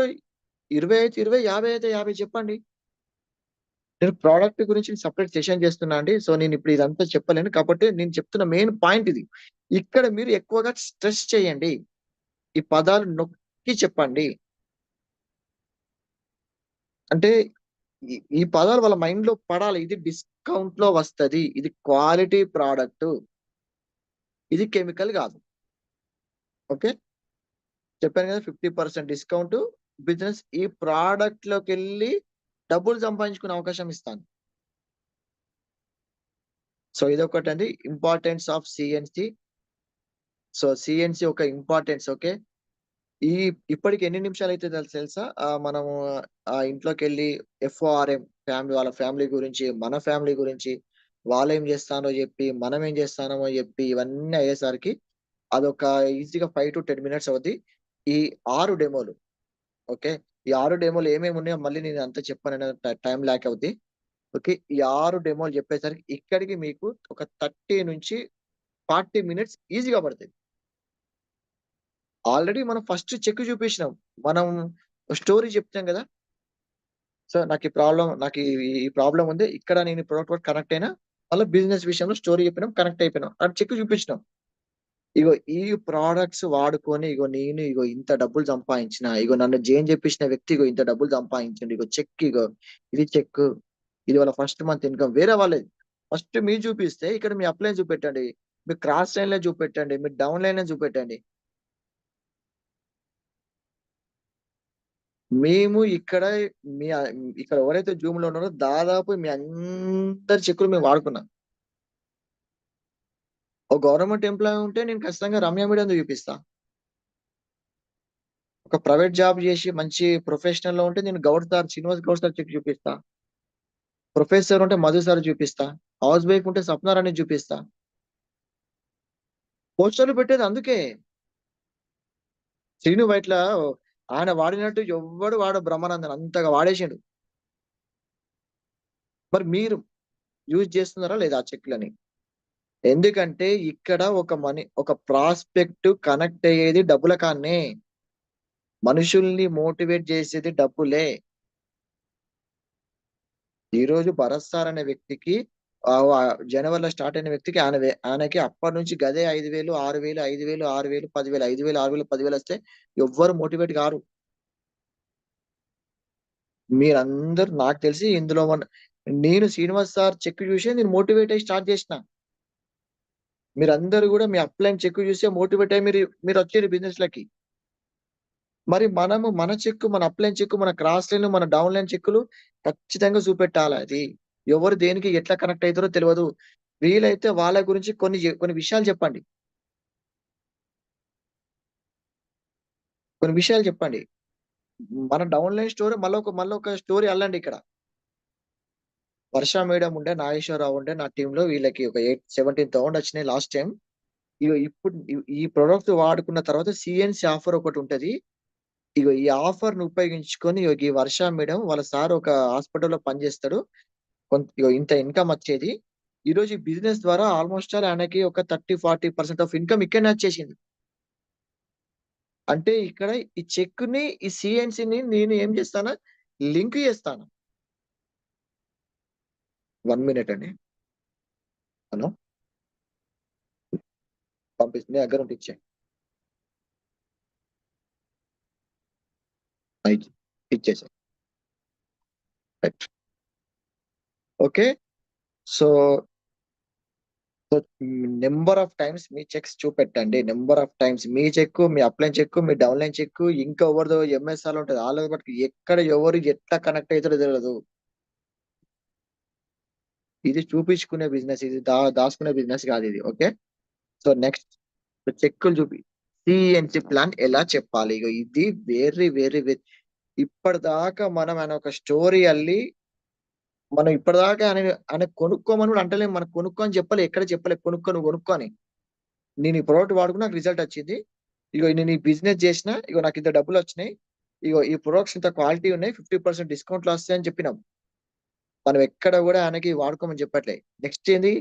20 అయితే 20, 50 అయితే 50 చెప్పండి. నేను ప్రొడక్ట్ గురించి సెపరేట్ సెషన్ చేస్తున్నా అండి. సో నేనిప్పుడు ఇదంతా చెప్పలేను. కాబట్టి నేను చెప్తున్న మెయిన్ పాయింట్ ఇది. ఇక్కడ మీరు ఎక్కువగా స్ట్రెస్ చేయండి. ఈ పదాలు నొక్కి చెప్పండి. అంటే ఈ పదాలు వాళ్ళ మైండ్‌లో పడాలి. ఇది డిస్కౌంట్‌లో వస్తది. ఇది క్వాలిటీ ప్రొడక్టు. ఇది కెమికల్ గాదు. ఓకే. చెప్పాను కదా! 50% డిస్కౌంటు. బిజినెస్ ఈ ప్రొడక్ట్‌లోకెళ్ళి డబ్బులు సంపాదించుకునే అవకాశం ఇస్తాను. సో ఇదొకటండి. Importance of CNC. So CNC ఒక ఇంపార్టెన్స్. ఓకే. ఈ ఇప్పటికి ఎన్ని నిమిషాలైతే తెలుసా? మనము ఇంట్లోకెళ్ళి ఎఫ్ఓఆర్ఎం వాళ్ళ ఫ్యామిలీ గురించి, మన ఫ్యామిలీ గురించి, వాళ్ళేం జేస్తారో జెప్పి, మనమేం జేస్తానమో జెప్పి, ఇవన్నీ అయ్యేసరికి అదొక ఈజీగా 5-10 మినిట్స్ అవుద్ది. ఈ 6 డెమోలు. ఓకే. ఈ 6 డెమోలు ఏమేమున్నాయో మళ్ళీ నేను అంతా చెప్పాననే టైమ్ ల్యాక్ అవుద్ది. ఓకే. ఈ 6 డెమోలు చెప్పేసరికి ఇక్కడికి మీకు ఒక 30-40 మినిట్స్ ఈజీగా పడతది. ఆల్రెడీ మనం ఫస్ట్ చెక్ చూపించినాం. మనం స్టోరీ చెప్తాం గదా! సో నాకు ఈ ప్రాబ్లమ్ ఉంది. ఇక్కడ నేను ఈ ప్రొడక్ట్ వరకు కనెక్ట్ అయినా. మళ్ళా బిజినెస్ విషయంలో స్టోరీ చెప్పినాం, కనెక్ట్ అయిపోయినాం. అని చెక్ చూపించినాం. ఇగో ఈ ప్రొడక్ట్స్ వాడుకొని ఇగో ఇంత డబ్బులు సంపాదించిన. ఇగో నన్ను జైన్ జేపిచ్చిన వ్యక్తి ఇగో ఇంత డబ్బులు సంపాదించిండు. ఇగో చెక్ ఇగో. ఇది చెక్. ఇది వాళ్ళ ఫస్ట్ మంత్ ఇన్‌కమ్. వేరే వాళ్ళది. ఫస్ట్ మీరు చూపిస్తే ఇక్కడ మీ అప్ లైన్ చూపెట్టండి. మీ క్రాస్ లైన్‌లో చూపెట్టండి. మీ డౌన్ లైన్‌లో చూపెట్టండి. మేము ఇక్కడ మీ ఇక్కడ ఎవరైతే జూమ్‌లో ఉన్నారో దాదాపు మీ అందరి చెక్కులు మేము వాడుకున్నాం. ఒక గవర్నమెంట్ ఎంప్లాయీ ఉంటే నేను ఖచ్చితంగా రమ్య మీడియాని చూపిస్తా. ఒక ప్రైవేట్ జాబ్ చేసి మంచి ప్రొఫెషనల్‌లో ఉంటే నేను శ్రీనివాస్ గౌడ్ సార్ చెక్ చూపిస్తా. ప్రొఫెసర్ ఉంటే మధు సార్ చూపిస్తా. హౌస్ వైఫ్ ఉంటే స్వప్న రాణి చూపిస్తా. పోస్టర్‌లు పెట్టేది అందుకే. శ్రీను వైట్ల ఆయన వాడినట్టు ఎవ్వడు వాడడు బ్రహ్మానందన్ అంతగా వాడేసిండు. మరి మీరు యూజ్ చేస్తున్నారా లేదా ఆ చెక్‌లని? ఎందుకంటే ఇక్కడ ఒక ప్రాస్పెక్ట్ కనెక్ట్ అయ్యేది డబ్బుల కాడనే. మనుషుల్ని మోటివేట్ చేసేది డబ్బులే. ఈరోజు భరత్ సార్ అనే వ్యక్తికి జనవరిలో స్టార్ట్ అయిన వ్యక్తికి ఆయనకి అప్పటి నుంచి గదే 5,000, 6,000, 5,000, 6,000, 10,000, 5,000, 6,000, 10,000 వస్తే ఎవ్వరు మోటివేట్ గారు. మీరందరూ నాకు తెలిసి ఇందులో నేను శ్రీనివాస్ సార్ చెక్ చూసే నేను మోటివేట్ అయ్యి స్టార్ట్ చేసిన. మీరందరూ కూడా మీ అప్లైన్ చెక్ చూసే మోటివేట్ అయ్యి మీరొచ్చారు బిజినెస్‌లకి. మరి మనము మన చెక్కు, మన అప్ లైన్ చెక్కు, మన క్రాస్ లైన్, మన డౌన్ లైన్ చెక్కులు ఖచ్చితంగా చూపెట్టాలి. అది ఎవరు దేనికి ఎట్లా కనెక్ట్ అవుతారో తెలియదు. వీలైతే వాళ్ళ గురించి కొన్ని విషయాలు చెప్పండి. కొన్ని విషయాలు చెప్పండి. మన డౌన్ లైన్ స్టోరీ మళ్ళొక స్టోరీ అల్లండి ఇక్కడ. వర్ష మేడం ఉండే, నాగేశ్వరరావు ఉండే నా టీంలో, వీళ్ళకి ఒక 17,000 వచ్చినాయి లాస్ట్ టైం. ఇప్పుడు ఈ ప్రొడక్ట్ వాడుకున్న తర్వాత సిఎన్సి ఆఫర్ ఒకటి ఉంటది. ఈ ఆఫర్ ను ఉపయోగించుకొని ఈ వర్ష మేడం వాళ్ళ సార్ ఒక హాస్పిటల్లో పనిచేస్తాడు. ఇంత ఇన్కమ్ వచ్చేది. ఈ రోజు ఈ బిజినెస్ ద్వారా ఆల్మోస్ట్ ఆయనకి ఒక 30-40% ఆఫ్ ఇన్కమ్ ఇక్కడనే వచ్చేసింది. అంటే ఇక్కడ ఈ చెక్ ని, ఈ సిఎన్సిని నేను ఏం చేస్తాను, లింక్ చేస్తాను. 1 మినిట్ అండి. హలో, పంపిస్తుంది దగ్గర ఉంటే ఇచ్చే ఇచ్చేసా. Right. Okay. So number of times మీ చెక్స్ చూపెట్టండి. నెంబర్ ఆఫ్ టైమ్స్ మీ చెక్, మీ అప్లైన్ చెక్, మీ డౌన్ లైన్ చెక్, ఇంకా ఎవరిదో ఎంఎస్ఆర్ ఉంటుంది వాళ్ళ బట్టి ఎక్కడ ఎవరు ఎట్లా కనెక్ట్ అవుతారో తెలియదు. ఇది చూపించుకునే బిజినెస్, ఇది దాచుకునే బిజినెస్ కాదు ఇది. ఓకే. సో నెక్స్ట్ చెక్కులు చూపి సిఎన్సి ప్లాన్ ఎలా చెప్పాలి. ఇది వెరీ వెరీ ఇప్పటిదాకా మనం ఆయన ఒక స్టోరీ అల్లి, మనం ఇప్పటిదాకా ఆయన కొనుక్కోమని కూడా అంటలేము. మనం కొనుక్కో అని చెప్పలే, ఎక్కడ చెప్పలే కొనుక్కో అని. నేను ఈ ప్రోడక్ట్ వాడుకుని నాకు రిజల్ట్ వచ్చింది. నేను ఈ బిజినెస్ చేసిన, నాకు ఇంత డబ్బులు వచ్చినాయి. ఈ ప్రొడక్ట్స్ ఇంత క్వాలిటీ ఉన్నాయి, 50% డిస్కౌంట్లు వస్తాయి అని చెప్పినాం. మనం ఎక్కడ కూడా ఆయనకి వాడుకోమని చెప్పట్లే. నెక్స్ట్ ఏంది,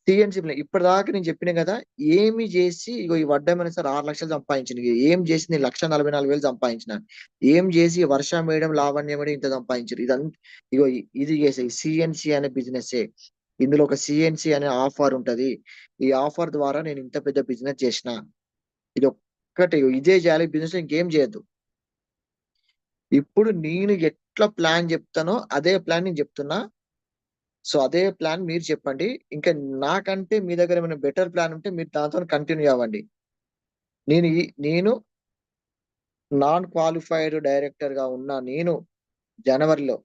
సిఎన్సి ప్లాన్. ఇప్పటిదాకా నేను చెప్పిన కదా, ఏమి చేసి ఈ వడ్డమైన సార్ 6 లక్షలు సంపాదించింది, ఏం చేసి నేను 1,44,000 సంపాదించిన, ఏం చేసి వర్ష మేడం, లావణ్య మేడం ఇంత సంపాదించారు. ఇది చేసే సిఎన్సి అనే బిజినెస్. ఇందులో ఒక సిఎన్సి అనే ఆఫర్ ఉంటది. ఈ ఆఫర్ ద్వారా నేను ఇంత పెద్ద బిజినెస్ చేసిన. ఇది ఒక్కటి, ఇదే చేయాలి బిజినెస్, ఇంకేం చేయొద్దు. ఇప్పుడు నేను ఎట్లా ప్లాన్ చెప్తానో అదే ప్లాన్ నేను చెప్తున్నా. సో అదే ప్లాన్ మీరు చెప్పండి. ఇంకా నాకంటే మీ దగ్గర ఏమైనా బెటర్ ప్లాన్ ఉంటే మీరు దాంతో కంటిన్యూ అవ్వండి. నేను నాన్ క్వాలిఫైడ్ డైరెక్టర్ గా ఉన్న నేను జనవరిలో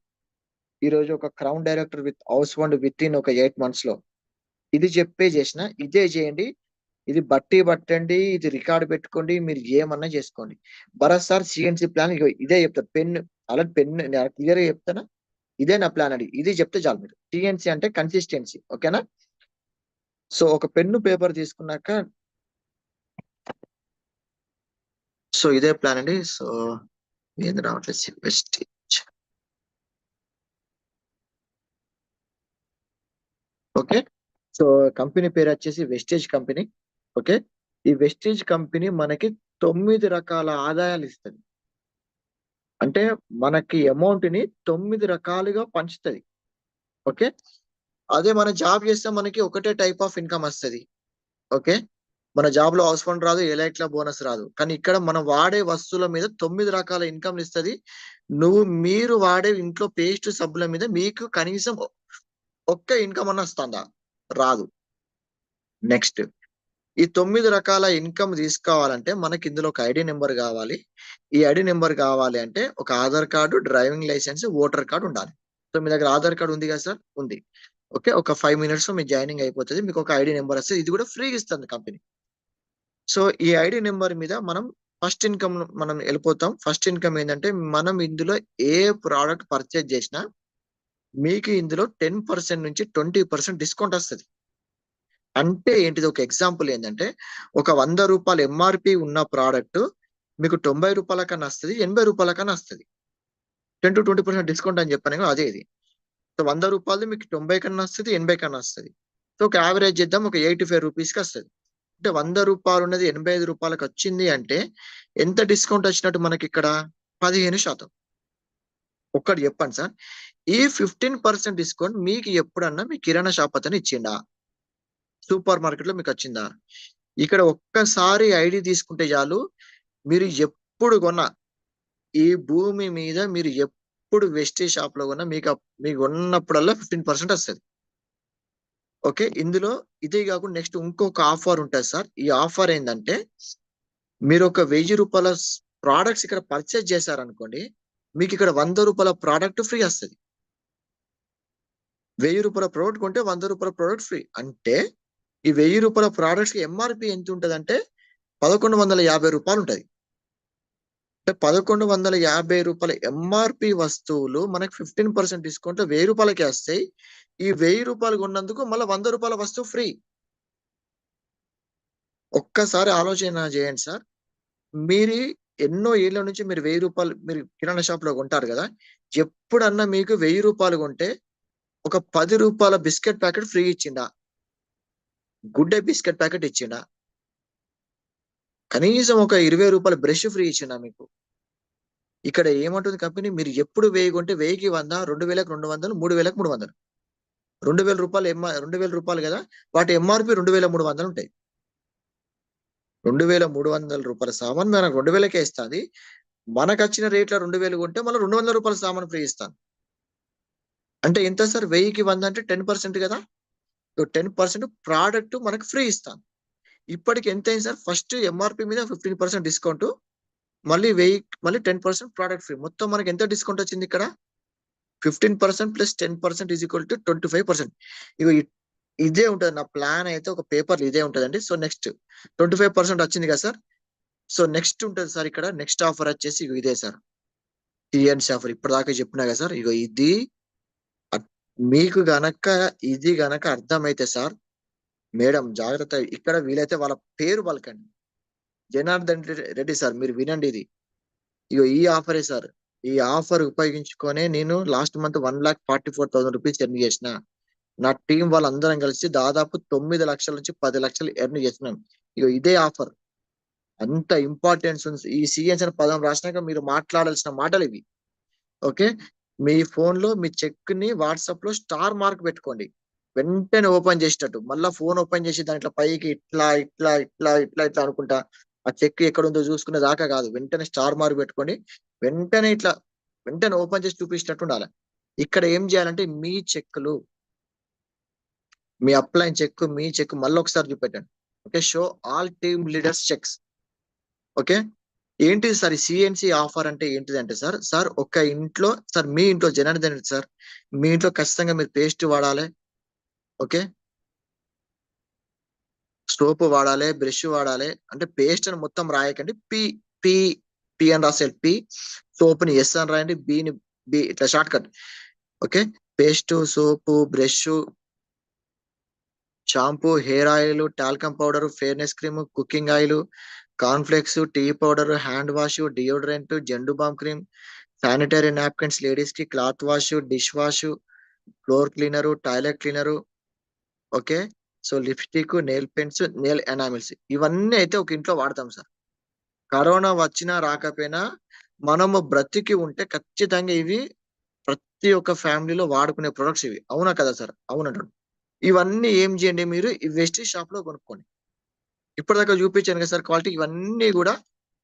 ఈరోజు ఒక crown director with house fund with in ఒక 8 months లో ఇది చేసిన. ఇదే చేయండి. ఇది పట్టండి, ఇది రికార్డు పెట్టుకోండి, మీరు ఏమన్నా చేసుకోండి. భరత్ సార్ సిఎన్సి ప్లాన్ ఇదే చెప్తా. అలా క్లియర్ గా చెప్తానా, ఇదే నా ప్లాన్ అండి. ఇది చెప్తే చాలు. మీరు టిఎన్సి అంటే కన్సిస్టెన్సీ. ఓకేనా. సో ఒక పెన్ను పేపర్ తీసుకున్నాక, సో ఇదే ప్లాన్ అండి. సో ఏది రావట్లేదు, వెస్టేజ్. ఓకే. సో కంపెనీ పేరు వచ్చేసి వెస్టేజ్ కంపెనీ. ఓకే. ఈ వెస్టేజ్ కంపెనీ మనకి 9 రకాల ఆదాయాలు ఇస్తుంది. అంటే మనకి అమౌంట్ ని 9 రకాలుగా పంచుతుంది. ఓకే. అదే మన జాబ్ చేస్తే మనకి ఒకటే టైప్ ఆఫ్ ఇన్కమ్ వస్తుంది. ఓకే. మన జాబ్ లో హౌస్ ఫండ్ రాదు, ఎలైట్ల బోనస్ రాదు. కానీ ఇక్కడ మనం వాడే వస్తువుల మీద 9 రకాల ఇన్కమ్ ఇస్తుంది. మీరు వాడే ఇంట్లో పేస్ట్ సబ్బుల మీద మీకు కనీసం ఒక్క ఇన్కమ్ అన్న వస్తుందా? రాదు. నెక్స్ట్, ఈ 9 రకాల ఇన్కమ్ తీసుకోవాలంటే మనకి ఇందులో ఒక ఐడి నెంబర్ కావాలి. ఈ ఐడి నెంబర్ కావాలి అంటే ఒక Aadhaar card, driving licence, voter card ఉండాలి. సో మీ దగ్గర ఆధార్ కార్డు ఉంది కదా సార్? ఉంది. ఓకే. ఒక 5 minutes లో మీ జాయినింగ్ అయిపోతుంది. మీకు ఒక ఐడి నెంబర్ వస్తుంది. ఇది కూడా ఫ్రీగా ఇస్తుంది కంపెనీ. సో ఈ ఐడి నెంబర్ మీద మనం ఫస్ట్ ఇన్కమ్ మనం వెళ్ళిపోతాం. ఫస్ట్ ఇన్కమ్ ఏంటంటే, మనం ఇందులో ఏ ప్రోడక్ట్ పర్చేజ్ చేసినా మీకు ఇందులో 10% నుంచి 20% డిస్కౌంట్ వస్తుంది. అంటే ఏంటిది, ఒక ఎగ్జాంపుల్ ఏంటంటే, ఒక 100 రూపాయలు ఎంఆర్పి ఉన్న ప్రోడక్ట్ మీకు 90 రూపాయల కన్నా వస్తుంది, 80 రూపాయల కన్నా వస్తుంది. 10 to 20% డిస్కౌంట్ అని చెప్పాను కదా, అదే ఇది. సో 100 రూపాయలు మీకు 90 కన్నా వస్తుంది, 80 కన్నా వస్తుంది. సో ఒక యావరేజ్ చేద్దాం, ఒక 85 రూపీస్కి వస్తుంది. అంటే 100 రూపాయలు ఉన్నది 85 రూపాయలకు వచ్చింది అంటే ఎంత డిస్కౌంట్ వచ్చినట్టు మనకి ఇక్కడ? 15%. ఒక్కటి చెప్పండి సార్, ఈ 15% డిస్కౌంట్ మీకు ఎప్పుడన్నా మీ కిరాణా షాప్ అతను ఇచ్చిండా? సూపర్ మార్కెట్ లో మీకు వచ్చిందా? ఇక్కడ ఒక్కసారి ఐడి తీసుకుంటే చాలు, మీరు ఎప్పుడు కొన్నా ఈ భూమి మీద, మీరు ఎప్పుడు వెస్టేజ్ షాప్ లో కొన్నా మీకు ఉన్నప్పుడల్లా 15% వస్తుంది. ఓకే. ఇందులో ఇదే కాకుండా నెక్స్ట్ ఇంకొక ఆఫర్ ఉంటుంది సార్. ఈ ఆఫర్ ఏంటంటే, మీరు ఒక 1000 రూపాయల ప్రోడక్ట్స్ ఇక్కడ పర్చేజ్ చేశారనుకోండి, మీకు ఇక్కడ 100 రూపాయల ప్రోడక్ట్ ఫ్రీ వస్తుంది. 1000 రూపాయల ప్రోడక్ట్ కొంటే 100 రూపాయల ప్రోడక్ట్ ఫ్రీ. అంటే ఈ 1000 రూపాయల ప్రోడక్ట్స్ కి ఎంఆర్పి ఎంత ఉంటుంది అంటే 1150 రూపాయలు ఉంటుంది. అంటే 1150 రూపాయల ఎంఆర్పి వస్తువులు మనకి 15% డిస్కౌంట్ 1000 రూపాయలకి వస్తాయి. ఈ 1000 రూపాయలు కొన్నందుకు మళ్ళీ 100 రూపాయల వస్తువు ఫ్రీ. ఒక్కసారి ఆలోచన చేయండి సార్. మీరు ఎన్నో ఏళ్ల నుంచి మీరు 1000 రూపాయలు మీరు కిరాణా షాప్ లో కొంటారు కదా, ఎప్పుడన్నా మీకు 1000 రూపాయలు కొంటే ఒక 10 రూపాయల బిస్కెట్ ప్యాకెట్ ఫ్రీ ఇచ్చిండా? గుడ్ డే బిస్కెట్ ప్యాకెట్ ఇచ్చిండా? కనీసం ఒక 20 రూపాయల బ్రష్ ఫ్రీ ఇచ్చిండా మీకు? ఇక్కడ ఏమంటుంది కంపెనీ, మీరు ఎప్పుడు 1000 కొంటే 1000కి 100, 2000కి 200, 3000కి 300. 2000 రూపాయలు 2000 రూపాయలు కదా, వాటి ఎంఆర్పి 2300 ఉంటాయి. 2300 రూపాయల సామాన్ మనకు 2000కే ఇస్తుంది. మనకు వచ్చిన రేట్ల 2000 కొంటే మళ్ళీ 200 రూపాయల సామాన్ ఫ్రీ ఇస్తాను. అంటే ఎంత సార్? 1000కి 100 అంటే 10% కదా. 10% ప్రోడక్ట్ మనకు ఫ్రీ ఇస్తాను. ఇప్పటికి ఎంత అయింది సార్? ఫస్ట్ ఎంఆర్పి మీద 15% డిస్కౌంట్, మళ్ళీ 1000 మళ్ళీ 10% ప్రోడక్ట్ ఫ్రీ. మొత్తం మనకి ఎంత డిస్కౌంట్ వచ్చింది ఇక్కడ? 15% ప్లస్ 10% ఈజ్ ఈక్వల్ టు 25%. ఇగో ఇదే ఉంటుంది నా ప్లాన్ అయితే, ఒక పేపర్ ఇదే ఉంటుందండి. సో నెక్స్ట్ 25% వచ్చింది కదా సార్. సో నెక్స్ట్ ఉంటుంది సార్ ఇక్కడ నెక్స్ట్ ఆఫర్ వచ్చేసి ఇగో ఇదే సార్, టీఎన్స్ ఆఫర్. ఇప్పటిదాకా చెప్పినా కదా సార్. ఇగో ఇది మీకు గనక ఇది గనక అర్థమైతే సార్, మేడం జాగ్రత్త, ఇక్కడ వీలైతే వాళ్ళ పేరు పలకండి, జనార్దన్ రెడ్డి సార్, మీరు వినండి ఇది. ఇగో ఈ ఆఫరే సార్. ఈ ఆఫర్ ఉపయోగించుకొని నేను లాస్ట్ మంత్ 1,44,000 రూపీస్ ఎర్న్ చేసిన. నా టీం వాళ్ళందరం కలిసి దాదాపు 9 లక్షల నుంచి 10 లక్షలు ఎర్న్ చేసినాం. ఇగో ఇదే ఆఫర్. అంత ఇంపార్టెన్స్ ఉంది. ఈ సిఎన్స్ అనే పదం రాసినాక మీరు మాట్లాడాల్సిన మాటలు ఇవి. ఓకే, మీ ఫోన్ లో మీ చెక్ ని వాట్సాప్ లో స్టార్ మార్క్ పెట్టుకోండి, వెంటనే ఓపెన్ చేసేటట్టు. మళ్ళీ ఫోన్ ఓపెన్ చేసి దాంట్లో పైకి ఇట్లా ఇట్లా ఇట్లా ఇట్లా ఇట్లా అనుకుంటా ఆ చెక్ ఎక్కడ ఉందో చూసుకునే దాకా కాదు, వెంటనే స్టార్ మార్క్ పెట్టుకోండి. వెంటనే ఇట్లా వెంటనే ఓపెన్ చేసి చూపించినట్టు ఉండాలి. ఇక్కడ ఏం చేయాలంటే మీ చెక్కులు, మీ అప్లైన్ చెక్, మీ చెక్ మళ్ళీ ఒకసారి చూపెట్టండి. Okay, show all team leaders checks. Okay, ఏంటిది సార్ ఈ సిఎన్సి ఆఫర్ అంటే ఏంటిది అంటే సార్ ఒక ఇంట్లో సార్, మీ ఇంట్లో జనార్దన్ రెడ్డి సార్, మీ ఇంట్లో ఖచ్చితంగా మీరు పేస్ట్ వాడాలి. ఓకే, సోప్ వాడాలి, బ్రష్ వాడాలి. అంటే పేస్ట్ అని మొత్తం రాయకండి, పి పి పి అని రాసేయాలి. పి, సోప్ ని ఎస్ అని రాయండి, బిని బి, ఇట్లా short cut. Okay, paste, soap, brush, shampoo, hair oil, talcum powder, fairness cream, cooking oil, cornflakes, tea powder, hand wash, deodorant, Zandu balm cream, sanitary napkins ladies కి, cloth wash, dish wash, floor cleaner, toilet cleaner. Okay, so lipstick, nail paints, nail enamels, ఇవన్నీ అయితే ఒక ఇంట్లో వాడతాం సార్. కరోనా వచ్చినా రాకపోయినా మనము బ్రతికి ఉంటే ఖచ్చితంగా ఇవి ప్రతి ఒక్క ఫ్యామిలీలో వాడుకునే ప్రొడక్ట్స్ ఇవి. అవునా కదా సార్? అవునంటాడు. ఇవన్నీ ఏం చేయండి, మీరు ఈ వెస్టీజ్ షాప్ లో కొనుక్కోండి. ఇప్పటిదాకా చూపించాను కదా సార్ క్వాలిటీ. ఇవన్నీ కూడా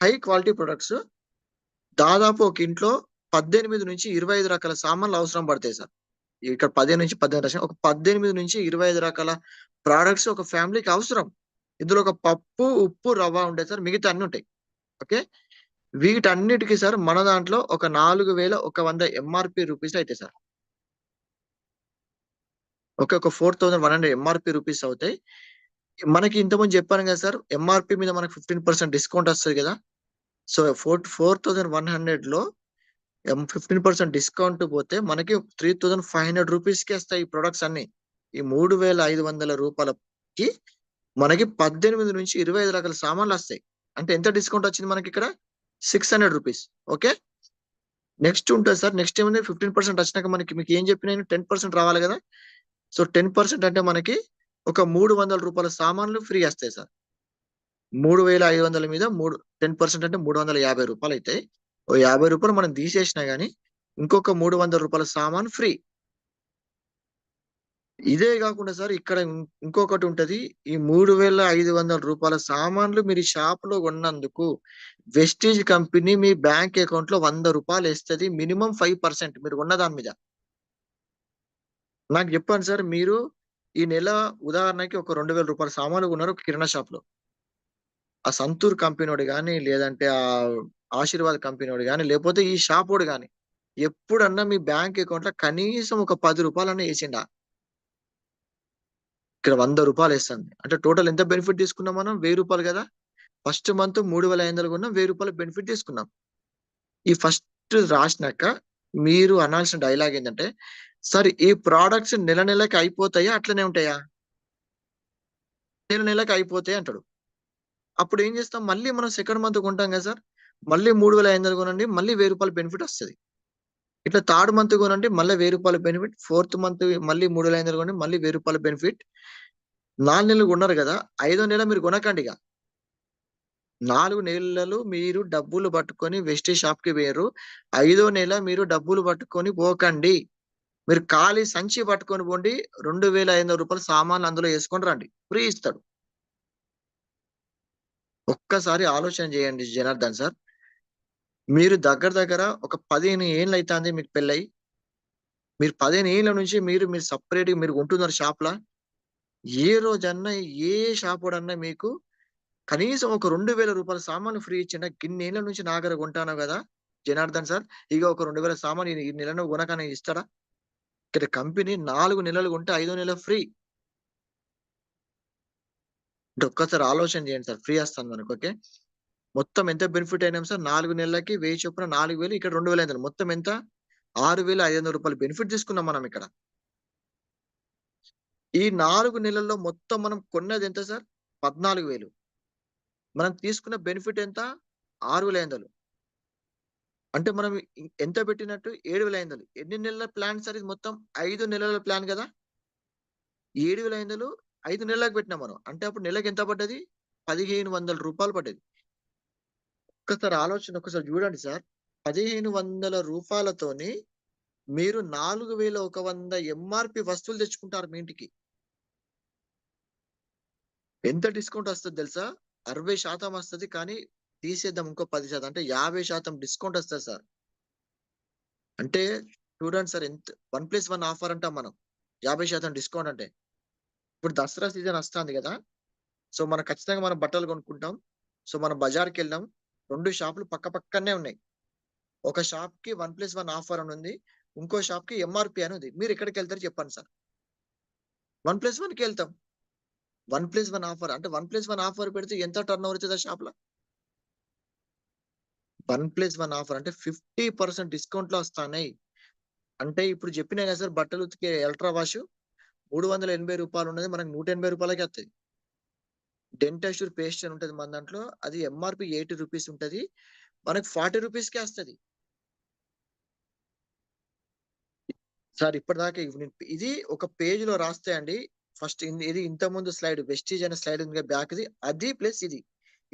హై క్వాలిటీ ప్రొడక్ట్స్. దాదాపు ఒక ఇంట్లో 18 నుంచి 25 రకాల సామాన్లు అవసరం పడతాయి సార్. ఇక్కడ 15 నుంచి 18 రకాల, ఒక 18 నుంచి 25 రకాల ప్రోడక్ట్స్ ఒక ఫ్యామిలీకి అవసరం. ఇందులో ఒక పప్పు, ఉప్పు, రవ్వ ఉంటాయి సార్, మిగతా అన్ని ఉంటాయి. ఓకే, వీటన్నిటికీ సార్ మన దాంట్లో ఒక 4,100 ఎంఆర్పి రూపీస్ అయితే సార్. ఓకే, ఒక 4,100 ఎంఆర్పి రూపీస్ అవుతాయి. మనకి ఇంతకుముందు చెప్పాను కదా సార్, ఎంఆర్పి మీద మనకు 15% డిస్కౌంట్ వస్తుంది కదా. సో 4,100 లో 15% డిస్కౌంట్ పోతే మనకి 3,500 రూపీస్ కి వస్తాయి ఈ ప్రొడక్ట్స్ అన్ని. ఈ 3,500 రూపాయలకి మనకి 18 నుంచి 25 రకాల సామాన్లు వస్తాయి. అంటే ఎంత డిస్కౌంట్ వచ్చింది మనకి ఇక్కడ? 600 రూపీస్. ఓకే, నెక్స్ట్ ఉంటుంది సార్. నెక్స్ట్ ఏమైంది? 15% వచ్చినాక మనకి మీకు ఏం చెప్పిన 10% రావాలి కదా. సో 10% అంటే మనకి ఒక 300 రూపాయల సామాన్లు ఫ్రీ వస్తాయి సార్. 3,500 మీద 10% అంటే 350 రూపాయలు అవుతాయి. ఓ 50 రూపాయలు మనం తీసేసినా గానీ ఇంకొక 300 రూపాయల సామాన్ ఫ్రీ. ఇదే కాకుండా సార్ ఇక్కడ ఇంకొకటి ఉంటది. ఈ 3,500 రూపాయల సామాన్లు మీరు షాప్ లో కొన్నందుకు వెస్టీజ్ కంపెనీ మీ బ్యాంక్ అకౌంట్ లో 100 రూపాయలు వేస్తుంది, మినిమం 5% మీరు కొన్న దాని మీద. నాకు చెప్పండి సార్, మీరు ఈ నెల ఉదాహరణకి ఒక 2,000 రూపాయల సామాన్లు కొన్నారు ఒక కిరాణా షాప్ లో. ఆ సంతూర్ కంపెనీ వాడు కానీ లేదంటే ఆ ఆశీర్వాద్ కంపెనీ వాడు కానీ లేకపోతే ఈ షాప్ వాడు కానీ ఎప్పుడన్నా మీ బ్యాంక్ అకౌంట్ లో కనీసం ఒక 10 రూపాయలన్నా వేసిండా? ఇక్కడ 100 రూపాయలు వేస్తుంది అంటే టోటల్ ఎంత బెనిఫిట్ తీసుకున్నాం మనం? 1000 రూపాయలు కదా. ఫస్ట్ మంత్ 3500 కొన్నాం, 1000 రూపాయలు బెనిఫిట్ తీసుకున్నాం. ఈ ఫస్ట్ రాసినాక మీరు అనాల్సిన డైలాగ్ ఏంటంటే, సార్ ఈ ప్రోడక్ట్స్ నెల నెలకి అయిపోతాయా అట్లనే ఉంటాయా? నెల నెలకి అయిపోతాయి అంటాడు. అప్పుడు ఏం చేస్తాం? మళ్ళీ మనం సెకండ్ మంత్ కొంటాం కదా సార్, మళ్ళీ 3500 కొనండి, మళ్ళీ 1000 రూపాయలు బెనిఫిట్ వస్తుంది. ఇట్లా థర్డ్ మంత్ కొనండి, మళ్ళీ 1000 రూపాయలు బెనిఫిట్. ఫోర్త్ మంత్ మళ్ళీ 3500 కొనండి, మళ్ళీ 1000 రూపాయలు బెనిఫిట్. 4 నెలలు కొన్నారు కదా, 5వ నెల మీరు కొనకండి. ఇక 4 నెలలు మీరు డబ్బులు పట్టుకొని వెస్టీ షాప్ కి వేయరు. 5వ నెల మీరు డబ్బులు పట్టుకొని పోకండి. మీరు ఖాళీ సంచి పట్టుకొని పోండి, 2500 రూపాయలు సామాన్లు అందులో వేసుకొని రండి, ఫ్రీ ఇస్తాడు. ఒక్కసారి ఆలోచన చేయండి జనార్దన్ సార్. మీరు దగ్గర ఒక 15 ఏళ్ళు అవుతుంది మీకు పెళ్ళై. మీరు 15 ఏళ్ళ నుంచి మీరు సపరేట్ మీరు కొంటున్నారు షాప్ లా. ఏ రోజన్నా ఏ షాప్ వాడన్నా మీకు కనీసం ఒక 2000 రూపాయల సామాన్లు ఫ్రీ ఇచ్చిండ? గిన్నేళ్ల నుంచి నా దగ్గర కొంటాను కదా జనార్దన్ సార్, ఇక ఒక 2000 సామాన్ ఈ నెలను కొనకనే ఇస్తాడా? ఇక్కడ కంపెనీ 4 నెలలు కొంటే 5వ నెల ఫ్రీ. అంటే ఒక్కసారి ఆలోచన చేయండి సార్, ఫ్రీ వస్తాను మనకు. ఓకే, మొత్తం ఎంత బెనిఫిట్ అయినాం సార్? 4 నెలలకి 1000 చొప్పున 4000, ఇక్కడ 2500, మొత్తం ఎంత? 6500 రూపాయలు బెనిఫిట్ తీసుకున్నాం మనం ఇక్కడ. ఈ 4 నెలల్లో మొత్తం మనం కొన్నది ఎంత సార్? 14000. మనం తీసుకున్న బెనిఫిట్ ఎంత? 6500. అంటే మనం ఎంత పెట్టినట్టు? 7500. ఎన్ని నెలల ప్లాన్ సార్ ఇది? మొత్తం 5 నెలల ప్లాన్ కదా. 7500 5 నెలలకు పెట్టినాం మనం. అంటే అప్పుడు నెలకి ఎంత పడ్డది? 1500 రూపాయలు పడ్డది. ఒక్కసారి ఆలోచన ఒకసారి చూడండి సార్. 1500 రూపాయలతోని మీరు 4100 ఎంఆర్పి వస్తువులు తెచ్చుకుంటారు మీ ఇంటికి. ఎంత డిస్కౌంట్ వస్తుంది తెలుసా? 60% వస్తుంది. కానీ తీసేద్దాం ఇంకో 10%, అంటే 50% డిస్కౌంట్ వస్తుంది సార్. అంటే చూడండి సార్, ఎంత 1+1 ఆఫర్ అంటాం మనం. 50% డిస్కౌంట్ అంటే ఇప్పుడు దసరా సీజన్ వస్తుంది కదా. సో మనం ఖచ్చితంగా మనం బట్టలు కొనుక్కుంటాం. సో మనం బజార్కి వెళ్ళాం, 2 షాపులు పక్క పక్కనే ఉన్నాయి. ఒక షాప్ కి 1+1 ఆఫర్ అని ఉంది, ఇంకో షాప్ కి ఎంఆర్పి అని ఉంది. మీరు ఎక్కడికి వెళ్తారు చెప్పండి సార్? 1+1 కి వెళ్తాం. 1+1 ఆఫర్ అంటే 1+1 ఆఫర్ పెడితే ఎంత టర్న్ ఓవర్ అవుతుంది ఆ షాప్ లో? 1+1 ఆఫర్ అంటే 50% డిస్కౌంట్ లో వస్తాయి. అంటే ఇప్పుడు చెప్పినా కదా సార్, బట్టలు ఉతికే అల్ట్రా వాష్ 380 రూపాయలు ఉన్నది, మనకి 180 రూపాయలకి వస్తుంది. డెంటాష్యూర్ పేస్ట్ అని ఉంటుంది మన దాంట్లో, అది ఎంఆర్పి 80 రూపీస్ ఉంటుంది, మనకి 40 రూపీస్కే వస్తుంది సార్. ఇప్పటిదాకా ఇది ఒక పేజ్ లో రాస్తే అండి, ఫస్ట్ ఇది ఇంత ముందు స్లైడ్ వెస్టీజ్ అనే స్లైడ్ ఉంది బ్యాక్ ది, అది ప్లస్ ఇది,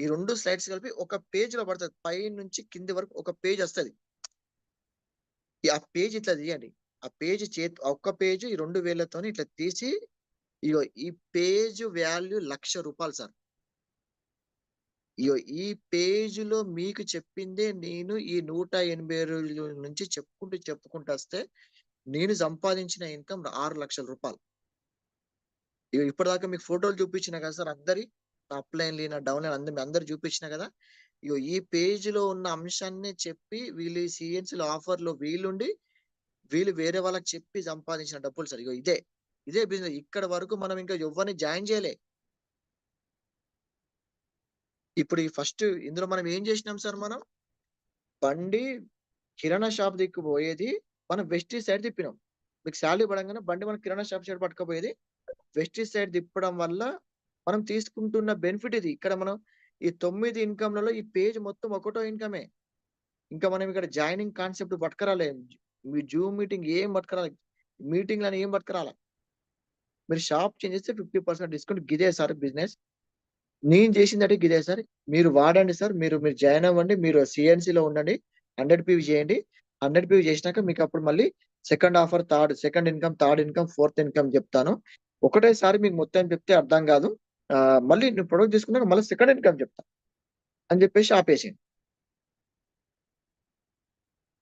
ఈ 2 స్లైడ్స్ కలిపి ఒక పేజ్ లో పడుతుంది. పై నుంచి కింది వరకు ఒక పేజ్ వస్తుంది. ఆ పేజ్ ఇట్లా తీయండి. ఆ పేజ్ ఒక్క పేజ్ ఈ 2000 ఇట్లా తీసి, ఇగో ఈ పేజ్ వాల్యూ 1,00,000 రూపాయలు సార్. ఇగో ఈ పేజ్ లో మీకు చెప్పిందే నేను ఈ 180 రోజుల నుంచి చెప్పుకుంటూ వస్తే నేను సంపాదించిన ఇన్కమ్ 6 లక్షల రూపాయలు. ఇప్పటిదాకా మీకు ఫోటోలు చూపించిన కదా సార్, అందరి అప్లైన్ నా డౌన్ లైన్ అందరు చూపించిన కదా. ఇగో ఈ పేజ్ లో ఉన్న అంశాన్ని చెప్పి వీళ్ళు సిఎన్సీ ఆఫర్ లో వీళ్ళు వేరే వాళ్ళకి చెప్పి సంపాదించిన డబ్బులు సార్. ఇగో ఇదే బిజినెస్. ఇక్కడ వరకు మనం ఇంకా ఎవరిని జాయిన్ చేయలే. ఇప్పుడు ఈ ఫస్ట్ ఇందులో మనం ఏం చేసినాం సార్? మనం బండి కిరాణా షాప్ దిక్కు పోయేది మనం వెస్టీ సైడ్ తిప్పినాం. మీకు శాలరీ పడంగానే బండి మనం కిరాణా షాప్ సైడ్ పట్టుకపోయేది వెస్టీ సైడ్ తిప్పడం వల్ల మనం తీసుకుంటున్న బెనిఫిట్ ఇది. ఇక్కడ మనం ఈ 9 ఇన్కమ్లలో ఈ పేజ్ మొత్తం ఒకటో ఇన్కమే. ఇంకా మనం ఇక్కడ జాయినింగ్ కాన్సెప్ట్ పట్టుకురాలే, మీ జూమ్ మీటింగ్ ఏం పట్టుకురాలి, మీటింగ్ అని ఏం పట్టుకురాల. మీరు షాప్ చేంజ్ చేస్తే 50% డిస్కౌంట్. గిదే sir business. నేను చేసిందంటే గిదే సార్. మీరు వాడండి సార్, మీరు జాయిన్ అవ్వండి, మీరు సిఎన్సీలో ఉండండి, 100 PV చేయండి. 100 PV చేసినాక మీకు అప్పుడు మళ్ళీ second offer, second income, third income, fourth income చెప్తాను. ఒకటేసారి మీకు మొత్తం చెప్తే అర్థం కాదు. మళ్ళీ నువ్వు ప్రొడక్ట్ తీసుకున్నాక మళ్ళీ సెకండ్ ఇన్కమ్ చెప్తా అని చెప్పేసి ఆపేసింది.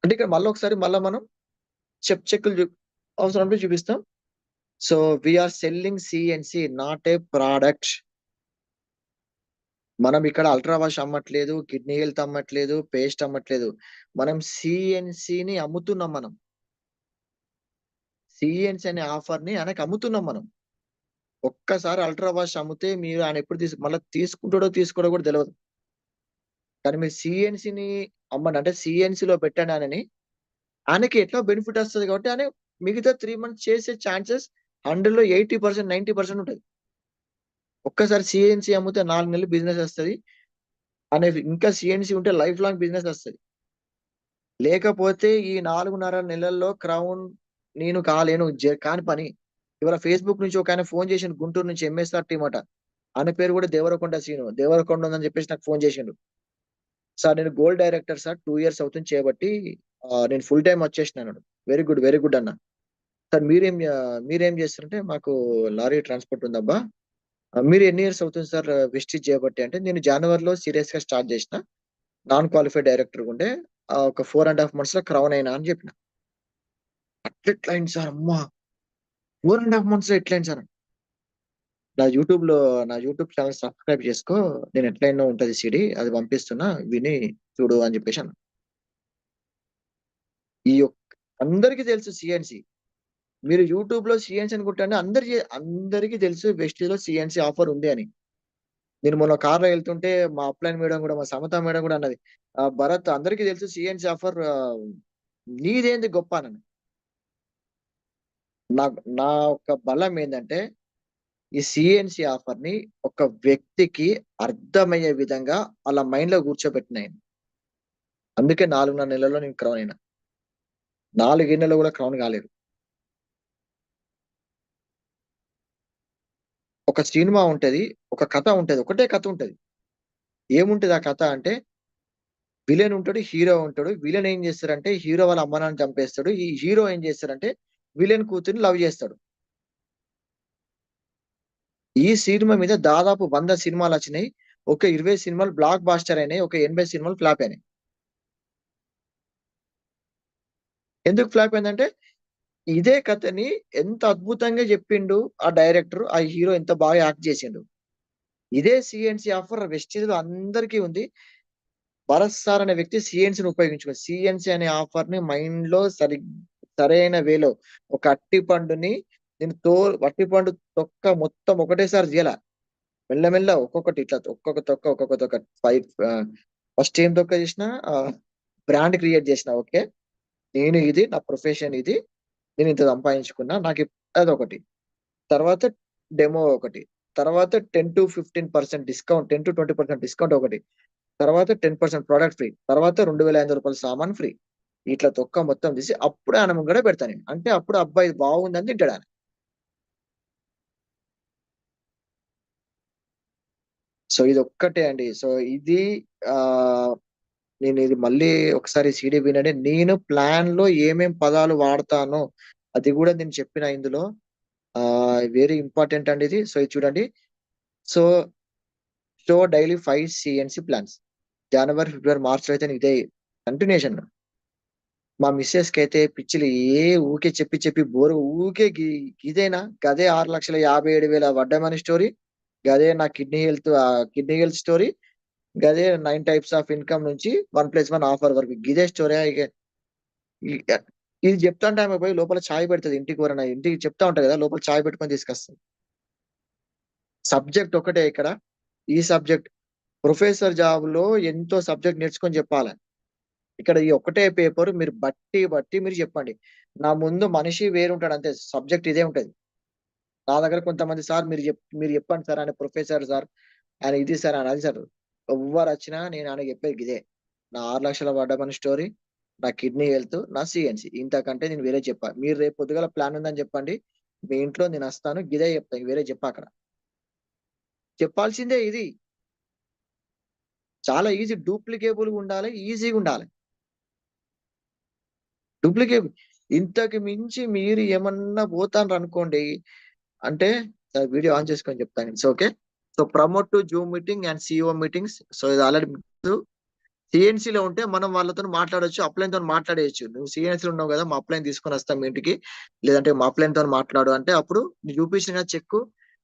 అంటే ఇక్కడ మళ్ళీ ఒకసారి మనం చెక్కులు అవసరం చూపిస్తాం. So we're selling CNC, not a product. మనం ఇక్కడ అల్ట్రా వాష్ అమ్మట్లేదు, కిడ్నీ హెల్త్ అమ్మట్లేదు, పేస్ట్ అమ్మట్లేదు. మనం సిఎన్సిని అమ్ముతున్నాం. మనం సిఎన్సి అనే ఆఫర్ ని ఆయనకి అమ్ముతున్నాం మనం. ఒక్కసారి అల్ట్రా వాష్ అమ్మితే మీరు ఆయన ఎప్పుడు మళ్ళీ తీసుకుంటాడో తీసుకోడో కూడా తెలియదు. కానీ మీరు సిఎన్సిని అమ్మండి, అంటే సిఎన్సిలో పెట్టండి ఆయనని. ఆయనకి ఎట్లా బెనిఫిట్ వస్తుంది కాబట్టి ఆయన మిగతా 3 months చేసే ఛాన్సెస్ 100లో 80%, 90% ఉంటుంది. ఒక్కసారి సిఎన్సి అమ్మితే 4 నెలలు బిజినెస్ వస్తుంది. అనేది ఇంకా సిఎన్సి ఉంటే లైఫ్ లాంగ్ బిజినెస్ వస్తుంది. లేకపోతే ఈ 4.5 నెలల్లో క్రౌన్ నేను కాలేను, కాని పని. ఇవాళ ఫేస్బుక్ నుంచి ఒక ఆయన ఫోన్ చేసిండు, గుంటూరు నుంచి ఎంఎస్ఆర్ టీమ్ అట. ఆయన పేరు కూడా దేవరకొండ సీను. దేవరకొండ ఉందని చెప్పేసి నాకు ఫోన్ చేసిండు. సార్ నేను గోల్డ్ డైరెక్టర్ సార్, 2 years అవుతుంది చేయబట్టి, నేను ఫుల్ టైం వచ్చేసినాను. వెరీ గుడ్, వెరీ గుడ్ అన్న. సార్ మీరేం చేస్తారంటే, మాకు లారీ ట్రాన్స్పోర్ట్ ఉందబ్బా. మీరు ఎన్ని ఇయర్స్ అవుతుంది సార్ విస్టిజ్ చేయబట్టి అంటే, నేను జనవరిలో సీరియస్ గా స్టార్ట్ చేసిన, నాన్ క్వాలిఫైడ్ డైరెక్టర్ ఉండే, ఒక 4.5 months లో క్రౌన్ అయినా అని చెప్పిన. అట్లా అయింది సార్, అమ్మా 4.5 months లో ఎట్లయింది సార్. నా యూట్యూబ్ ఛానల్ సబ్స్క్రైబ్ చేసుకో, నేను ఎట్లయినా ఉంటది సిడి, అది పంపిస్తున్నా విని చూడు అని చెప్పేసి అన్న. అందరికీ తెలుసు సిఎన్సి. మీరు యూట్యూబ్ లో సిఎన్సి అని కొట్టండి, అందరికీ తెలుసు వెస్టీజ్ లో సిఎన్సి ఆఫర్ ఉంది అని. నేను మొన్న కార్లో వెళ్తుంటే మా అప్లైన్ మేడం కూడా, మా సమత మేడం కూడా అన్నది, భరత్ అందరికీ తెలుసు సిఎన్సి ఆఫర్, నీదేంది గొప్ప అని. నా ఒక బలం ఏంటంటే, ఈ సిఎన్సి ఆఫర్ ని ఒక వ్యక్తికి అర్థమయ్యే విధంగా అలా మైండ్ లో కూర్చోబెట్టినాయి. అందుకే 4.5 నెలల్లో నేను క్రౌన్ అయినా. 4 నెలలు కూడా క్రౌన్ కాలేదు. ఒక సినిమా ఉంటది, ఒక కథ ఉంటది, ఒకటే కథ ఉంటది. ఏముంటది ఆ కథ అంటే, విలన్ ఉంటాడు, హీరో ఉంటాడు. విలన్ ఏం చేస్తారంటే హీరో వాళ్ళ అమ్మ నాన్న చంపేస్తాడు. ఈ హీరో ఏం చేస్తారంటే విలన్ కూతుర్ని లవ్ చేస్తాడు. ఈ సినిమా మీద దాదాపు 100 సినిమాలు వచ్చినాయి. ఒక 20 సినిమాలు బ్లాక్ బాస్టర్ అయినాయి, ఒక 80 సినిమాలు ఫ్లాప్ అయినాయి. ఎందుకు ఫ్లాప్ అయిందంటే, ఇదే కథని ఎంత అద్భుతంగా చెప్పిండు ఆ డైరెక్టర్, ఆ హీరో ఎంత బాగా యాక్ట్ చేసిండు. ఇదే సిఎన్సి ఆఫర్ వెస్టీజ్ లో అందరికీ ఉంది. భరత్ సార్ అనే వ్యక్తి సిఎన్సిని ఉపయోగించుకో, సిఎన్సి అనే ఆఫర్ ని మైండ్ లో సరైన వేలో, ఒక అట్టి పండుని నేను అట్టి పండు తొక్క మొత్తం ఒకటేసారి చేయాల, మెల్లమెల్ల ఒక్కొక్కటి ఇట్లా ఒక్కొక్క తొక్క 5 ఫస్ట్ ఏం తొక్క చేసిన, బ్రాండ్ క్రియేట్ చేసిన. ఓకే, నేను ఇది నా ప్రొఫెషన్, ఇది నేను ఇంత సంపాదించుకున్నా, నాకు అదొకటి. తర్వాత డెమో ఒకటి, తర్వాత 10-15% డిస్కౌంట్, 10-20% డిస్కౌంట్ ఒకటి, తర్వాత 10% ప్రోడక్ట్ ఫ్రీ, తర్వాత 2,500 రూపాయల సామాన్ ఫ్రీ. ఇట్లా తొక్క మొత్తం తీసి అప్పుడు ఆయన ముంగడ పెడతాను. అంటే అప్పుడు అబ్బాయి బాగుందని తింటాడు ఆయన. సో ఇది ఒక్కటే అండి. సో ఇది నేను ఇది మళ్ళీ ఒకసారి సిడి వినండి. నేను ప్లాన్ లో ఏమేం పదాలు వాడతానో అది కూడా నేను చెప్పిన ఇందులో. వెరీ ఇంపార్టెంట్ అండి ఇది. సో ఇది చూడండి. So show daily 5 CNC plans. జనవరి, ఫిబ్రవరి, మార్చ్ అయితే ఇదే కంటిన్యూషన్. మా మిస్సెస్ కి అయితే పిచ్చిలు ఊకే చెప్పి బోరు, ఊకే ఇదేనా గదే 6,57,000 వడ్డమని స్టోరీ, గదే నా కిడ్నీ హెల్త్ స్టోరీ, గదే 9 types ఆఫ్ ఇన్కమ్ నుంచి 1+1 ఆఫర్ వరకు గిదే స్టోరీ. ఇది చెప్తా అంటే ఆమె పోయి లోపల చాయ్ పెడుతుంది. ఇంటికి చెప్తా ఉంటాయి కదా, లోపల చాయ్ పెట్టుకొని తీసుకొస్తుంది. సబ్జెక్ట్ ఒకటే ఇక్కడ. ఈ సబ్జెక్ట్ ప్రొఫెసర్ జాబ్ లో ఎంతో సబ్జెక్ట్ నేర్చుకొని చెప్పాలి. ఇక్కడ ఈ ఒక్కటే పేపర్ మీరు బట్టి మీరు చెప్పండి. నా ముందు మనిషి వేరుంటాడు అంతే, సబ్జెక్ట్ ఇదే ఉంటది. నా దగ్గర కొంతమంది సార్ మీరు చెప్పండి సార్, ఆయన ప్రొఫెసర్ సార్, ఆయన ఇది సార్, ఆయన అది సార్. ఎవ్వరు వచ్చినా నేను ఆయన చెప్పేది ఇదే. నా 6 లక్షల పడ్డమని స్టోరీ, నా కిడ్నీ హెల్త్, నా సిఎన్సి. ఇంతకంటే నేను వేరే చెప్పా. మీరు రేపు పొద్దుగల ప్లాన్ ఉందని చెప్పండి, మీ ఇంట్లో నేను వస్తాను, గిదే చెప్తాను, వేరే చెప్పా. అక్కడ చెప్పాల్సిందే ఇది. చాలా ఈజీ, డూప్లికేబుల్ ఉండాలి, ఈజీగా ఉండాలి. డూప్లికేట్ ఇంతకు మించి మీరు ఏమన్నా పోతాను అనుకోండి అంటే, వీడియో ఆన్ చేసుకొని చెప్తాను. It's okay. So promote to Zoom meeting and CEO meetings. So ఇది ఆల్రెడీ సిఎన్సీలో ఉంటే మనం వాళ్ళతో మాట్లాడొచ్చు, అప్లైన్ తో మాట్లాడేయచ్చు. నువ్వు సిఎన్సీలో ఉన్నావు కదా, మా అప్లైన్ తీసుకొని వస్తాం మీ ఇంటికి, లేదంటే మా అప్లైన్ తో మాట్లాడు అంటే, అప్పుడు చూపించిన చెక్,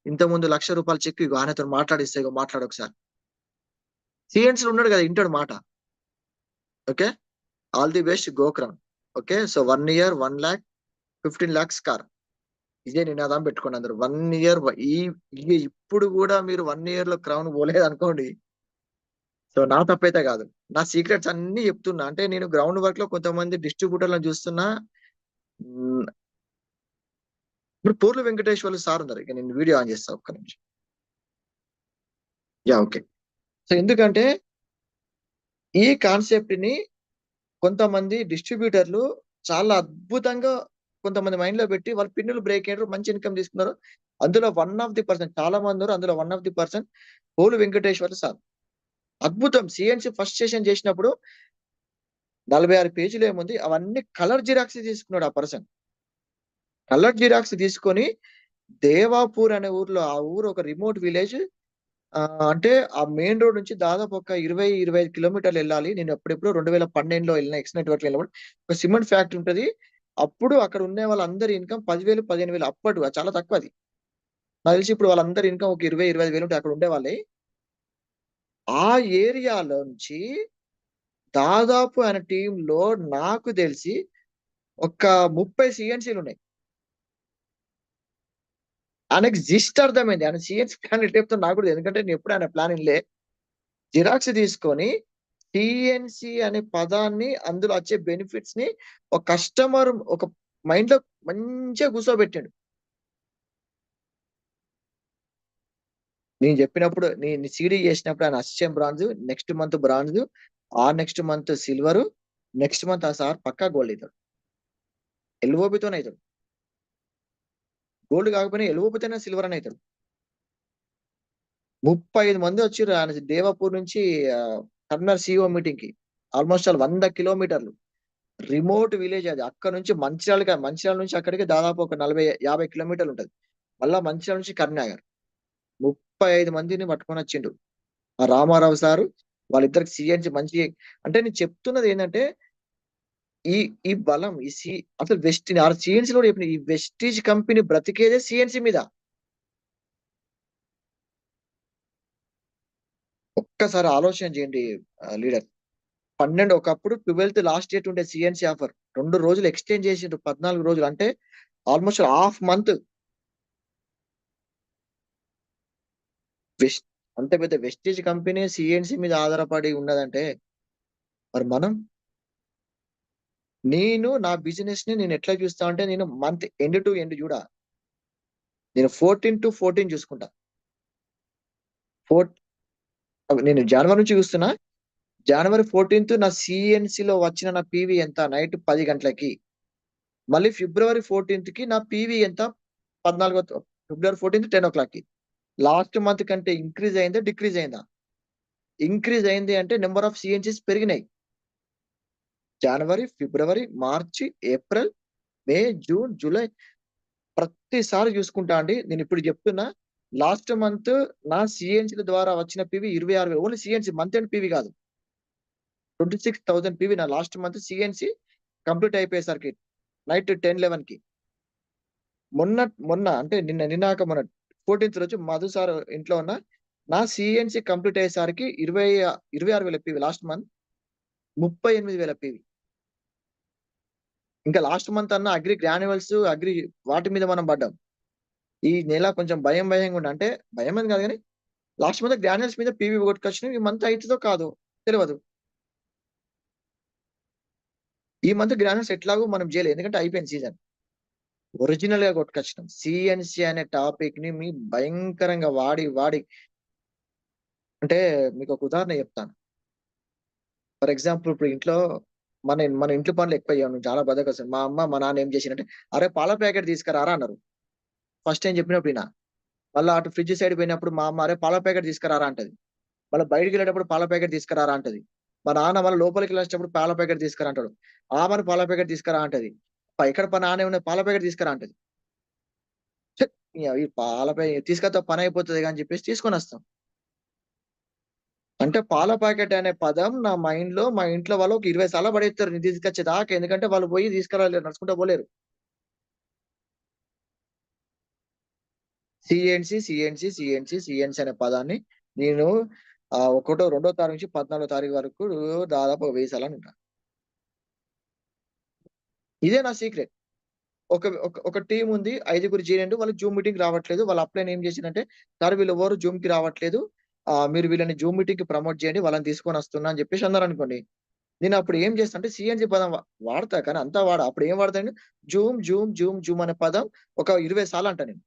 ఇంత ముందు 1,00,000 రూపాయల చెక్, ఇక ఆయనతో మాట్లాడిస్తే, మాట్లాడు ఒకసారి. సిఎన్సీ ఉన్నాడు కదా, ఇంటాడు మాట. ఓకే, ఆల్ ది బెస్ట్ గోక్రౌన్. Okay, so 1 year 1,15 lakhs car. ఇదే నినాదం పెట్టుకోండి అందరు. 1 year ఇప్పుడు కూడా మీరు 1 year లో క్రౌన్ పోలేదు అనుకోండి, సో నా తప్పైతే కాదు. నా సీక్రెట్స్ అన్ని చెప్తున్నా. అంటే నేను గ్రౌండ్ వర్క్ లో కొంతమంది డిస్ట్రిబ్యూటర్లను చూస్తున్నా. మ్, ఇప్పుడు పూర్లు వెంకటేశ్వర్లు సార్ ఉన్నారు. ఇక నేను వీడియో ఆన్ చేస్తా ఒక్క నిమిషం. Yeah, okay. సో ఎందుకంటే ఈ కాన్సెప్ట్ ని కొంతమంది డిస్ట్రిబ్యూటర్లు చాలా అద్భుతంగా కొంతమంది మైండ్ లో పెట్టి వాళ్ళు పిన్నులు బ్రేక్ అయ్యారు, మంచి ఇన్కమ్ తీసుకున్నారు. అందులో 1% చాలా మంది ఉన్నారు. అందులో 1% పూలు వెంకటేశ్వర్లు సార్. అద్భుతం. సిఎన్సి ఫస్ట్ సెషన్ చేసినప్పుడు 46 పేజీలు ఏముంది, అవన్నీ కలర్ జిరాక్స్ తీసుకున్నాడు ఆ పర్సన్. కలర్ జిరాక్స్ తీసుకొని దేవాపూర్ అనే ఊర్లో, ఆ ఊరు ఒక రిమోట్ విలేజ్, అంటే ఆ మెయిన్ రోడ్ నుంచి దాదాపు ఒక 20-25 కిలోమీటర్లు వెళ్ళాలి. నేను ఎప్పుడెప్పుడు 2012లో వెళ్ళిన ఎక్స్ నెట్వర్క్ వెళ్ళినప్పుడు ఒక సిమెంట్ ఫ్యాక్టరీ ఉంటది. అప్పుడు అక్కడ ఉండే వాళ్ళందరి ఇన్కమ్ 10,000 15,000 అప్పటి చాలా తక్కువ అది. నాకు తెలిసి ఇప్పుడు వాళ్ళందరి ఇన్కమ్ ఒక 20-25 వేలు ఉంటాయి అక్కడ ఉండే వాళ్ళే. ఆ ఏరియాలో నుంచి దాదాపు ఆయన టీంలో నాకు తెలిసి ఒక 30 సిఎన్సీలు ఉన్నాయి. ఆయనకి జిస్ట్ అర్థమైంది. ఆయన సిఎన్సీ ప్లాన్ ఎట్లా చెప్తాను నాకు కూడా, ఎందుకంటే నేను ఎప్పుడు ఆయన ప్లాన్ ఇల్లే. జిరాక్స్ తీసుకొని టిఎన్సి అనే పదాన్ని, అందులో వచ్చే బెనిఫిట్స్ ని ఒక కస్టమర్ ఒక మైండ్ లో మంచిగా కూర్చోబెట్టాడు. నేను చెప్పినప్పుడు, నేను సీడీ చేసినప్పుడు ఆయన assistant bronze, next month bronze, ఆ next month silver, next month ఆ సార్ పక్కా గోల్డ్ అవుతాడు. ఎల్ఓబితోనే అవుతాడు. గోల్డ్ కాకపోయినా ఎల్ఓబితోనే సిల్వర్ అని అవుతాడు. 35 మంది వచ్చారు ఆయన దేవాపూర్ నుంచి టర్మినల్ సిఇఓ మీటింగ్ కి. ఆల్మోస్ట్ 100 కిలోమీటర్లు రిమోట్ విలేజ్ అది. అక్కడ నుంచి మంచిర్యాల నుంచి అక్కడికి దాదాపు ఒక 40-50 కిలోమీటర్లు ఉంటది. మళ్ళా మంచిర్యాల నుంచి కరీంనగర్ 35 మందిని పట్టుకొని వచ్చిండు ఆ రామారావు సారు. వాళ్ళిద్దరికి సిఎన్సి మంచి. అంటే నేను చెప్తున్నది ఏంటంటే ఈ ఈ బలం ఈ అసలు సిఎన్సి కూడా చెప్పిన, ఈ వెస్టీజ్ కంపెనీ బ్రతికేదే సిఎన్సి మీద. ఒక్కసారి ఆలోచన చేయండి లీడర్. 12 ఒకప్పుడు 12th లాస్ట్ డేట్ ఉండే సిఎన్సి ఆఫర్ 2 రోజులు ఎక్స్టెండ్ చేసిండ్రు, 14 రోజులు. అంటే ఆల్మోస్ట్ హాఫ్ మంత్. వెస్ట్ అంత పెద్ద వెస్టేజ్ కంపెనీ సిఎన్సి మీద ఆధారపడి ఉన్నదంటే, మరి నేను నా బిజినెస్ ని నేను ఎట్లా చూస్తా అంటే, నేను మంత్ ఎండ్ టు ఎండ్ చూడా. నేను 14 to 14 చూసుకుంటా. నేను జనవరి నుంచి చూస్తున్నా. జనవరి 14th నా సిఎన్సి లో వచ్చిన నా పీవీ ఎంత, నైట్ 10 గంటలకి. మళ్ళీ ఫిబ్రవరి 14th కి నా పీవీ ఎంత, ఫిబ్రవరి 14th 10 o'clock కి. లాస్ట్ మంత్ కంటే ఇంక్రీజ్ అయిందా డిక్రీజ్ అయిందా? ఇంక్రీజ్ అయింది అంటే నెంబర్ ఆఫ్ సిఎన్సీస్ పెరిగినాయి. జనవరి, ఫిబ్రవరి, మార్చి, ఏప్రిల్, మే, జూన్, జూలై ప్రతిసారి చూసుకుంటా అండి. నేను ఇప్పుడు చెప్తున్నా, లాస్ట్ మంత్ నా సిఎన్సీల ద్వారా వచ్చిన PV 26,000. Only CNC, month and PV కాదు. 26,000 పీవీ నా లాస్ట్ మంత్ సిఎన్సీ కంప్లీట్ అయిపోయేసరికి నైట్ 10-11 కి. మొన్న అంటే నిన్నాక మొన్న 14th రోజు మధు సార్ ఇంట్లో ఉన్న నా సిఎన్సి కంప్లీట్ అయ్యేసరికి 26,000 పీవీ. Last month 38,000 PV. ఇంకా లాస్ట్ మంత్ అన్న అగ్రి గ్రాన్యువల్స్, అగ్రి వాటి మీద మనం పడ్డాం. ఈ నెల కొంచెం భయంగా ఉండే, అంటే భయం అని కాదు కానీ లాస్ట్ మంత్ గ్రాన్యువల్స్ మీద పీవీ కొట్టుకొచ్చినాం. ఈ మంత్ అవుతుందో కాదో తెలియదు. ఈ మంత్ గ్రాన్యువల్స్ ఎట్లాగో మనం చేయలేదు, ఎందుకంటే అయిపోయింది సీజన్. ఒరిజినల్ గా కొట్టుకొచ్చినాం. సిఎన్సి అనే టాపిక్ ని మీ భయంకరంగా వాడి అంటే మీకు ఒక ఉదాహరణ చెప్తాను. ఫర్ ఎగ్జాంపుల్ ఇప్పుడు ఇంట్లో మన ఇంట్లో పనులు ఎక్కువ అయ్యాను, చాలా బద్దకం. మా అమ్మ మా నాన్న ఏం చేసినంటే, అరే పాల ప్యాకెట్ తీసుకురారా అన్నారు. ఫస్ట్ టైం చెప్పినప్పుడు ఈయన. మళ్ళీ అటు ఫ్రిడ్జ్ సైడ్ పోయినప్పుడు మా అమ్మ అరే పాల ప్యాకెట్ తీసుకురారా అంటది. మళ్ళీ బయటికి వెళ్ళేటప్పుడు పాల ప్యాకెట్ తీసుకురారా అంటది. మా నాన్న మళ్ళీ లోపలికి వెళ్ళేటప్పుడు పాల ప్యాకెట్ తీసుకురా అంటాడు. మరి పాల ప్యాకెట్ తీసుకురా అంటది. ఇక్కడ నాన్న ఏమన్నా పాల ప్యాకెట్ తీసుకురా అంటది. ఈ పాల ప్యాకెట్ తీసుకొస్తే పని అయిపోతుంది అని చెప్పేసి తీసుకొని వస్తాం. అంటే పాల ప్యాకెట్ అనే పదం నా మైండ్ లో, మా ఇంట్లో వాళ్ళు ఒక 20 సార్లు పడేస్తారు నేను తీసుకొచ్చేదాకా. ఎందుకంటే వాళ్ళు పోయి తీసుకురాలేరు, నడుచుకుంటా పోలేరు. సిఎన్సి అనే పదాన్ని నేను రెండో తారీఖు నుంచి 14వ తారీఖు వరకు దాదాపు 1000 సార్లు ఉంటా. ఇదే నా సీక్రెట్. ఒక టీం ఉంది, 5గురు చేయండి, వాళ్ళు జూమ్ మీటింగ్ రావట్లేదు. వాళ్ళ అప్లైన్ ఏం చేసిందంటే, సార్ వీళ్ళు ఎవరు జూమ్ కి రావట్లేదు, మీరు వీళ్ళని జూమ్ మీటింగ్ కి ప్రమోట్ చేయండి, వాళ్ళని తీసుకొని వస్తున్నా అని చెప్పేసి అన్నారు అనుకోండి. నేను అప్పుడు ఏం చేస్తా అంటే సిఎన్జి పదం వాడతా, కానీ అంతా అప్పుడు ఏం వాడతాను, జూమ్ జూమ్ జూమ్ జూమ్ అనే పదం ఒక 20 సార్లు అంటా నేను.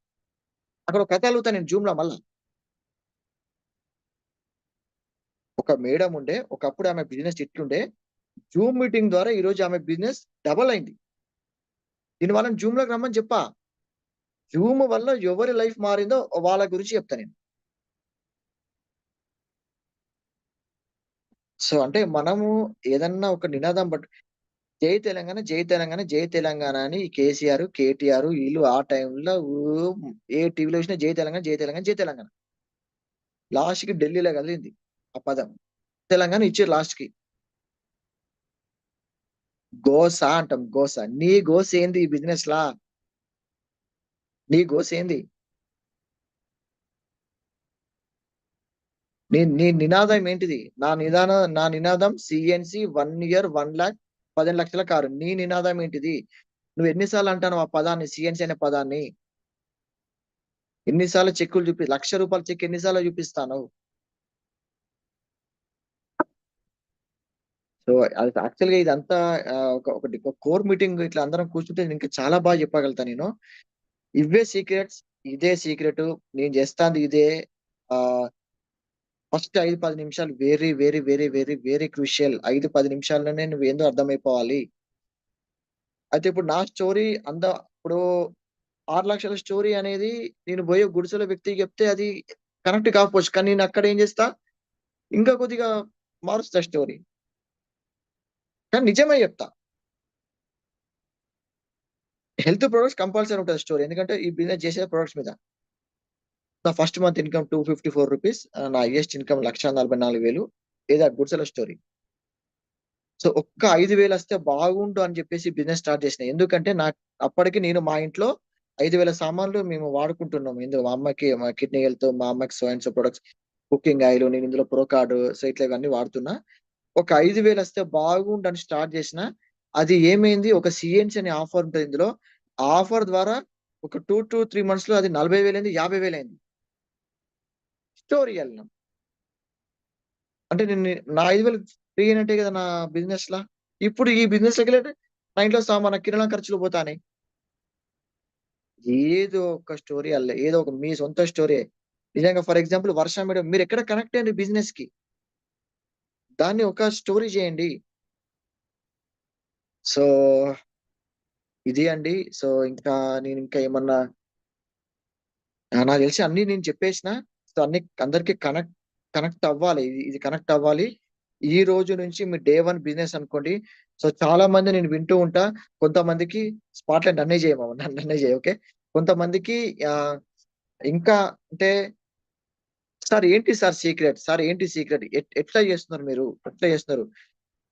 అక్కడ ఒక కథ అలుగుతా నేను జూమ్ లో. మళ్ళా ఒక మేడం ఉండే, ఒకప్పుడు ఆమె బిజినెస్ ఇట్లుండే, జూమ్ మీటింగ్ ద్వారా ఈ రోజు ఆమె బిజినెస్ డబల్ అయింది. దీని వాళ్ళని జూమ్ లోకి రమ్మని చెప్పా. జూమ్ వల్ల ఎవరి లైఫ్ మారిందో వాళ్ళ గురించి చెప్తా నేను. సో అంటే మనము ఏదన్నా ఒక నినాదం జై తెలంగాణ, జై తెలంగాణ, జై తెలంగాణ అని ఈ కేసీఆర్, కేటీఆర్ వీళ్ళు ఆ టైంలో ఏ టీవీలో చూసినా జై తెలంగాణ, జై తెలంగాణ, జై తెలంగాణ. లాస్ట్ కి ఢిల్లీలో కదిలింది ఆ పదం. తెలంగాణ ఇచ్చారు లాస్ట్ కి. గోస అంటాం, గోస. నీ గోస ఏంది ఈ బిజినెస్ లా? నీ గోస ఏంది? నీ నినాదం ఏంటిది? నా నినాదం సిఎన్సి 1 year 1 lakh 15 లక్షల కారు. నీ నినాదం ఏంటిది? నువ్వు ఎన్నిసార్లు అంటాను ఆ పదాన్ని, సిఎన్సి అనే పదాన్ని? ఎన్నిసార్లు చెక్కులు చూపి, ₹1,00,000 చెక్ ఎన్నిసార్లు చూపిస్తాను? సో అది యాక్చువల్ గా ఇదంతా ఒకటి కోర్ మీటింగ్ ఇట్లా అందరం కూర్చుంటే ఇంకా చాలా బాగా చెప్పగలుగుతా నేను. ఇవే సీక్రెట్స్, ఇదే సీక్రెట్ నేను చేస్తాను. ఇదే ఫస్ట్ 5-10 నిమిషాలు very very very very very crucial. 5-10 నిమిషాల్లోనే నువ్వు ఏందో అర్థమైపోవాలి. అయితే ఇప్పుడు నా స్టోరీ ఇప్పుడు 6 లక్షల స్టోరీ అనేది నేను పోయే గుడిసెల వ్యక్తికి చెప్తే అది కనెక్ట్ కాకపోవచ్చు, కానీ నేను అక్కడ ఏం చేస్తా, ఇంకా కొద్దిగా మారుస్తా స్టోరీ, కానీ నిజమే చెప్తా. హెల్త్ ప్రొడక్ట్స్ కంపల్సరీ ఉంటుంది స్టోరీ, ఎందుకంటే ఈ బిజినెస్ చేసే ప్రొడక్ట్స్ మీద. నా ఫస్ట్ మంత్ ఇన్కమ్ ₹254, నా హైయెస్ట్ ఇన్కమ్ ₹1,44,000. ఏదో గుడిసెల స్టోరీ. సో ఒక్క 5,000 వస్తే బాగుండు అని చెప్పేసి బిజినెస్ స్టార్ట్ చేసిన. ఎందుకంటే అప్పటికి నేను మా ఇంట్లో 5,000 సామాన్లు మేము వాడుకుంటున్నాం. ఇందులో మా అమ్మకి కిడ్నీ హెల్త్, మా అమ్మకి so and so products, cooking oil, నేను ఇందులో ప్రోకార్డ్, సో ఇట్లా ఇవన్నీ వాడుతున్నా. ఒక 5,000 వస్తే బాగుండు అని స్టార్ట్ చేసిన. అది ఏమైంది, ఒక సిఎన్సి అనే ఆఫర్ ఉంటుంది ఇందులో. ఆ ఆఫర్ ద్వారా ఒక 2 to 3 months లో అది 40,000 అయింది, 50,000 అయింది. స్టోరీ వెళ్ళినాం అంటే నేను నా 5,000 ఫ్రీ అయినట్టే కదా నా బిజినెస్ లా. ఇప్పుడు ఈ బిజినెస్ రెగ్యులేటర్ నా ఇంట్లో సామాన్ కిరాణా ఖర్చులు పోతానే. ఏదో ఒక స్టోరీ అల్లే, ఏదో ఒక మీ సొంత స్టోరీ. నిజంగా ఫర్ ఎగ్జాంపుల్ వర్ష మేడం, మీరు ఎక్కడ కనెక్ట్ అయ్యండి బిజినెస్ కి, దాన్ని ఒక స్టోరీ చేయండి. సో ఇది అండి. సో ఇంకా నేను ఇంకా ఏమన్నా, నాకు తెలిసి అన్ని నేను చెప్పేసిన. సో అన్ని అందరికి కనెక్ట్ అవ్వాలి. ఇది కనెక్ట్ అవ్వాలి. ఈ రోజు నుంచి మీ డే 1 బిజినెస్ అనుకోండి. సో చాలా మంది నేను వింటూ ఉంటా. కొంతమందికి స్పాట్లైట్ నన్నే చేయమమ్మ, నన్నే చేయి. ఓకే. కొంతమందికి ఇంకా అంటే, సార్ ఏంటి సార్ సీక్రెట్, సార్ ఏంటి సీక్రెట్, ఎట్లా చేస్తున్నారు మీరు, ఎట్లా చేస్తున్నారు?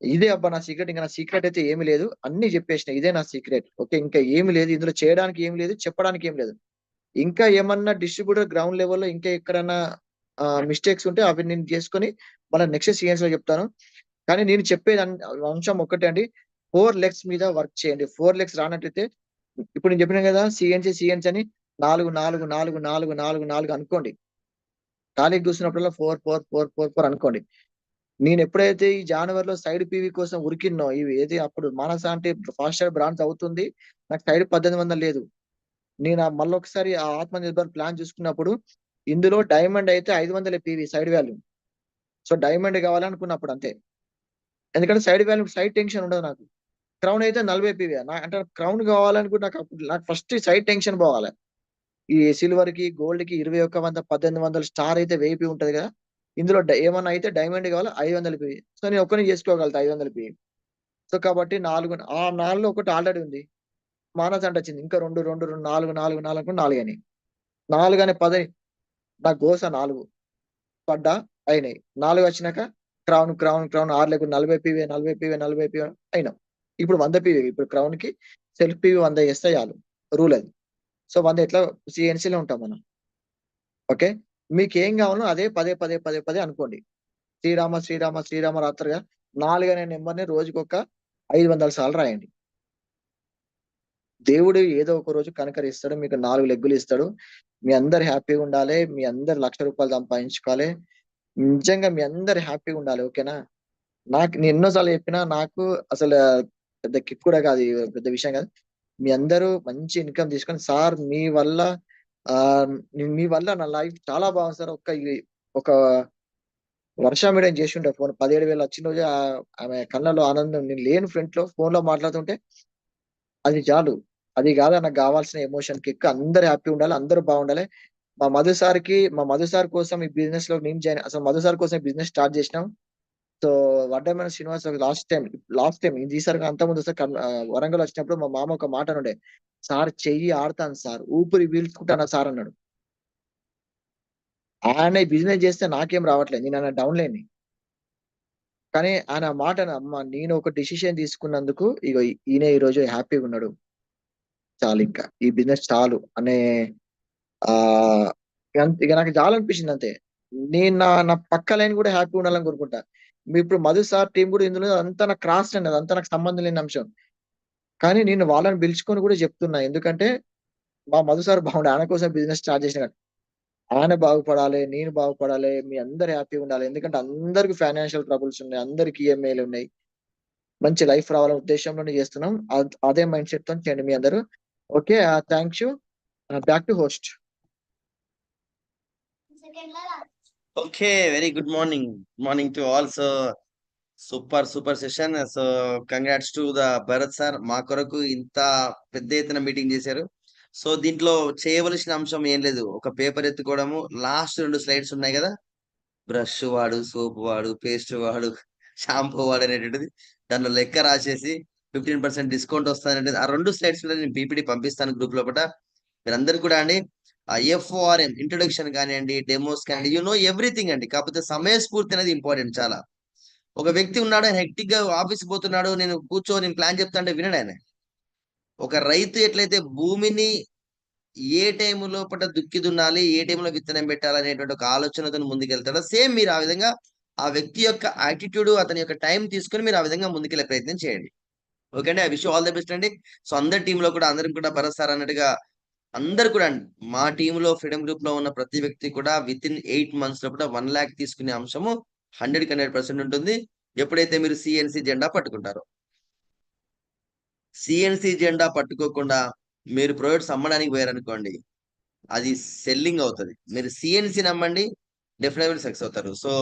ఇదే అబ్బా నా సీక్రెట్. ఇంకా నా సీక్రెట్ అయితే ఏమి లేదు, అన్ని చెప్పేసిన. ఇదే నా సీక్రెట్. ఓకే, ఇంకా ఏమి లేదు ఇందులో, చేయడానికి ఏమి లేదు, చెప్పడానికి ఏం లేదు. ఇంకా ఏమన్నా డిస్ట్రిబ్యూటర్ గ్రౌండ్ లెవెల్లో ఇంకా ఎక్కడన్నా మిస్టేక్స్ ఉంటే అవి నేను చేసుకొని మన నెక్స్ట్ సిఎన్స్ లో చెప్తాను. కానీ నేను చెప్పేది అంశం ఒక్కటే అండి, 4 legs మీద వర్క్ చేయండి. 4 legs రానట్టయితే, ఇప్పుడు నేను చెప్పినా కదా సిఎన్సి అని 4 అనుకోండి. ఖాళీగా కూర్చున్నప్పుడల్లా 4 అనుకోండి. నేను ఎప్పుడైతే ఈ జనవరిలో సైడ్ పీవీ కోసం ఉరికిన్నో, ఇవి ఏది అప్పుడు మానస అంటే ఫాస్టర్ బ్రాంచ్ అవుతుంది, నాకు సైడ్ 1800 లేదు. నేను మళ్ళొకసారి ఆ ఆత్మ నిర్భర్ ప్లాన్ చూసుకున్నప్పుడు ఇందులో డైమండ్ అయితే 500 PV side value. So diamond కావాలనుకున్నప్పుడు అంతే, ఎందుకంటే సైడ్ వాల్యూ సైడ్ టెన్షన్ ఉండదు నాకు. క్రౌన్ అయితే 40 పీవీ. అంటే క్రౌన్ కావాలనుకుంటే నాకు ఫస్ట్ సైడ్ టెన్షన్ పోవాలి. ఈ సిల్వర్ కి గోల్డ్ కి 2100 1800 స్టార్ అయితే 1000 పీవీ ఉంటది కదా. ఇందులో ఏమన్నా అయితే డైమండ్ కావాలి 500 పీవీ. సో నేను ఒక్కరిని చేసుకోగలుగుతా 500 పీవీ. సో కాబట్టి 4 ఒకటి ఆల్రెడీ ఉంది. మానస్ అంటే వచ్చింది ఇంకా 2 4 అని 4 అని 10. నా గోస 4 పడ్డా అయినాయి. 4 వచ్చినాక క్రౌన్ 6 లేకుండా 40 పీవీ అయినా. ఇప్పుడు 100 పీవీ. ఇప్పుడు క్రౌన్ కి సెల్ఫ్ పీవీ 100 చేస్తే చాలు, రూల్ అది. సో 100 ఎట్లా సిఎన్సీలో ఉంటాం మనం. ఓకే, మీకు ఏం కావాలో అదే పదే అనుకోండి. శ్రీరామ శ్రీరామ శ్రీరామ రాత్రిగా 4 అనే నెంబర్ని రోజుకొక 500 సార్లు రాయండి. దేవుడు ఏదో ఒక రోజు కనకరిస్తాడు. మీకు 4 లెగ్గులు ఇస్తాడు. మీ అందరు హ్యాపీగా ఉండాలి. మీ అందరు ₹1,00,000 సంపాదించుకోవాలి. నిజంగా మీ అందరు హ్యాపీగా ఉండాలి. ఓకేనా? నేను ఎన్నోసార్లు చెప్పినా నాకు అసలు పెద్ద కిక్ కూడా కాదు. పెద్ద విషయం కాదు. మీ అందరూ మంచి ఇన్కమ్ తీసుకొని సార్ మీ వల్ల నా లైఫ్ చాలా బాగుంది సార్. ఒక వర్ష మేడం చేసి ఉంటే ఫోన్ 17,000 వచ్చిన రోజు ఆమె కళ్ళలో ఆనందం నేను లేని ఫ్రంట్ లో ఫోన్ లో మాట్లాడుతుంటే అది చాలు. అది కాదు నాకు కావాల్సిన ఎమోషన్ కిక్. అందరు హ్యాపీ ఉండాలి. అందరూ బాగుండాలి. మా మధు సార్ కోసం ఈ బిజినెస్ లో నేను అసలు మధు సార్ కోసం బిజినెస్ స్టార్ట్ చేసినాం. సో వడ్డమన శ్రీనివాస్ లాస్ట్ టైం ఇది ఈసారి అంతకుముందు సార్ వరంగల్ వచ్చినప్పుడు మా మామ ఒక మాట అనుండే, సార్ చెయ్యి ఆడతాను సార్, ఊపిరి పీల్చుకుంటాను సార్ అన్నాడు. ఆయన బిజినెస్ చేస్తే నాకేం రావట్లేదు, నేను ఆయన డౌన్ లేని. కానీ ఆయన మాట అమ్మ నేను ఒక డిసిషన్ తీసుకున్నందుకు ఇక ఈయన ఈ రోజు హ్యాపీగా ఉన్నాడు, చాలు ఇంకా ఈ బిజినెస్ చాలు అనే ఇక నాకు చాలా అనిపించింది అంతే. నేను నా పక్క లైన్ కూడా హ్యాపీ ఉండాలని కోరుకుంటా. మీ ఇప్పుడు మధు సార్ టీం కూడా ఇందులో అంతా నాకు క్రాస్ అండి, అదంతా నాకు సంబంధం లేని అంశం. కానీ నేను వాళ్ళని పిలుచుకొని కూడా చెప్తున్నా, ఎందుకంటే మా మధు సార్ బాగుండే, ఆయన కోసం బిజినెస్ స్టార్ట్ చేసిన కానీ ఆయన బాగుపడాలి, నేను బాగుపడాలి, మీ అందరు హ్యాపీగా ఉండాలి. ఎందుకంటే అందరికి ఫైనాన్షియల్ ట్రబుల్స్ ఉన్నాయి, అందరికి ఈఎంఐలు ఉన్నాయి. మంచి లైఫ్ రావాలనే ఉద్దేశంలోనే చేస్తున్నాం. అదే మైండ్ సెట్ తో చేయండి మీ అందరూ. Okay, thank you. Back to host. Okay, very good morning. Morning to all. So, super session. So, congrats to the Bharat sir. మా కొరకు ఇంత పెద్ద ఎత్తున మీటింగ్ చేశారు. సో దీంట్లో చేయవలసిన అంశం ఏం లేదు, ఒక పేపర్ ఎత్తుకోవడము, లాస్ట్ 2 స్లైడ్స్ ఉన్నాయి కదా, బ్రష్ వాడు, సోప్ వాడు, పేస్ట్ వాడు, షాంపూ వాడు అనేటువంటిది దాంట్లో లెక్క రాసేసి 15% డిస్కౌంట్ వస్తుంది. ఆ 2 స్లైడ్స్ కూడా నేను పీపీటీ పంపిస్తాను గ్రూప్ లోపల. మీరందరూ కూడా అండి FORM ఇంట్రొడక్షన్ కానివ్వండి, డెమోస్ కానివ్వండి, ఎవ్రీథింగ్ అండి. కాకపోతే సమయస్ఫూర్తి అనేది ఇంపార్టెంట్ చాలా. ఒక వ్యక్తి ఉన్నాడు, హెక్టిక్ గా ఆఫీస్ పోతున్నాడు, నేను ప్లాన్ చెప్తా అంటే వినడు ఆయన. ఒక రైతు ఎట్లయితే భూమిని ఏ టైం లోపల దుక్కి దున్నాలి, ఏ టైంలో విత్తనం పెట్టాలి అనేటువంటి ఒక ఆలోచనతో ముందుకెళ్తాడో, సేమ్ మీరు ఆ విధంగా ఆ వ్యక్తి యొక్క యాటిట్యూడ్, అతని యొక్క టైం తీసుకుని మీరు ఆ విధంగా ముందుకెళ్లే ప్రయత్నం చేయండి. ఓకే అండి, I wish all the best అండి. సో అందరి టీంలో కూడా అందరికి కూడా భరత్ సార్ అన్నట్టుగా అందరు కూడా మా టీంలో ఫ్రీడమ్ గ్రూప్ లో ఉన్న ప్రతి వ్యక్తి కూడా విత్ ఇన్ 8 months లోపల 1 lakh తీసుకునే అంశము 100% ఉంటుంది, ఎప్పుడైతే మీరు సిఎన్సి జెండా పట్టుకుంటారో. సిఎన్సి జెండా పట్టుకోకుండా మీరు ప్రొడక్ట్స్ అమ్మడానికి పోయారనుకోండి, అది సెల్లింగ్ అవుతుంది. మీరు సిఎన్సి నమ్మండి, డెఫినెట్లీ సక్సెస్ అవుతారు. సో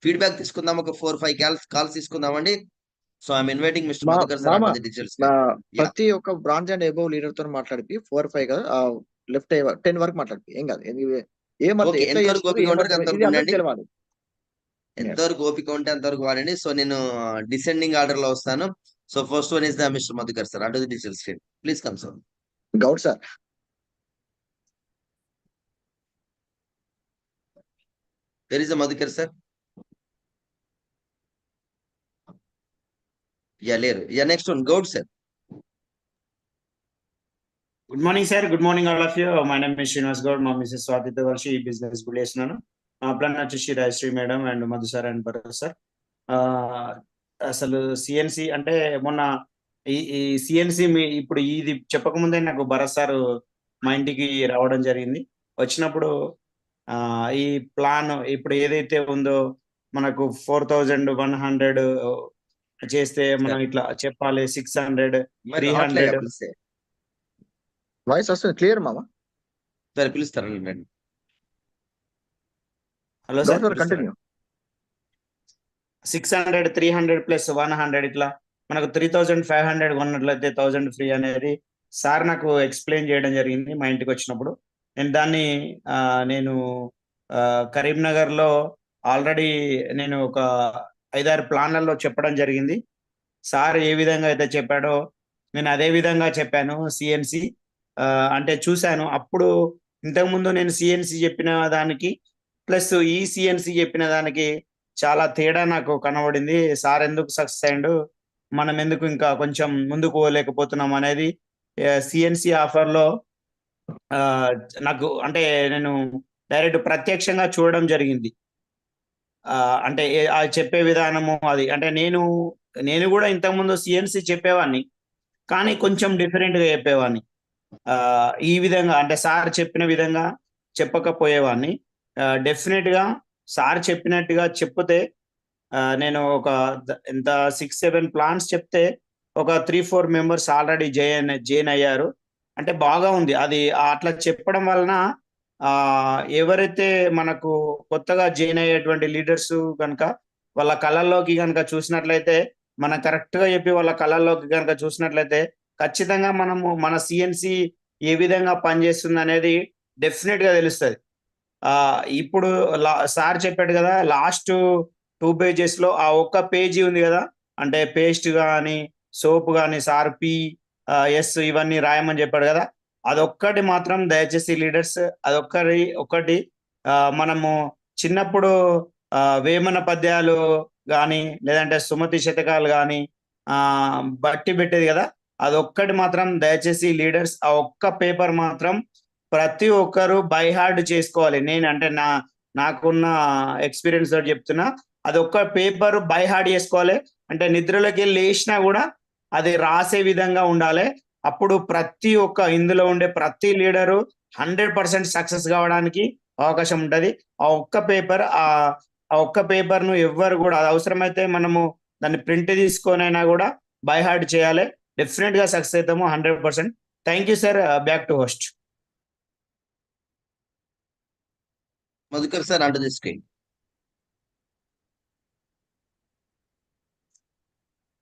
ఫీడ్బ్యాక్ తీసుకుందాం, ఒక 4-5 కాల్స్ తీసుకుందామండి. So I'm inviting mister Madhukar sir and the details. ప్రతి ఒక్క బ్రాంచ్ అండ్ అబోవ్ లీడర్ తో మాట్లాడిపి 4-5 కదా, లెఫ్ట్ 10 వరకు మాట్లాడిపి ఏం కాదు. ఎంతవరకు ఓపిక ఉంటే అంతవరకు వాడండి. సో నేను డిసెండింగ్ ఆర్డర్ లో వస్తాను. So first one is the mister Madhukar sir and the details. Please come sir. Goud sir. There is a Madhukar sir. Yeah, later. Yeah, next one, Gaud sir. Good morning, sir. Good morning, all of you. My name is Srinivas Gaud. My Mrs. Swati Devarshi, business bullion. Plan వచ్చేసి Rajashree madam and Madhu sir and Bharat sir. అసలు సిఎన్సి అంటే మొన్న ఈ సిఎన్సి ఇప్పుడు ఇది చెప్పకముందే నాకు భరత్ సార్ మా ఇంటికి రావడం జరిగింది. వచ్చినప్పుడు ఈ ప్లాన్ ఇప్పుడు ఏదైతే ఉందో మనకు 4100 చేస్తే మనం ఇట్లా చెప్పాలి, 600, 300. వాయిస్ వస్తుంది క్లియర్ మామ? సరే పిలుస్తారా? Hello sir, continue. 600, 300 ప్లస్ 100 ఇట్లా మనకు 3500 కొన్నట్లయితే 1000 ఫ్రీ అనేది సార్ నాకు ఎక్స్ప్లెయిన్ చేయడం జరిగింది మా ఇంటికి వచ్చినప్పుడు. నేను కరీంనగర్ లో ఆల్రెడీ నేను ఒక 5-6 ప్లాన్లలో చెప్పడం జరిగింది. సార్ ఏ విధంగా అయితే చెప్పాడో నేను అదే విధంగా చెప్పాను. సిఎన్సి అంటే చూశాను అప్పుడు, ఇంతకుముందు నేను సిఎన్సి చెప్పిన దానికి ప్లస్ ఈ సిఎన్సి చెప్పిన దానికి చాలా తేడా నాకు కనబడింది. సార్ ఎందుకు సక్సెస్ అయ్యిండు, మనం ఎందుకు ఇంకా కొంచెం ముందుకు పోలేకపోతున్నాం అనేది సిఎన్సి ఆఫర్లో నాకు అంటే నేను డైరెక్ట్ ప్రత్యక్షంగా చూడడం జరిగింది. అంటే ఆ చెప్పే విధానము అది అంటే నేను కూడా ఇంతకుముందు సిఎన్సి చెప్పేవాడిని, కానీ కొంచెం డిఫరెంట్ గా చెప్పేవాడిని. ఈ విధంగా అంటే సార్ చెప్పిన విధంగా చెప్పకపోయేవాడిని. డెఫినెట్ గా సార్ చెప్పినట్టుగా చెప్తే నేను ఎంత 6-7 ప్లాన్స్ చెప్తే ఒక 3-4 మెంబర్స్ ఆల్రెడీ జాయిన్ అయ్యారు. అంటే బాగా ఉంది అది. అట్లా చెప్పడం వలన ఎవరైతే మనకు కొత్తగా జాయిన్ అయ్యేటువంటి లీడర్స్ కనుక వాళ్ళ కళల్లోకి కనుక చూసినట్లయితే, మనం కరెక్ట్ గా చెప్పి వాళ్ళ కళల్లోకి కనుక చూసినట్లయితే ఖచ్చితంగా మనము మన సిఎన్సి ఏ విధంగా పనిచేస్తుంది అనేది డెఫినెట్ గా తెలుస్తుంది. ఇప్పుడు సార్ చెప్పాడు కదా, లాస్ట్ 2 పేజెస్ లో ఆ ఒక్క పేజీ ఉంది కదా, అంటే పేస్ట్ కానీ సోప్ కానీ సార్ ఎస్ ఇవన్నీ రాయమని చెప్పాడు కదా, అదొక్కటి మాత్రం దయచేసి లీడర్స్ ఒకటి మనము చిన్నప్పుడు వేమన పద్యాలు కానీ లేదంటే సుమతి శతకాలు కానీ బట్టి పెట్టేది కదా, అదొక్కటి మాత్రం దయచేసి లీడర్స్ ఆ ఒక్క పేపర్ మాత్రం ప్రతి ఒక్కరు బై హార్డ్ చేసుకోవాలి. అంటే నాకున్న ఎక్స్పీరియన్స్ తోటి చెప్తున్నా, అదొక్క పేపర్ బై హార్డ్ చేసుకోవాలి. అంటే నిద్రలోకి లేచినా కూడా అది రాసే విధంగా ఉండాలి. అప్పుడు ప్రతి ఒక్క ఇందులో ఉండే ప్రతి లీడరు 100% సక్సెస్ కావడానికి అవకాశం ఉంటది. ఆ ఒక్క పేపర్ ను ఎవ్వరు కూడా, అది అవసరమైతే మనము దాన్ని ప్రింట్ తీసుకొనైనా కూడా బై హార్డ్ చేయాలి. డెఫినెట్ గా సక్సెస్ అవుతాము 100%. Thank you sir. Back to host. Madhukar sir onto the screen.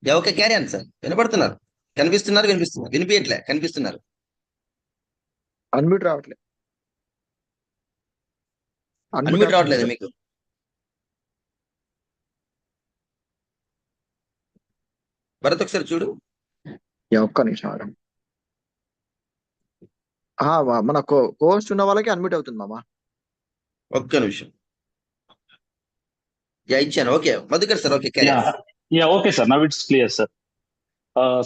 Okay, carry on sir. వినపడుతున్నారు, కనిపిస్తున్నారు, వినిపించట్లే, కనిపిస్తున్నారు. అన్మ్యూట్ రావట్లేదు. అన్మ్యూట్ రావట్లేదు మీకు. భరత్ ఒకసారి చూడు. ఒక్క నిమిషం మేడం. మన కోస్ట్ ఉన్న వాళ్ళకి అన్మ్యూట్ అవుతుందమ్మా. ఒక్క నిమిషం. ఇచ్చాను. Okay Madhukar sir. Okay, okay sir. Now it's clear sir.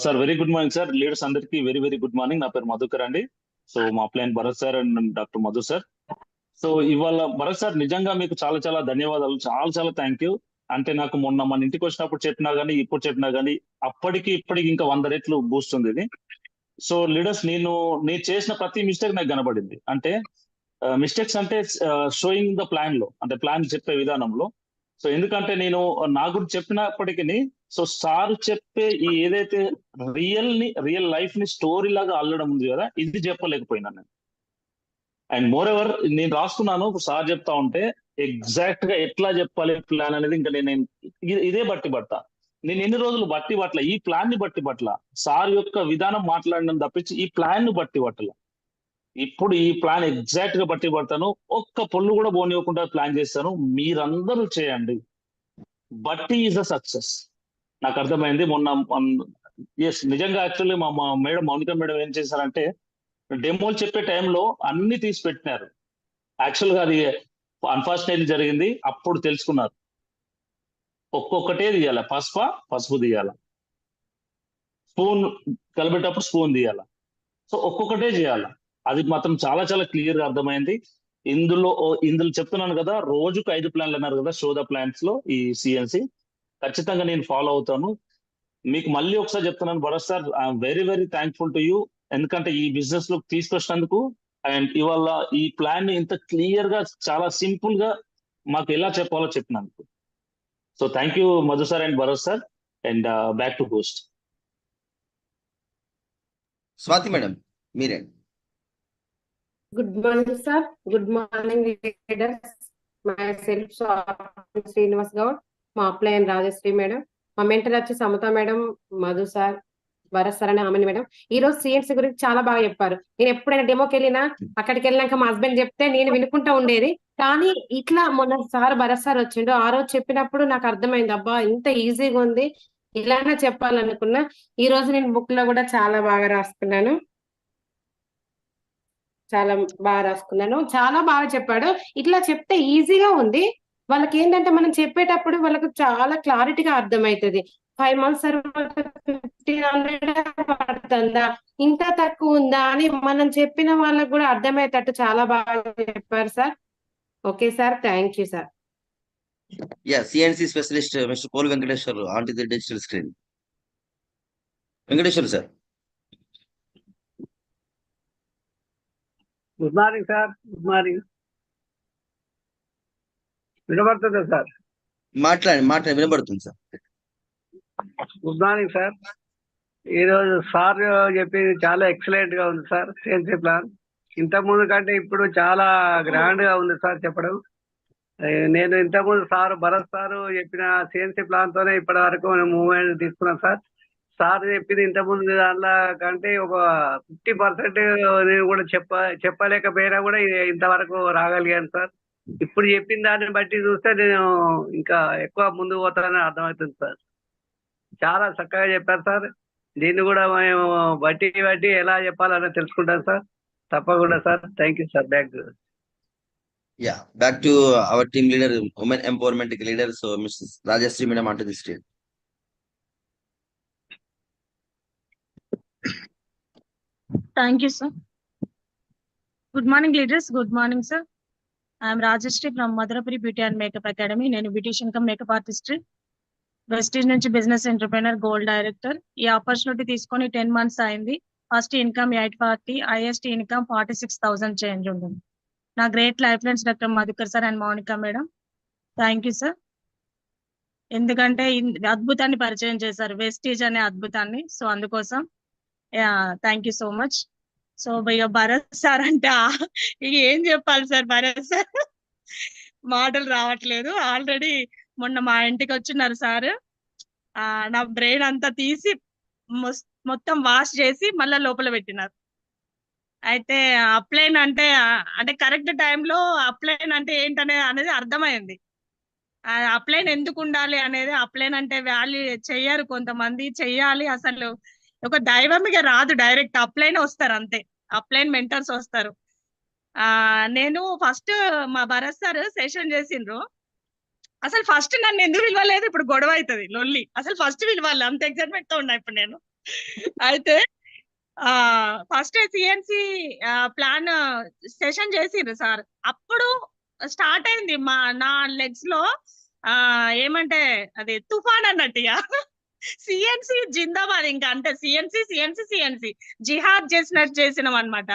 Sir very good morning sir. Leaders అందరికి వెరీ వెరీ గుడ్ మార్నింగ్. నా పేరు మధుకర్ అండి. సో మా plan Bharat sir and doctor Madhu sir. So ఇవాళ భరత్ సార్ నిజంగా మీకు చాలా చాలా ధన్యవాదాలు, చాలా చాలా థ్యాంక్ యూ. అంటే నాకు మొన్న మన ఇంటికి వచ్చినప్పుడు చెప్పినా గానీ ఇప్పుడు చెప్పినా గానీ అప్పటికి ఇప్పటికి ఇంకా 100 రెట్లు బూస్ట్ ఉంది ఇది. సో లీడర్స్ నేను చేసిన ప్రతి మిస్టేక్ నాకు కనబడింది. అంటే మిస్టేక్స్ అంటే షోయింగ్ ద ప్లాన్ లో, అంటే ప్లాన్ చెప్పే విధానంలో. సో ఎందుకంటే నేను నా గురించి చెప్పినప్పటికీ సో సార్ చెప్పే ఈ ఏదైతే రియల్ లైఫ్ ని స్టోరీ లాగా అల్లడం ఉంది కదా, ఇది చెప్పలేకపోయినా నేను. అండ్ మోర్ ఎవర్ నేను రాసుకున్నాను, సార్ చెప్తా ఉంటే ఎగ్జాక్ట్ గా ఎట్లా చెప్పాలి ప్లాన్ అనేది ఇంకా నేను ఇదే బట్టి పడతా. నేను ఎన్ని రోజులు బట్టి పట్ల ఈ ప్లాన్ ని బట్టి పట్ల సార్ యొక్క విధానం మాట్లాడడం తప్పించి ఈ ప్లాన్ ను బట్టి పట్టల. ఇప్పుడు ఈ ప్లాన్ ఎగ్జాక్ట్ గా బట్టి పడతాను. ఒక్క పొల్లు కూడా పోనివ్వకుండా ప్లాన్ చేస్తాను. మీరందరూ చేయండి. బట్టి ఈజ్ అ సక్సెస్. నాకు అర్థమైంది మొన్న. ఎస్, నిజంగా యాక్చువల్లీ మా మేడం మౌనిక మేడం ఏం చేశారంటే డెమోలు చెప్పే టైంలో అన్ని తీసి పెట్టినారు. యాక్చువల్ గా అది అన్ఫార్చునేట్లీ జరిగింది. అప్పుడు తెలుసుకున్నారు ఒక్కొక్కటే తీయాల. పసుపు తీయాల, స్పూన్ కలిపేటప్పుడు స్పూన్ తీయాల. సో ఒక్కొక్కటే చేయాల. అది మాత్రం చాలా చాలా క్లియర్ గా అర్థమైంది. ఇందులో చెప్తున్నాను కదా, రోజుకు 5 ప్లాన్లు అన్నారు కదా షోద ప్లాన్స్ లో ఈ సిఎన్సి. ఖచ్చితంగా నేను ఫాలో అవుతాను. మీకు మళ్ళీ ఒకసారి చెప్తున్నాను Bharat sir, I'm very very thankful to you. ఎందుకంటే ఈ బిజినెస్ లో తీసుకొచ్చినందుకు అండ్ ఇవాళ ఈ ప్లాన్ ని ఇంత క్లియర్ గా చాలా సింపుల్ గా మాకు ఎలా చెప్పాలో చెప్పినందుకు. So thank you Madhu sir and Bharat sir. And back to host. Swathi madam మీరే. Good morning sir. Good morning leaders. Myself Srinivas Goud, మా అప్లైన్ రాజశ్రీ మేడం, మా మెంటర్ వచ్చి Samatha madam, Madhu sir, Bharat sir అని ఆమె మేడం. ఈ రోజు సిఎన్సి గురించి చాలా బాగా చెప్పారు. నేను ఎప్పుడైనా డెమోకి వెళ్ళినా అక్కడికి వెళ్ళినాక మా హస్బెండ్ చెప్తే నేను వినుకుంటా ఉండేది. కానీ ఇట్లా మొన్న సార్ భరత్ సార్ వచ్చిండు, ఆ రోజు చెప్పినప్పుడు నాకు అర్థమైంది, అబ్బా ఇంత ఈజీగా ఉంది, ఇలానే చెప్పాలనుకున్నా. ఈ రోజు నేను బుక్ లో కూడా చాలా బాగా రాసుకున్నాను. చాలా బాగా చెప్పాడు. ఇట్లా చెప్తే ఈజీగా ఉంది. వాళ్ళకి ఏంటంటే మనం చెప్పేటప్పుడు వాళ్ళకు చాలా క్లారిటీగా అర్థమవుతుంది. 5 months తర్వాత 1500 పడుతుందా, ఇంత తక్కువ ఉందా అని మనం చెప్పిన వాళ్ళకు కూడా అర్థమయ్యేటట్టు చాలా బాగా చెప్పారు sir. Okay sir, thank you sir. Yeah, CNC specialist, Mr. Paul Venkateshwar, onto the digital screen. Venkateshwar, sir. Good morning sir. Good morning. వినబడుతుందా సార్? మాట్లాడి వినబడుతుంది సార్. Good morning sir. ఈరోజు సార్ చెప్పింది చాలా ఎక్సలెంట్ గా ఉంది సార్. సిఎన్సీ ప్లాన్ ఇంతకుముందు కంటే ఇప్పుడు చాలా గ్రాండ్ గా ఉంది సార్ చెప్పడం. నేను ఇంతకుముందు సార్ భరత్ సార్ చెప్పిన సిఎన్సీ ప్లాన్ తోనే ఇప్పటి వరకు మూవ్మెంట్ తీసుకున్నాను సార్. సార్ చెప్పింది ఇంతకుముందు దాంట్లో కంటే ఒక 50% నేను కూడా చెప్పలేకపోయినా కూడా ఇంతవరకు రాగలిగాను సార్. ఇప్పుడు చెప్పిన దాన్ని బట్టి చూస్తే నేను ఇంకా ఎక్కువ ముందుకు పోతానని అర్థమవుతుంది సార్. చాలా చక్కగా చెప్పారు సార్. దీన్ని కూడా మేము బట్టి ఎలా చెప్పాలని తెలుసుకుంటాం సార్. తప్పకుండా sir. Thank you sir. Back to our team leader, women empowerment leader. So Mrs. Rajashree madam, onto the stage. Thank you, sir. Good morning, leaders. Good morning, sir. I am Rajashree from Madhurapuri Beauty and Makeup Academy. నేను beautician come makeup artist, Vestige నుంచి బిజినెస్ ఎంటర్ప్రెనర్, గోల్డ్ డైరెక్టర్. ఈ ఆపర్చునిటీ తీసుకొని 10 months అయింది. First income 840, highest income 46,000 change ఉంటుంది. నా great life friends doctor Madhukar sir and Mounika madam. Thank you sir. ఎందుకంటే అద్భుతాన్ని పరిచయం చేశారు, వెస్టీజ్ అనే అద్భుతాన్ని. సో అందుకోసం thank you so much. So ఇక భరత్ సార్ అంటే ఇక ఏం చెప్పాలి సార్, భరత్ సార్ మాటలు రావట్లేదు. ఆల్రెడీ మొన్న మా ఇంటికి వచ్చినారు సార్. నా బ్రెయిన్ అంతా తీసి మొత్తం వాష్ చేసి మళ్ళీ లోపల పెట్టినారు. అయితే అప్లైన్ అంటే కరెక్ట్ టైంలో అప్లైన్ అంటే అనేది అర్థమైంది. అప్లైన్ ఎందుకు ఉండాలి అనేది, అప్లైన్ అంటే వాల్యూ చెయ్యరు కొంతమంది, చెయ్యాలి. అసలు ఒక దైవంగా రాదు, డైరెక్ట్ అప్లైన్ వస్తారు అంతే. అప్లైన్ మెంటర్స్ వస్తారు. నేను ఫస్ట్ మా భరత్ సార్ సెషన్ చేసిండ్రు. అసలు ఫస్ట్ నన్ను ఎందుకు విలువలేదు, ఇప్పుడు గొడవ అవుతుంది లొల్లి. అసలు ఫస్ట్ విలువాలి, అంత ఎక్సైట్మెంట్ తో ఉన్నా ఇప్పుడు నేను. అయితే ఫస్ట్ సిఎన్సి ప్లాన్ సెషన్ చేసిండ్రు సార్. అప్పుడు స్టార్ట్ అయింది నా లెగ్స్ లో ఏమంటే అది తుఫాన్ అన్నట్టుగా. సిఎన్సి జిందాబాద్. ఇంకా అంటే సిఎన్సి జిహాద్ చేసినాం అనమాట.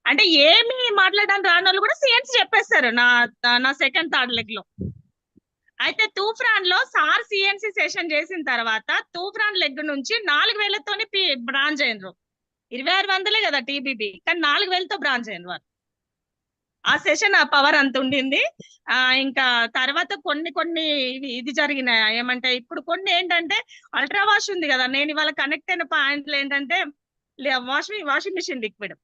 అంటే ఏమి మాట్లాడడానికి రాని వాళ్ళు కూడా సిఎన్సి చెప్పేస్తారు నా సెకండ్ థర్డ్ లెగ్ లో. అయితే తూఫ్రాన్ లో సార్ సిఎన్సి సెషన్ చేసిన తర్వాత తూఫ్రాన్ లెగ్ నుంచి 4,000తోని బ్రాంచ్ అయినరు. 2,600 కదా టీబీబీ, కానీ 4,000తో బ్రాంచ్ అయిన వారు. ఆ సెషన్ ఆ పవర్ అంత ఉండింది. ఇంకా తర్వాత కొన్ని ఇది జరిగినాయి. ఏమంటే ఇప్పుడు కొన్ని ఏంటంటే అల్ట్రా వాష్ ఉంది కదా, నేను ఇవాళ కనెక్ట్ అయిన పాయింట్లు ఏంటంటే వాషింగ్ మిషన్ లిక్విడ్,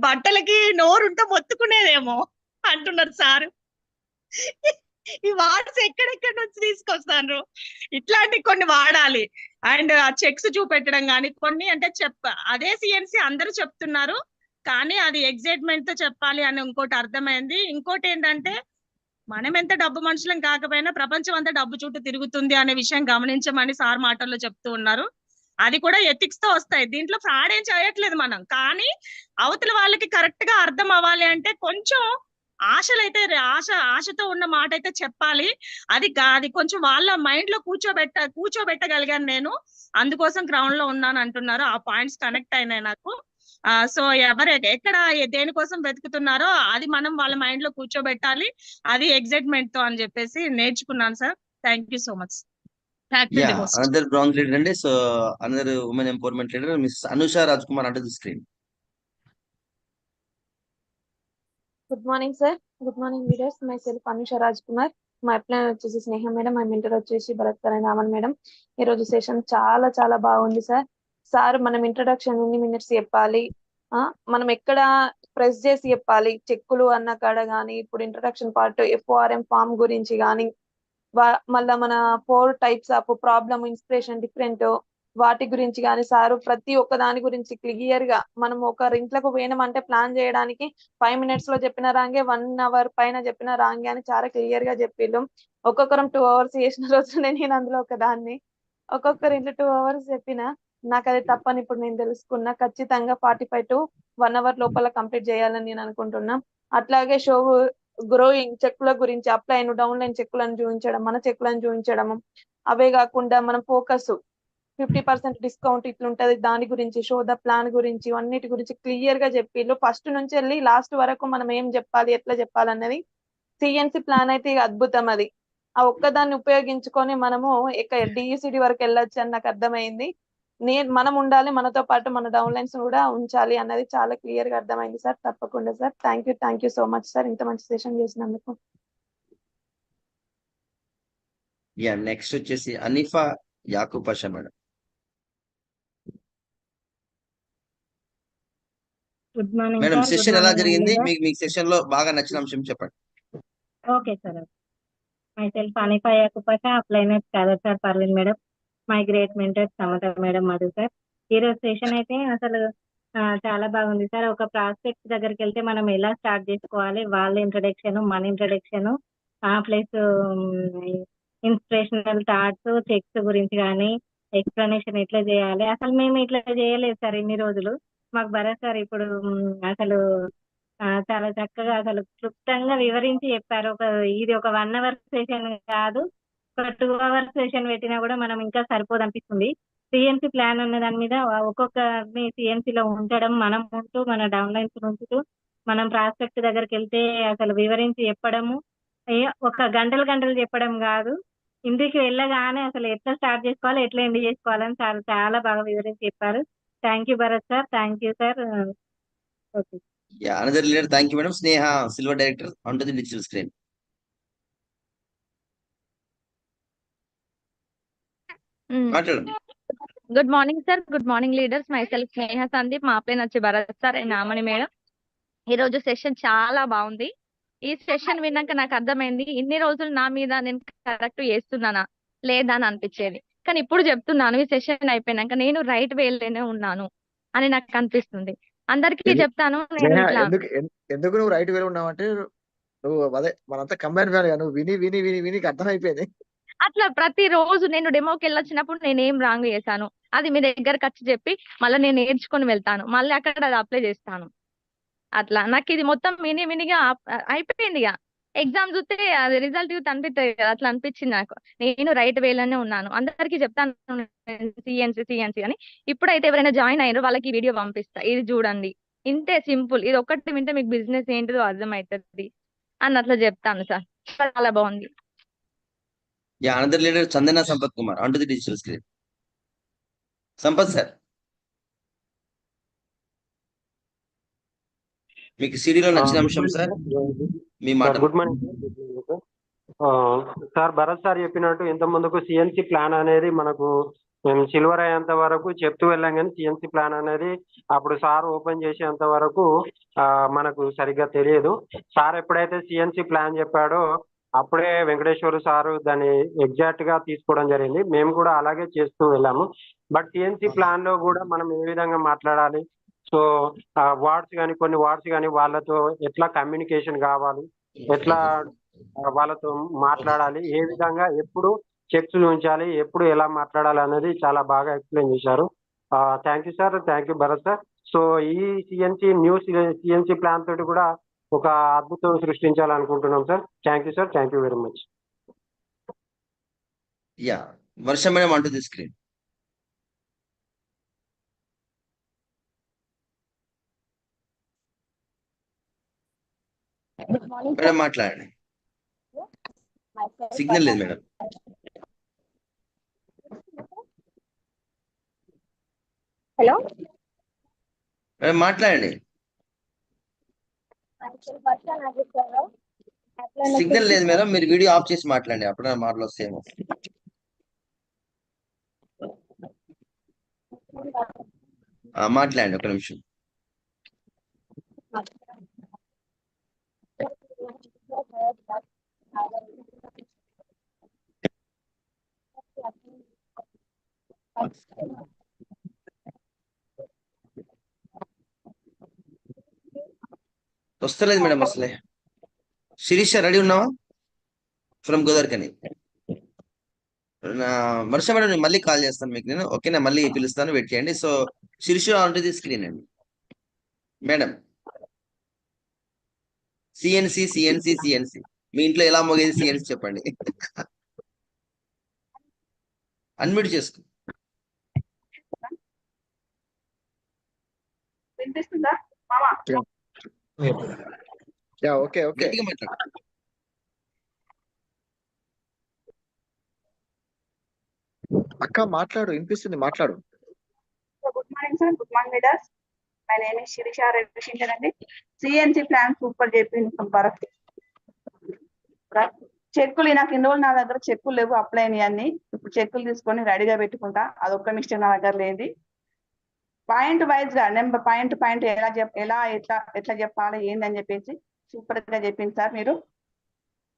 బట్టలకి నోరుంటే మొత్తుకునేదేమో అంటున్నారు సార్. ఈ వాట్స్ ఎక్కడెక్కడి నుంచి తీసుకొస్తాను, ఇట్లాంటి కొన్ని వాడాలి. అండ్ ఆ చెక్స్ చూపెట్టడం కానీ కొన్ని అంటే అదే సిఎన్సి అందరూ చెప్తున్నారు, కానీ అది ఎగ్జైట్మెంట్ తో చెప్పాలి అని ఇంకోటి అర్థమైంది. ఇంకోటి ఏంటంటే మనం ఎంత డబ్బు మనుషులం కాకపోయినా ప్రపంచం అంతా డబ్బు చుట్టూ తిరుగుతుంది అనే విషయం గమనించమని సార్ మాటల్లో చెప్తూ ఉన్నారు. అది కూడా ఎథిక్స్ తో వస్తాయి. దీంట్లో ఫ్రాడ్ ఏం చేయట్లేదు మనం, కానీ అవతల వాళ్ళకి కరెక్ట్ గా అర్థం అవ్వాలి అంటే కొంచెం ఆశతో ఉన్న మాట అయితే చెప్పాలి. అది కొంచెం వాళ్ళ మైండ్ లో కూర్చోబెట్టగలిగాను నేను, అందుకోసం గ్రౌండ్ లో ఉన్నాను అంటున్నారు. ఆ పాయింట్స్ కనెక్ట్ అయినాయి నాకు. సో ఎక్కడ దేనికోసం వెతుకుతున్నారో అది మనం వాళ్ళ మైండ్ లో కూర్చోబెట్టాలి, అది ఎగ్జైట్మెంట్ తో అని చెప్పేసి నేర్చుకున్నాను sir. Thank you so much. Another bronze leader and so another women empowerment leader, Miss Anusha Rajkumar, onto the screen. Good morning sir. Good morning leaders. Myself Anusha Raj Kumar. మా అప్లైన్ వచ్చేసి స్నేహ మేడం, మై మెంటర్ వచ్చేసి Bharat sir and Raman madam. ఈ రోజు సెషన్ చాలా చాలా బాగుంది సార్. సార్ మనం ఇంట్రడక్షన్ ఎన్ని మినిట్స్ చెప్పాలి, మనం ఎక్కడ ప్రెస్ చేసి చెప్పాలి, చెక్కులు అన్న కాడ కానీ, ఇప్పుడు ఇంట్రడక్షన్ పార్ట్ FORM ఫామ్ గురించి కానీ, మళ్ళా మన 4 types of problem, inspiration, different వాటి గురించి కానీ సారు ప్రతి ఒక్క దాని గురించి క్లియర్ గా, మనం ఒక ఇంట్లోకి పోయినామంటే ప్లాన్ చేయడానికి 5 minutes లో చెప్పిన రాంగే, 1 hour పైన చెప్పిన రాంగే అని చాలా క్లియర్ గా చెప్పిళ్ళు. ఒక్కొక్కరం 2 hours చేసిన రోజునే నేను అందులో ఒక దాన్ని. ఒక్కొక్కరు ఇంట్లో 2 hours చెప్పిన నాకు అది తప్పని ఇప్పుడు నేను తెలుసుకున్నా. ఖచ్చితంగా 45 to 1 hour లోపల కంప్లీట్ చేయాలని నేను అనుకుంటున్నా. అట్లాగే షో గ్రోయింగ్ చెక్కుల గురించి అప్లైన్ డౌన్లైన్ చెక్కులను చూపించడం, మన చెక్కులను చూపించడం. అవే కాకుండా మనం ఫోకస్ 50% డిస్కౌంట్ ఇట్లుంటది దాని గురించి, షో ద ప్లాన్ గురించి, అన్నిటి గురించి క్లియర్ గా చెప్పిళ్ళు. ఫస్ట్ నుంచి వెళ్ళి లాస్ట్ వరకు మనం ఏం చెప్పాలి, ఎట్లా చెప్పాలన్నది సిఎన్సి ప్లాన్ అయితే ఇక అద్భుతం. అది ఆ ఒక్కదాన్ని ఉపయోగించుకొని మనము డిఈసిడి వరకు వెళ్ళొచ్చు అని నాకు అర్థమైంది. మనం ఉండాలి, మనతో పాటు మన డౌన్లైన్స్ కూడా ఉంచాలి అన్నది చాలా క్లియర్ గా అర్థమైంది సార్. తప్పకుండా sir. Thank you so much sir, ఇంత మంచి సెషన్ చేసినందుకు. యా నెక్స్ట్ వచ్చేసి Anifa Yakub Pasha madam. Good morning madam sir. Good session ఎలా మార్నింగ్ జరిగింది? లీడర్. మీకు సెషన్ లో బాగా నచ్చిన అంశం చెప్పండి. Okay sir. Myself Anifa Yakub Pasha, upliner Khader sir, Parveen madam, my great mentor Samatha madam, Madhu sir. ఈరోజు సెషన్ అయితే అసలు చాలా బాగుంది సార్. ఒక ప్రాస్పెక్ట్ దగ్గరికి వెళ్తే మనం ఎలా స్టార్ట్ చేసుకోవాలి, వాళ్ళ ఇంట్రడక్షన్, మన introduction, plus inspirational thoughts, checks గురించి కానీ ఎక్స్ప్లెనేషన్ ఎట్లా చేయాలి. అసలు మేము ఇట్లా చేయలేదు సార్ ఇన్ని రోజులు. మాకు భరత్ సార్ ఇప్పుడు అసలు చాలా చక్కగా అసలు క్లుప్తంగా వివరించి చెప్పారు. ఇది ఒక 1 hour సెషన్ కాదు, ఒక 2 hours సెషన్ పెట్టినా కూడా మనం ఇంకా సరిపోదు అనిపిస్తుంది. సిఎన్సి ప్లాన్ ఉన్న దాని మీద ఒక్కొక్కరిని సిఎన్సిలో ఉంచడం, మనం ఉంటూ మన డౌన్లైన్స్ ఉంచుతూ మనం ప్రాస్పెక్ట్ దగ్గరికి వెళ్తే అసలు వివరించి చెప్పడము, ఒక గంటలు చెప్పడం కాదు, ఇంటికి వెళ్ళగానే అసలు ఎట్లా స్టార్ట్ చేసుకోవాలి, ఎట్లా ఎండ్ చేసుకోవాలని చాలా చాలా బాగా వివరించి చెప్పారు. Thank you Bharat sir. Thank you sir. Okay. Yeah another leader. Thank you madam. Sneha silver director on to the digital screen. మాట్లాడండి. Good morning sir. Good morning leaders. Myself Sneha Sandeep, మా అప్లైన్ వచ్చి Bharat sir and Namani madam. ఈ రోజు సెషన్ చాలా బాగుంది. ఈ సెషన్ విన్నాక నాకు అర్థమైంది ఇన్ని రోజులు నా మీద నేను కరెక్ట్ చేస్తున్నానా లేదా అని అనిపించేది. కానీ ఇప్పుడు చెప్తున్నాను, ఈ సెషన్ అయిపోయినాక నేను రైట్ వేలోనే ఉన్నాను అని నాకు అనిపిస్తుంది. అందరికీ చెప్తాను నేను ఇట్లా ఎందుకు నువ్వు రైట్ వేలో ఉన్నావంటే, నువ్వు అదే మనంతా కంబైన్ ఫ్యామిలీ, నువ్వు విని విని విని విని అర్థమైపోయింది. అట్లా ప్రతిరోజు నేను డెమోకి వెళ్ళొచ్చినప్పుడు నేను ఏం రాంగ్ చేశాను అది మీ దగ్గరకు వచ్చి చెప్పి మళ్ళీ నేను నేర్చుకొని వెళ్తాను, మళ్ళీ అక్కడ అది అప్లై చేస్తాను. అట్లా నాకు ఇది మొత్తం మినిగా అయిపోయింది. ఇక ఎగ్జామ్ చూస్తే అది రిజల్ట్ చూస్తే అనిపిస్తుంది కదా, అట్లా అనిపించింది నాకు. నేను రైట్ వేలోనే ఉన్నాను. అందరికీ చెప్తాను సిఎన్సి అని. ఇప్పుడైతే ఎవరైనా జాయిన్ అయ్యారో వాళ్ళకి ఈ వీడియో పంపిస్తా, ఇది చూడండి, ఇంతే సింపుల్. ఇది ఒక్కటి వింటే మీకు బిజినెస్ ఏంటిదో అర్థమవుతుంది అన్నట్లు చెప్తాను సార్. చాలా బాగుంది. Yeah another leader Chandana Sampath Kumar on to the digital screen. Sampath sir, మీకు సిడీలో నచ్చిన అంశం సార్, మీ మాట. Good morning sir. Bharat sir చెప్పినట్టు ఇంత ముందుకు సిఎన్సి ప్లాన్ అనేది మనకు మేము సిల్వర్ అయ్యేంత వరకు చెప్తూ వెళ్ళాం, కానీ సిఎన్సి ప్లాన్ అనేది అప్పుడు సార్ ఓపెన్ చేసేంత వరకు మనకు సరిగ్గా తెలియదు. సార్ ఎప్పుడైతే సిఎన్సి ప్లాన్ చెప్పాడో అప్పుడే వెంకటేశ్వర సారు దాన్ని ఎగ్జాక్ట్ గా తీసుకోవడం జరిగింది. మేము కూడా అలాగే చేస్తూ వెళ్ళాము. బట్ సిఎన్సి ప్లాన్ లో కూడా మనం ఏ విధంగా మాట్లాడాలి, సో వార్డ్స్ కానీ కొన్ని వార్డ్స్ కానీ వాళ్ళతో ఎట్లా కమ్యూనికేషన్ కావాలి, ఎట్లా వాళ్ళతో మాట్లాడాలి, ఏ విధంగా ఎప్పుడు చెక్స్ ఉంచాలి, ఎప్పుడు ఎలా మాట్లాడాలి అనేది చాలా బాగా ఎక్స్ప్లెయిన్ చేశారు. Thank you sir. Thank you Bharat sir. So ఈ న్యూ సిఎన్సి ప్లాన్ తోటి కూడా ఒక అద్భుతం సృష్టించాలనుకుంటున్నాం sir. Thank you sir. Thank you very much. Yeah Varsha madam on to the screen. Madam మాట్లాడండి. సిగ్నల్ లేదు మేడం. హలో మేడం మాట్లాడండి. సిగ్నల్ లేదు మేడం, మీరు వీడియో ఆఫ్ చేసి మాట్లాడండి, అప్పుడే మాటలు వస్తాయేమో. మాట్లాడండి ఒక నిమిషం. వస్తలేదు మేడం అసలే. శిరీష రెడీ ఉన్నావా ఫ్రమ్ గోదావరికని? వర్ష మేడం నేను మళ్ళీ కాల్ చేస్తాను మీకు, నేను ఓకేనా, మళ్ళీ పిలుస్తాను, వెయిట్ చేయండి. So Sirisha on to the screen అండి మేడం. సిఎన్సి సిఎన్సి సిఎన్సి మీ ఇంట్లో ఎలా మోగేది సిఎన్సి చెప్పండి. అన్మ్యూట్ చేసుకో. వినిపిస్తుందా మామ? ఓకే ఓకే గట్టిగా మాట్లాడు. అక్క మాట్లాడు, వినిపిస్తుంది, మాట్లాడు. Good morning sir, good morning leaders. My name is Shirisha Ravishankar అండి. సిఎన్సి ప్లాన్ సూపర్ చెప్పింది భరత్. చెక్కులు నాకు ఇన్ని రోజులు నా దగ్గర చెక్కులు లేవు, అప్లై అన్ని. ఇప్పుడు చెక్కులు తీసుకొని రెడీగా పెట్టుకుంటా. అదొక్క మిస్టేక్ నా దగ్గర లేదు. పాయింట్ వైజ్ గా నెంబర్ పాయింట్ ఎలా ఎట్లా చెప్పాలి ఏందని చెప్పేసి సూపర్ గా చెప్పింది సార్ మీరు.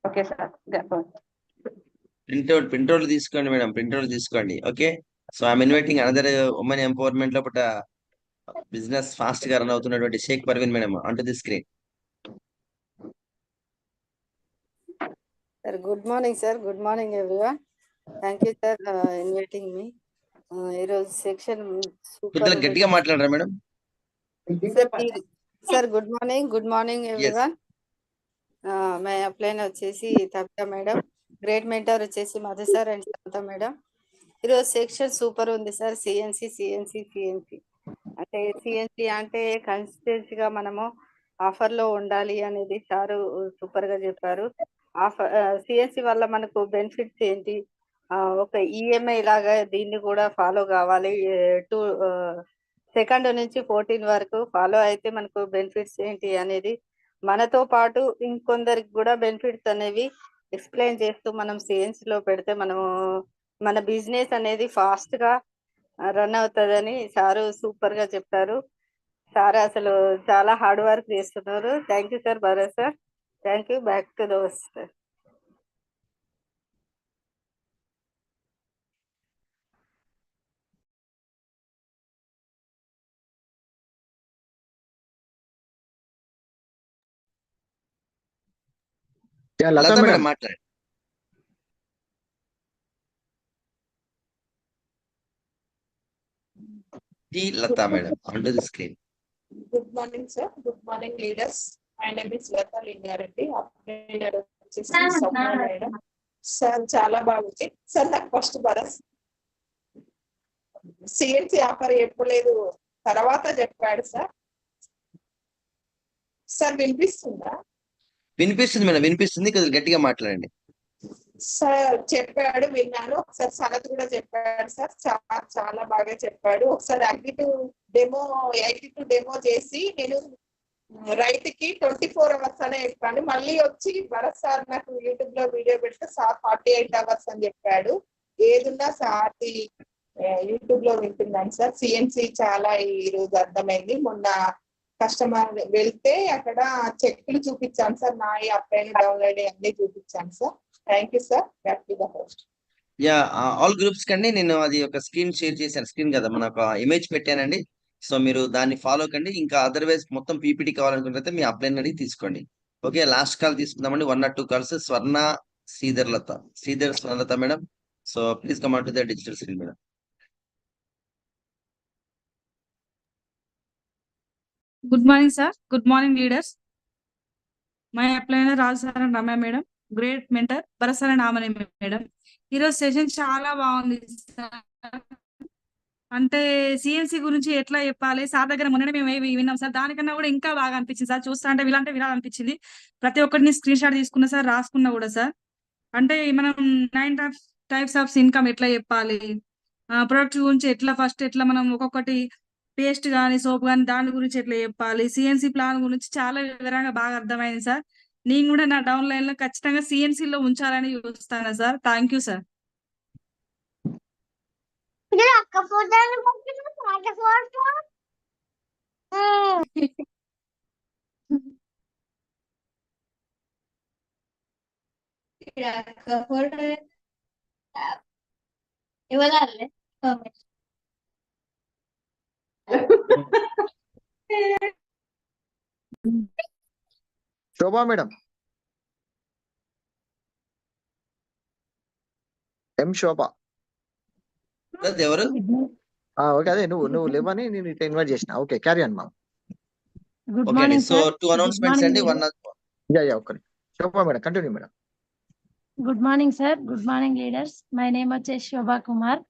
Okay sir. ప్రింట్అవుట్ తీసుకోండి మేడం, ప్రింట్అవుట్ తీసుకోండి. Okay, so I'm inviting another women empowerment లోపల బిజినెస్ ఫాస్ట్ గా రన్ అవుతున్నటువంటి Sheikh Parveen madam on to the screen. Sir, good morning, sir. Good morning, everyone. Thank you, sir, inviting me. ఈరోజు సెక్షన్ కొద్దిగా గట్టిగా మాట్లాడరా madam? Sir good morning everyone. My upline వచ్చేసి తబితా మేడం, గ్రేట్ మెంటర్ వచ్చేసి Madhu sir and Samantha madam. ఈరోజు సెక్షన్ సూపర్ ఉంది సార్. సిఎన్సి అంటే సిఎన్సి అంటే కన్సిస్టెన్సీగా మనము ఆఫర్ లో ఉండాలి అనేది సారు సూపర్ గా చెప్పారు. సిఎన్సి వల్ల మనకు బెనిఫిట్స్ ఏంటి, ఒక ఈఎంఐ లాగా దీన్ని కూడా ఫాలో కావాలి. 2 నుంచి 14 వరకు ఫాలో అయితే మనకు బెనిఫిట్స్ ఏంటి అనేది, మనతో పాటు ఇంకొందరికి కూడా బెనిఫిట్స్ అనేవి ఎక్స్ప్లెయిన్ చేస్తూ మనం సిఎన్సి లో పెడితే మనము మన బిజినెస్ అనేది ఫాస్ట్ గా రన్ అవుతుందని సారు సూపర్ గా చెప్పారు. సార్ అసలు చాలా హార్డ్ వర్క్ చేస్తున్నారు. Thank you sir, Bharat sir. Thank you. Back to the host sir. Latha Latha madam madam మాట్లాడండి. Latha madam on to the screen. Good morning sir, good morning leaders. My name is Latha Lingareddy. Upliner వచ్చేసి సౌమ్య మేడం. సార్ చాలా బాగుంది సార్. నాకు ఫస్ట్ భరత్ సిఎన్సి ఆఫర్ చెప్పలేదు, తర్వాత చెప్పాడు సార్. సార్ వినిపిస్తుందా? వినిపిస్తుంది మేడం, వినిపిస్తుంది. కొద్దిగా గట్టిగా మాట్లాడండి. సార్ చెప్పాడు, విన్నాను. ఒకసారి సనత్ కూడా చెప్పాడు సార్. చాలా బాగా చెప్పాడు. ఒకసారి యాక్టివ్ డెమో చేసి నేను రైట్ కి 24 hours అనే చెప్పాను. మళ్ళీ వచ్చి భరత్ సార్ నాకు యూట్యూబ్ లో వీడియో పెడితే సార్ 48 hours అని చెప్పాడు. ఏదున్నా సార్ యూట్యూబ్ లో వింటున్నాను సార్. సిఎన్సి చాలా ఈ రోజు అర్థమైంది. మొన్న కస్టమర్ వెళ్తే అక్కడ చెక్కులు చూపించాను సార్. నా అప్లైన్ డౌన్లోడ్ అన్ని చూపించాను sir. Thank you sir. Back to the host. Yeah, all groups కండి నేను అది ఒక స్క్రీన్ షేర్ చేశాను. స్క్రీన్ కదా, మన ఒక ఇమేజ్ పెట్టానండి. సో మీరు దాన్ని ఫాలో కండి. ఇంకా అదర్వైజ్ మొత్తం పీపీటీ కావాలనుకుంటే మీ అప్లైన్ అడిగి తీసుకోండి. ఓకే, లాస్ట్ కాల్ తీసుకుందామండి. 1 or 2 calls. Swarna Swarnalatha madam. So please come on to the digital screen madam. Good morning sir, good morning leaders. My upliner Raju sir and Ramya madam, great mentor Bharat sir and Amani madam. ఈరోజు సెషన్ చాలా బాగుంది సార్. అంటే సిఎన్సి గురించి ఎట్లా చెప్పాలి సార్ దగ్గర మొన్న మేము విన్నాం సార్. దానికన్నా కూడా ఇంకా బాగా అనిపించింది సార్. చూస్తా అంటే వినాలనిపించింది. ప్రతి ఒక్కటిని స్క్రీన్ షాట్ తీసుకున్నా సార్, రాసుకున్నా కూడా సార్. అంటే మనం 9 types ఆఫ్ ఇన్కమ్ ఎట్లా చెప్పాలి, ప్రొడక్ట్ గురించి ఫస్ట్ ఎట్లా మనం ఒక్కొక్కటి పేస్ట్ కానీ సోప్ కానీ దాని గురించి ఎట్లా చెప్పాలి, సిఎన్సి ప్లాన్ గురించి చాలా వివరంగా బాగా అర్థమైంది సార్. నేను కూడా నా డౌన్ లైన్ లో ఖచ్చితంగా సిఎన్సి లో ఉంచాలని చూస్తాను sir. Thank you sir. Shobha madam, M Shobha. ఎవరు? ఓకే, అదే నువ్వు లేవని నేను ఇన్వైట్ చేసిన. ఓకే, క్యారీ ఆన్ మా. గుడ్ ఓకే అండి. Morning so sir. 2 announcements అండి. యా ఒక్క చెప్పా madam, continue madam. Good morning sir, good morning leaders. My name వచ్చేసి శోభా కుమార్.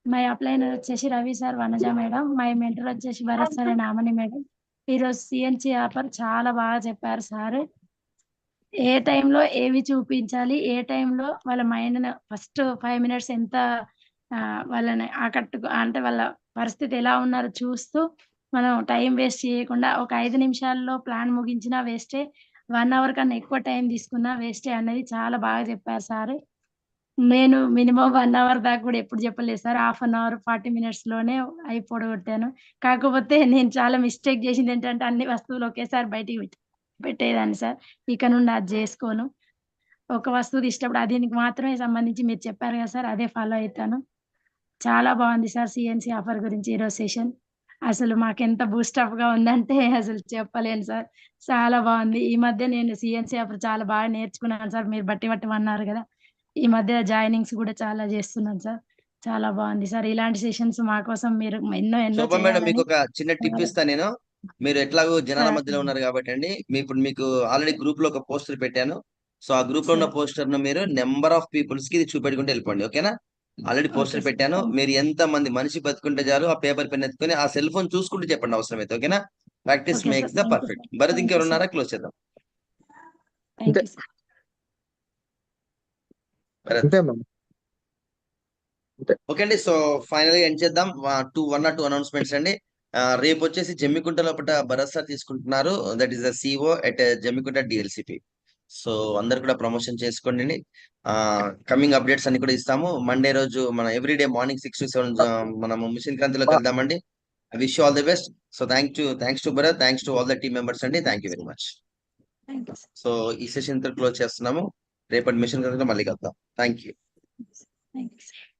మై అప్లైనర్ వచ్చేసి Ravi sir, Vanaja madam. My mentor వచ్చేసి Bharat sir and Amani madam. ఈరోజు సిఎన్సి ఆఫర్ చాలా బాగా చెప్పారు సార్. ఏ టైంలో ఏవి చూపించాలి, ఏ టైంలో వాళ్ళ మైండ్ ఫస్ట్ 5 minutes ఎంత వాళ్ళని ఆకట్టుకు అంటే వాళ్ళ పరిస్థితి ఎలా ఉన్నారో చూస్తూ మనం టైం వేస్ట్ చేయకుండా ఒక 5 నిమిషాల్లో ప్లాన్ ముగించినా వేస్టే, 1 hour కన్నా ఎక్కువ టైం తీసుకున్నా వేస్టే అనేది చాలా బాగా చెప్పారు సార్. నేను మినిమం 1 hour దాకా కూడా ఎప్పుడు చెప్పలేదు సార్. 1/2 hour 40 minutes లోనే అయిపోగొట్టాను. కాకపోతే నేను చాలా మిస్టేక్ చేసింది ఏంటంటే అన్ని వస్తువులు ఒకేసారి బయటికి పెట్టేదాన్ని సార్. ఇక నుండి అది చేసుకోను. ఒక వస్తువు తీసేటప్పుడు దీనికి మాత్రమే సంబంధించి మీరు చెప్పారు కదా సార్, అదే ఫాలో అవుతాను. చాలా బాగుంది సార్ సిఎన్సి ఆఫర్ గురించి ఈరోజు సెషన్. అసలు మాకెంత బూస్టప్‌గా ఉందంటే అసలు చెప్పలేను సార్. చాలా బాగుంది. ఈ మధ్య నేను సిఎన్సి ఆఫర్ చాలా బాగా నేర్చుకున్నాను సార్. మీరు బట్టి పట్టమన్నారు కదా! ఈ మధ్య జాయినింగ్స్ కూడా చాలా చేస్తున్నాను సార్. చాలా బాగుంది సార్. ఇలాంటి సెషన్స్ మా కోసం మీరు ఎన్నో శోభ మేడం, మీకు చేయాలని ఒక చిన్న టిప్ ఇస్తా నేను. మీరు ఎట్లాగో జనాల సార్. మధ్యలో ఉన్నారు కాబట్టి అండి, ఇప్పుడు మీకు ఆల్రెడీ గ్రూప్ లో ఒక పోస్టర్ పెట్టాను. సో ఆ గ్రూప్ లో ఉన్న సార్. పోస్టర్ ను మీరు నెంబర్ ఆఫ్ పీపుల్స్ కి ఇది చూపెట్టుకుంటూ వెళ్ళిపోండి. ఓకేనా? Already okay poster sir. పెట్టాను. మీరు ఎంత మంది మనిషి బతుకుంటే చాలు ఆ పేపర్ పెన్ ఎత్తుకొని ఆ సెల్ ఫోన్ చూసుకుంటూ చెప్పండి అవసరమైతే. ఓకేనా? Practice okay sir. Makes the thank you perfect. Sir. Bharat thank you ఇంకెవరు సార్. ఉన్నారా? క్లోజ్ చేద్దాం. Thank you sir. భరత్. అంతే మ్యామ్. ఓకే అండి. సో ఫైనల్ గా ఎండ్ చేద్దాం. 1 or 2 అనౌన్స్మెంట్స్ అండి. రేపు వచ్చేసి జమ్మికుంట లోపల భరత్ సార్ తీసుకుంటున్నారు. That is the CO at Jammikunta DLCP. So అందరు కూడా ప్రమోషన్ చేసుకోండి. కమింగ్ అప్డేట్స్ అన్ని కూడా ఇస్తాము. మండే రోజు మన ఎవ్రీడే మార్నింగ్ 6 to 7 మనము మిషన్ క్రాంతిలో కలుద్దామండి. I wish all the best. So thanks to Bharat, thanks to all the team members అండి. Thank you very much. Thank you sir. So ఈ సెషన్ క్లోజ్ చేస్తున్నాము. రేపటి మిషన్ క్రాంతిలో మళ్ళీ కలుద్దాం. Thank you. Thank you sir.